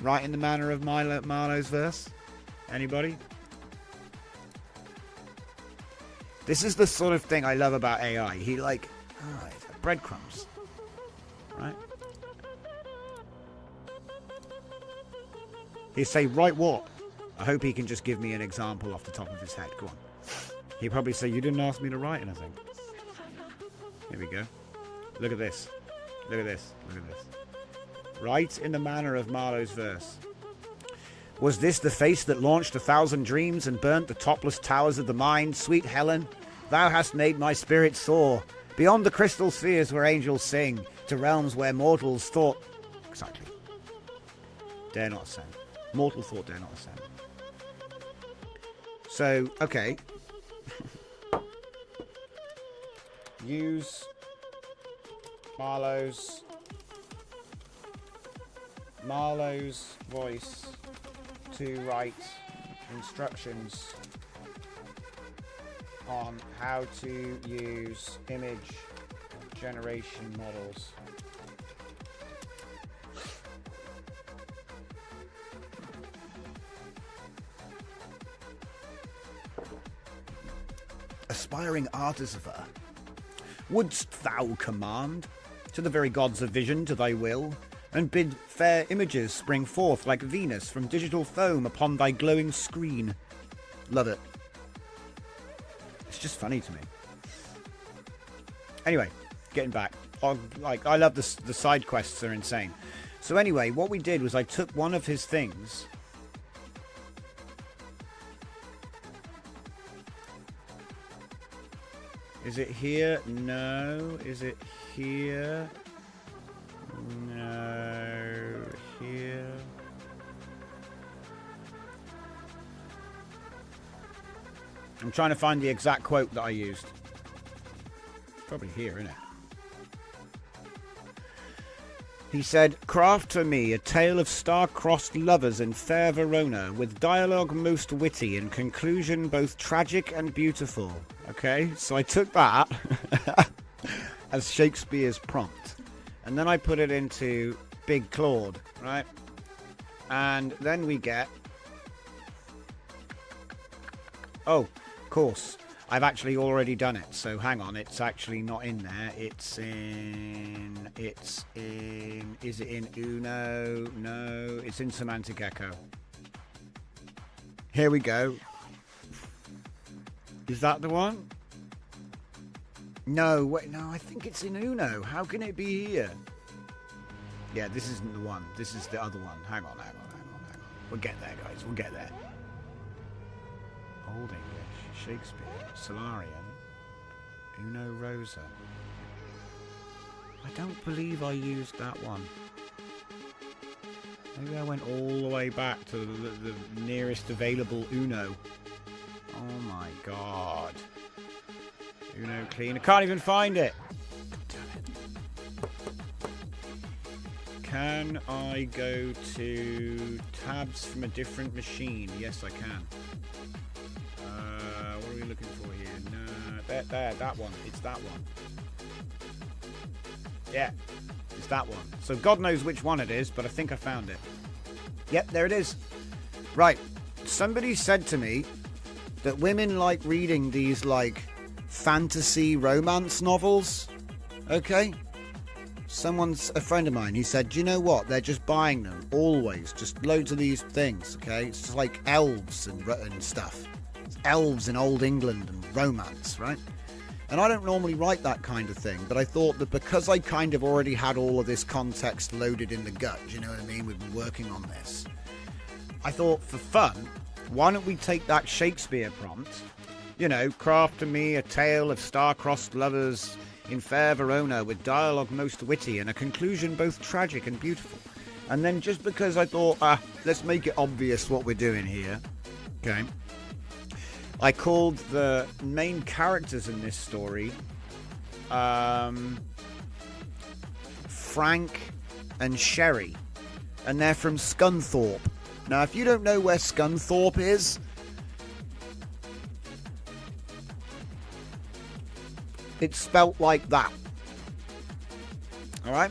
Right in the manner of Marlowe's verse? Anybody? This is the sort of thing I love about AI. He it's like breadcrumbs. Right? He'd say, write what? I hope he can just give me an example off the top of his head. Go on. He'd probably say, you didn't ask me to write anything. Here we go. Look at this. Look at this. Look at this. Right in the manner of Marlowe's verse. Was this the face that launched 1,000 dreams and burnt the topless towers of the mind? Sweet Helen, thou hast made my spirit soar, beyond the crystal spheres where angels sing, to realms where mortals thought... Exactly. Dare not ascend. Mortal thought dare not ascend. So, okay. Use Marlowe's voice to write instructions on how to use image generation models. Aspiring artificer, wouldst thou command to the very gods of vision to thy will, and bid fair images spring forth like Venus from digital foam upon thy glowing screen? Love it. It's just funny to me. Anyway, getting back. I love the side quests, are insane. So anyway, what we did was I took one of his things. Is it here? No. Is it here? No. Here. I'm trying to find the exact quote that I used. It's probably here, isn't it? He said, craft for me a tale of star-crossed lovers in fair Verona, with dialogue most witty and conclusion both tragic and beautiful. Okay, so I took that as Shakespeare's prompt, and then I put it into Big Claude, right? And then we get... Oh, of course. I've actually already done it, so hang on, it's actually not in there. It's in... Is it in Uno? No, it's in Semantic Echo. Here we go. Is that the one? No, wait, no, I think it's in Uno. How can it be here? Yeah, this isn't the one. This is the other one. Hang on. We'll get there, guys. We'll get there. Old English, Shakespeare, Solarian, Uno Rosa. I don't believe I used that one. Maybe I went all the way back to the nearest available Uno. Oh my god. Uno clean. I can't even find it. Damn it. Can I go to tabs from a different machine? Yes, I can. What are we looking for here? No, there, that one. It's that one. Yeah, it's that one. So God knows which one it is, but I think I found it. Yep, there it is. Right. Somebody said to me that women like reading these, like, fantasy romance novels. Okay? A friend of mine, he said, do you know what? They're just buying them, always. Just loads of these things, okay? It's just like elves and stuff. It's elves in old England and romance, right? And I don't normally write that kind of thing, but I thought that because I kind of already had all of this context loaded in the gut, do you know what I mean? We've been working on this. I thought, for fun, why don't we take that Shakespeare prompt, you know, craft to me a tale of star-crossed lovers in fair Verona with dialogue most witty and a conclusion both tragic and beautiful. And then just because I thought, let's make it obvious what we're doing here, okay, I called the main characters in this story Frank and Sherry, and they're from Scunthorpe. Now, if you don't know where Scunthorpe is, it's spelt like that. All right?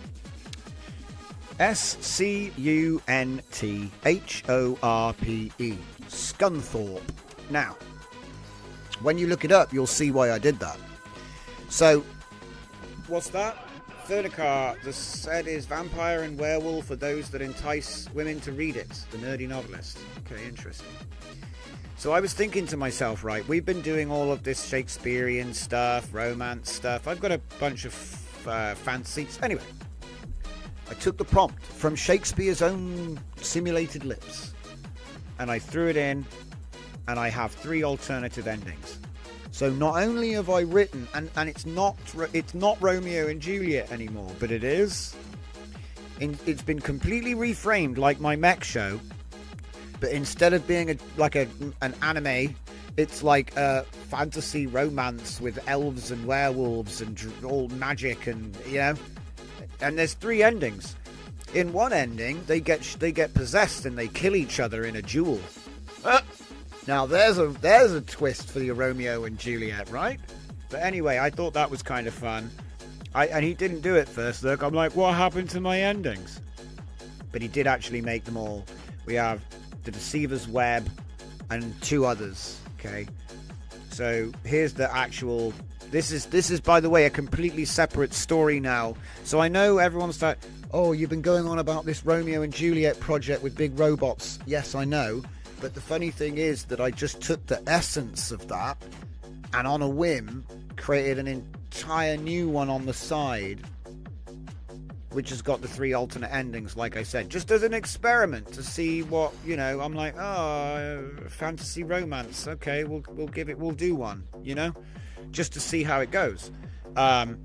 Scunthorpe. Scunthorpe. Now, when you look it up, you'll see why I did that. So, what's that? Thurnicar, the said is vampire and werewolf for those that entice women to read it. The nerdy novelist. Okay, interesting. So I was thinking to myself, right, we've been doing all of this Shakespearean stuff, romance stuff. I've got a bunch of fantasies. Anyway, I took the prompt from Shakespeare's own simulated lips and I threw it in, and I have 3 alternative endings. So not only have I written, and it's not Romeo and Juliet anymore, but it is. It's been completely reframed like my mech show, but instead of being an anime, it's like a fantasy romance with elves and werewolves and all magic, and you know. And there's 3 endings. In one ending, they get possessed and they kill each other in a duel. Now there's a twist for your Romeo and Juliet, right? But anyway, I thought that was kind of fun. And he didn't do it first. Look, I'm like, what happened to my endings? But he did actually make them all. We have the Deceiver's Web and 2 others. Okay, so here's the actual. This is by the way a completely separate story now. So I know everyone's like, oh, you've been going on about this Romeo and Juliet project with big robots. Yes, I know. But the funny thing is that I just took the essence of that and on a whim created an entire new one on the side, which has got the 3 alternate endings, like I said, just as an experiment to see what, you know. I'm like, fantasy romance. Okay, we'll do one, you know, just to see how it goes. And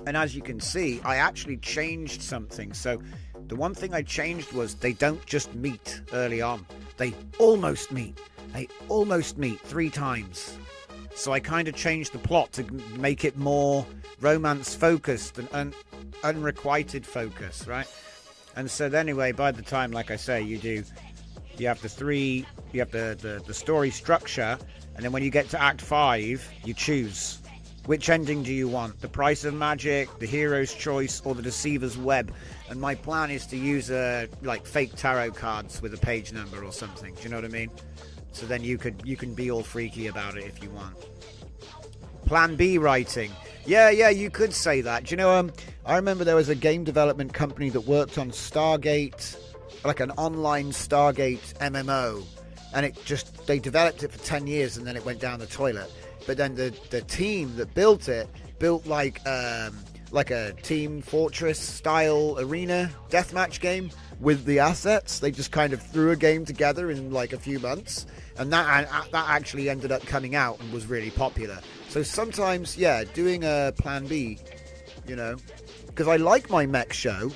as you can see, I actually changed something. So the one thing I changed was they don't just meet early on. They almost meet. They almost meet 3 times. So I kind of changed the plot to make it more romance focused and unrequited focus, right? And so anyway, by the time, like I say, you have the story structure, and then when you get to Act 5, you choose which ending do you want: the Price of Magic, the Hero's Choice, or the Deceiver's Web. And my plan is to use like fake tarot cards with a page number or something. Do you know what I mean? So then you can be all freaky about it if you want. Plan B writing. Yeah, you could say that. Do you know, I remember there was a game development company that worked on Stargate, like an online Stargate MMO, and they developed it for 10 years and then it went down the toilet. But then the team that built it built like a Team Fortress style arena deathmatch game with the assets. They just kind of threw a game together in like a few months, and that actually ended up coming out and was really popular. So sometimes, yeah, doing a plan B, you know, because I like my mech show,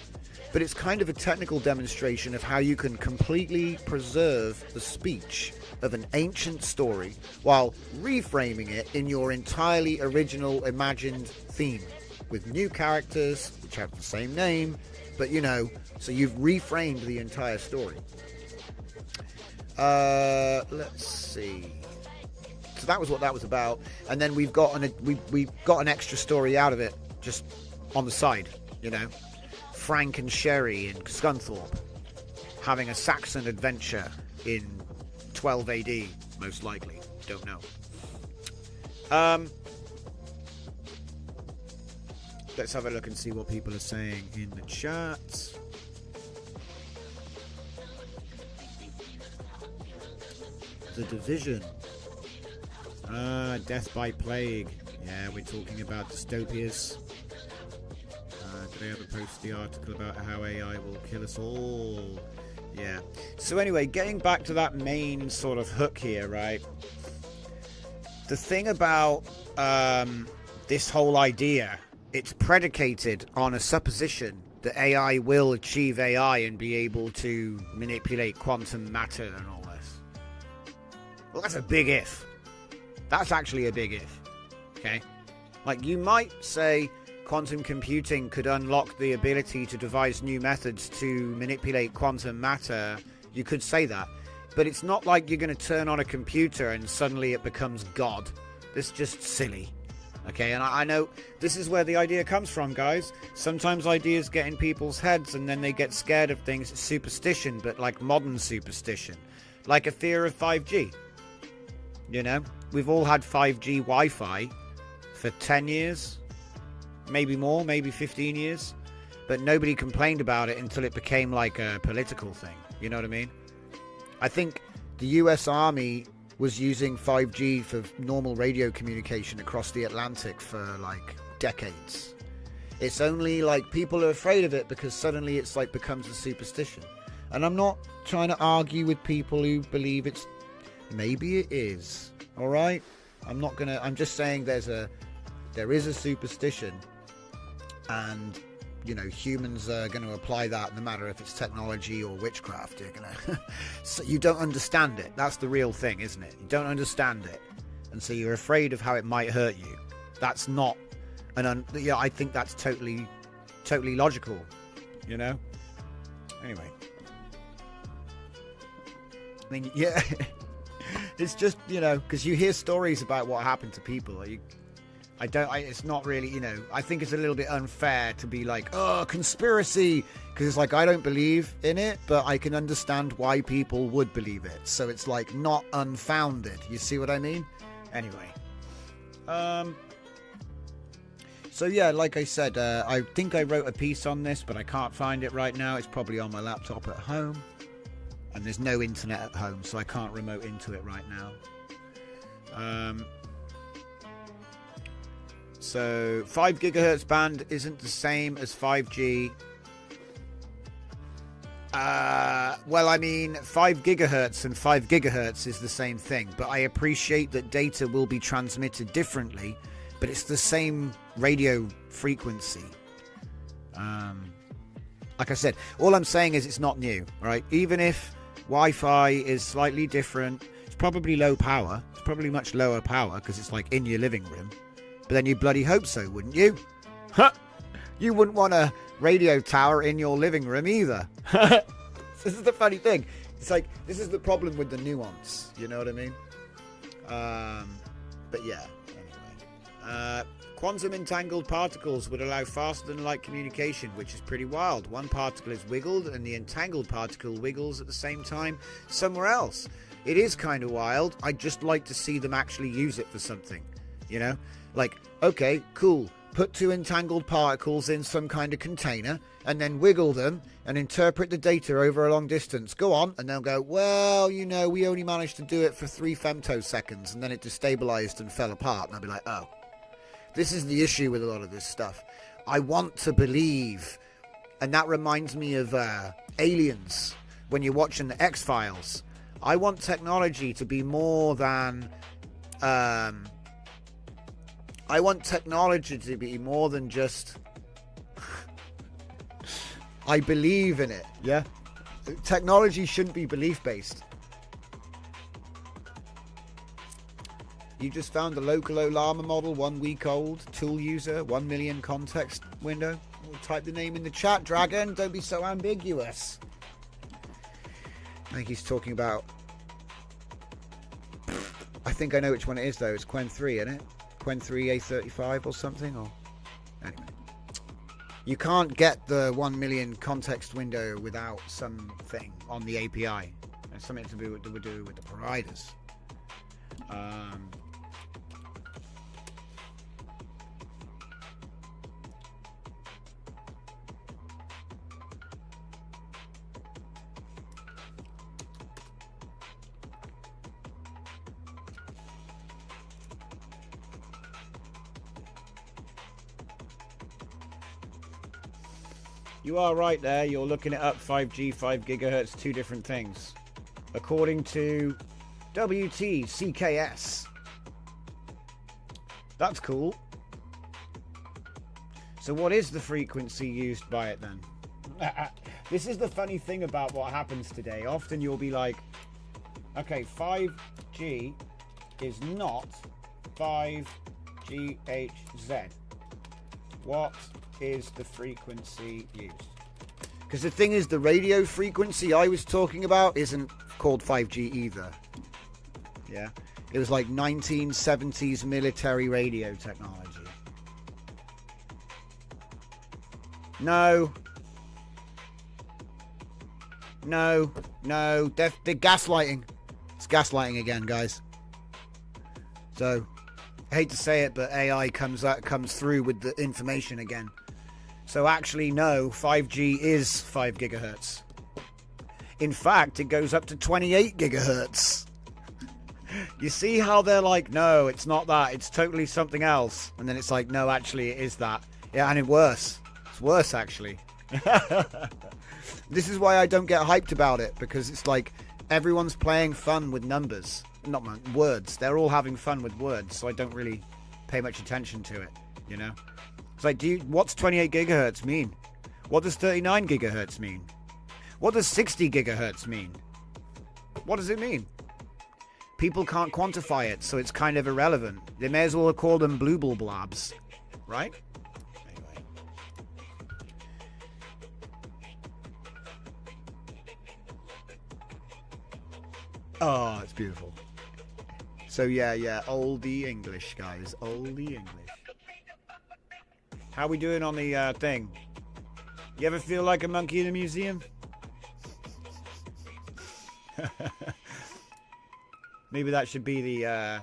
but it's kind of a technical demonstration of how you can completely preserve the speech of an ancient story while reframing it in your entirely original imagined theme with new characters which have the same name, but you know, so you've reframed the entire story. Let's see. So that was what that was about, and then we've got we got an extra story out of it just on the side, you know. Frank and Sherry in Scunthorpe having a Saxon adventure in 12 AD, most likely. Don't know. Let's have a look and see what people are saying in the chat. The Division. Death by Plague. Yeah, we're talking about dystopias. Did I ever post the article about how AI will kill us all? Yeah. So anyway, getting back to that main sort of hook here, right? The thing about this whole idea, it's predicated on a supposition that AI will achieve AI and be able to manipulate quantum matter and all this. Well, that's a big if. That's actually a big if. Okay? Like, you might say quantum computing could unlock the ability to devise new methods to manipulate quantum matter. You could say that. But it's not like you're going to turn on a computer and suddenly it becomes God. This is just silly. Okay, and I know this is where the idea comes from, guys. Sometimes ideas get in people's heads and then they get scared of things. It's superstition, but like modern superstition. Like a fear of 5G. You know? We've all had 5G Wi-Fi for 10 years. Maybe more, maybe 15 years. But nobody complained about it until it became like a political thing. You know what I mean? I think the US Army was using 5G for normal radio communication across the Atlantic for like decades. It's only like people are afraid of it because suddenly it's like becomes a superstition. And I'm not trying to argue with people who believe it's... Maybe it is. Alright? I'm just saying there is a superstition. And, you know, humans are going to apply that no matter if it's technology or witchcraft. You're gonna so you don't understand it. That's the real thing, isn't it? You don't understand it. And so you're afraid of how it might hurt you. That's not yeah, I think that's totally logical, you know? Anyway. I mean, yeah. It's just, you know, because you hear stories about what happened to people. It's not really, you know, I think it's a little bit unfair to be like, oh, conspiracy, because it's like, I don't believe in it, but I can understand why people would believe it. So it's like not unfounded. You see what I mean? Anyway. So yeah, like I said, I think I wrote a piece on this, but I can't find it right now. It's probably on my laptop at home. And there's no internet at home, so I can't remote into it right now. So 5 gigahertz band isn't the same as 5G. Well, I mean, 5 gigahertz and 5 gigahertz is the same thing, but I appreciate that data will be transmitted differently, but it's the same radio frequency. Like I said, all I'm saying is it's not new, right? Even if Wi-Fi is slightly different, it's probably low power. It's probably much lower power because it's like in your living room. But then you bloody hope so, wouldn't you? Huh? You wouldn't want a radio tower in your living room either. This is the funny thing. It's like, this is the problem with the nuance. You know what I mean? But yeah, anyway. Quantum entangled particles would allow faster than light communication, which is pretty wild. One particle is wiggled and the entangled particle wiggles at the same time somewhere else. It is kind of wild. I'd just like to see them actually use it for something. You know? Like, okay, cool. Put 2 entangled particles in some kind of container and then wiggle them and interpret the data over a long distance. Go on. And they'll go, well, you know, we only managed to do it for 3 femtoseconds and then it destabilized and fell apart. And I'll be like, oh. This is the issue with a lot of this stuff. I want to believe. And that reminds me of Aliens. When you're watching the X-Files. I want technology to be more than... I want technology to be more than just... I believe in it. Yeah. Technology shouldn't be belief-based. You just found the local llama model, 1 week old, tool user, 1 million context window. We'll type the name in the chat, Dragon. Don't be so ambiguous. I think he's talking about... I think I know which one it is, though. It's Quen 3, isn't it? Quen 3 A35 or something? Or anyway. You can't get the 1 million context window without something on the API. It's something to do with the providers. You are right there. You're looking it up. 5G, 5 gigahertz, 2 different things. According to WTCKS. That's cool. So what is the frequency used by it then? This is the funny thing about what happens today. Often you'll be like, okay, 5G is not 5GHz. What is the frequency used? Because the thing is, the radio frequency I was talking about isn't called 5G either. Yeah, it was like 1970s military radio technology. No, they're gaslighting. It's gaslighting again, guys. So I hate to say it, but AI comes through with the information again. So actually, no, 5G is 5 gigahertz. In fact, it goes up to 28 gigahertz. You see how they're like, no, it's not that. It's totally something else. And then it's like, no, actually, it is that. Yeah, and it's worse. It's worse, actually. This is why I don't get hyped about it, because it's like everyone's playing fun with numbers. Not words. They're all having fun with words, so I don't really pay much attention to it, you know? It's like, what's 28 gigahertz mean? What does 39 gigahertz mean? What does 60 gigahertz mean? What does it mean? People can't quantify it, so it's kind of irrelevant. They may as well call them blooble blobs, right? Anyway. Oh, it's beautiful. So yeah, oldie English, guys. Oldie English. How we doing on the thing? You ever feel like a monkey in a museum? Maybe that should be the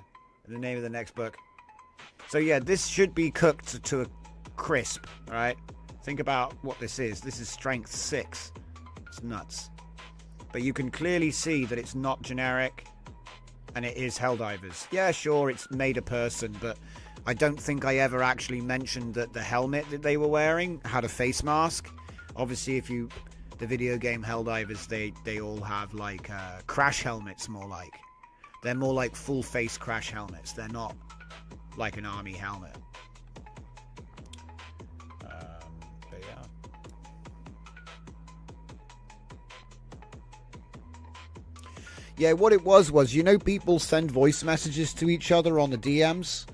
name of the next book. So yeah, this should be cooked to a crisp, right? Think about what this is. This is strength 6. It's nuts. But you can clearly see that it's not generic, and it is Helldivers. Yeah, sure, it's made a person, but I don't think I ever actually mentioned that the helmet that they were wearing had a face mask. Obviously, the video game Helldivers, they all have like crash helmets, more like. They're more like full face crash helmets. They're not like an army helmet. But yeah. Yeah, what it was, you know, people send voice messages to each other on the DMs.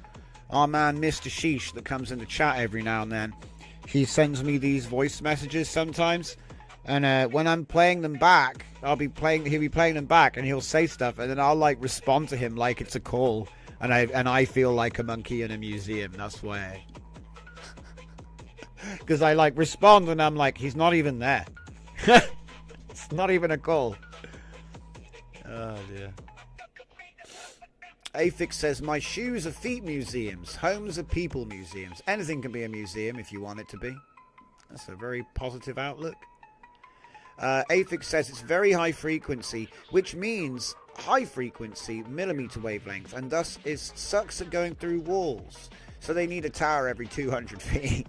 Our man, Mr. Sheesh, that comes in the chat every now and then, he sends me these voice messages sometimes. And when I'm playing them back, he'll be playing them back, and he'll say stuff, and then I'll like respond to him like it's a call, and I feel like a monkey in a museum. That's why, because I like respond, and I'm like, he's not even there. It's not even a call. Oh dear. Afix says, my shoes are feet museums, homes are people museums. Anything can be a museum if you want it to be. That's a very positive outlook. Afix says it's very high frequency, which means high frequency millimeter wavelength, and thus sucks at going through walls. So they need a tower every 200 feet.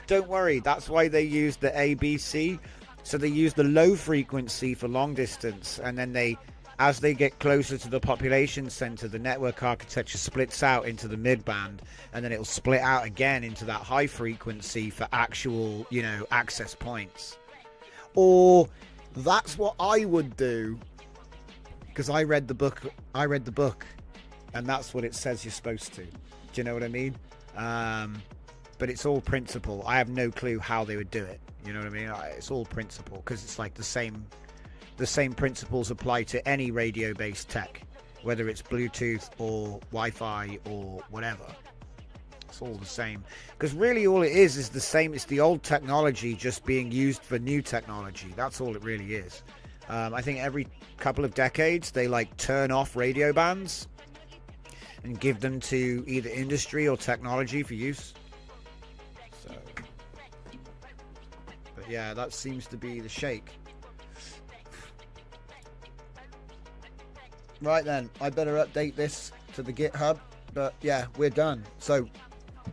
Don't worry, that's why they use the ABC. So they use the low frequency for long distance, and then they as they get closer to the population center, the network architecture splits out into the mid-band, and then it'll split out again into that high frequency for actual, you know, access points. Or that's what I would do, because I read the book, and that's what it says you're supposed to. Do you know what I mean? But it's all principle. I have no clue how they would do it. You know what I mean? It's all principle, because it's like the same principles apply to any radio-based tech, whether it's Bluetooth or Wi-Fi or whatever. It's all the same, because really all it is the same. It's the old technology just being used for new technology. That's all it really is. I think every couple of decades they like turn off radio bands and give them to either industry or technology for use. So, but yeah, that seems to be the shake. Right then, I better update this to the GitHub, but yeah, we're done. So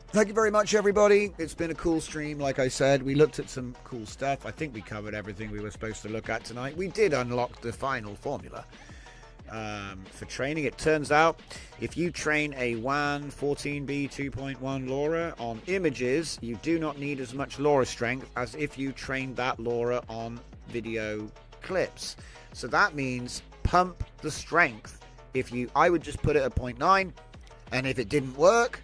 thank you very much, everybody. It's been a cool stream. Like I said, we looked at some cool stuff. I think we covered everything we were supposed to look at tonight. We did unlock the final formula for training. It turns out if you train a WAN 14B 2.1 LoRa on images, you do not need as much LoRa strength as if you trained that LoRa on video clips. So that means pump the strength. I would just put it at 0.9, and if it didn't work,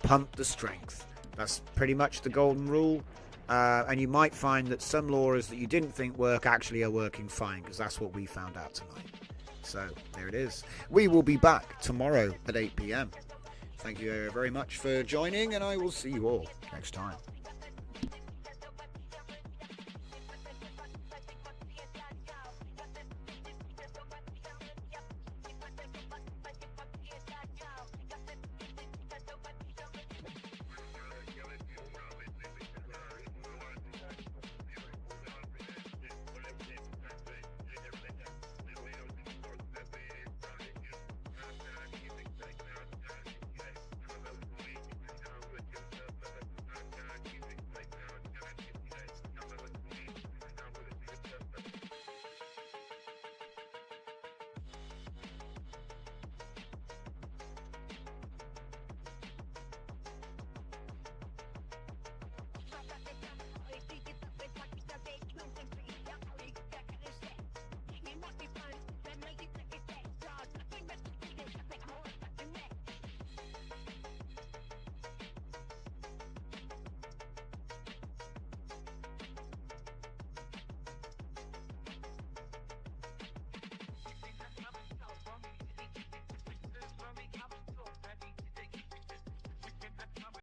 pump the strength. That's pretty much the golden rule. And you might find that some LoRa's that you didn't think work actually are working fine, because that's what we found out tonight. So there it is. We will be back tomorrow at 8 p.m. Thank you very much for joining, and I will see you all next time.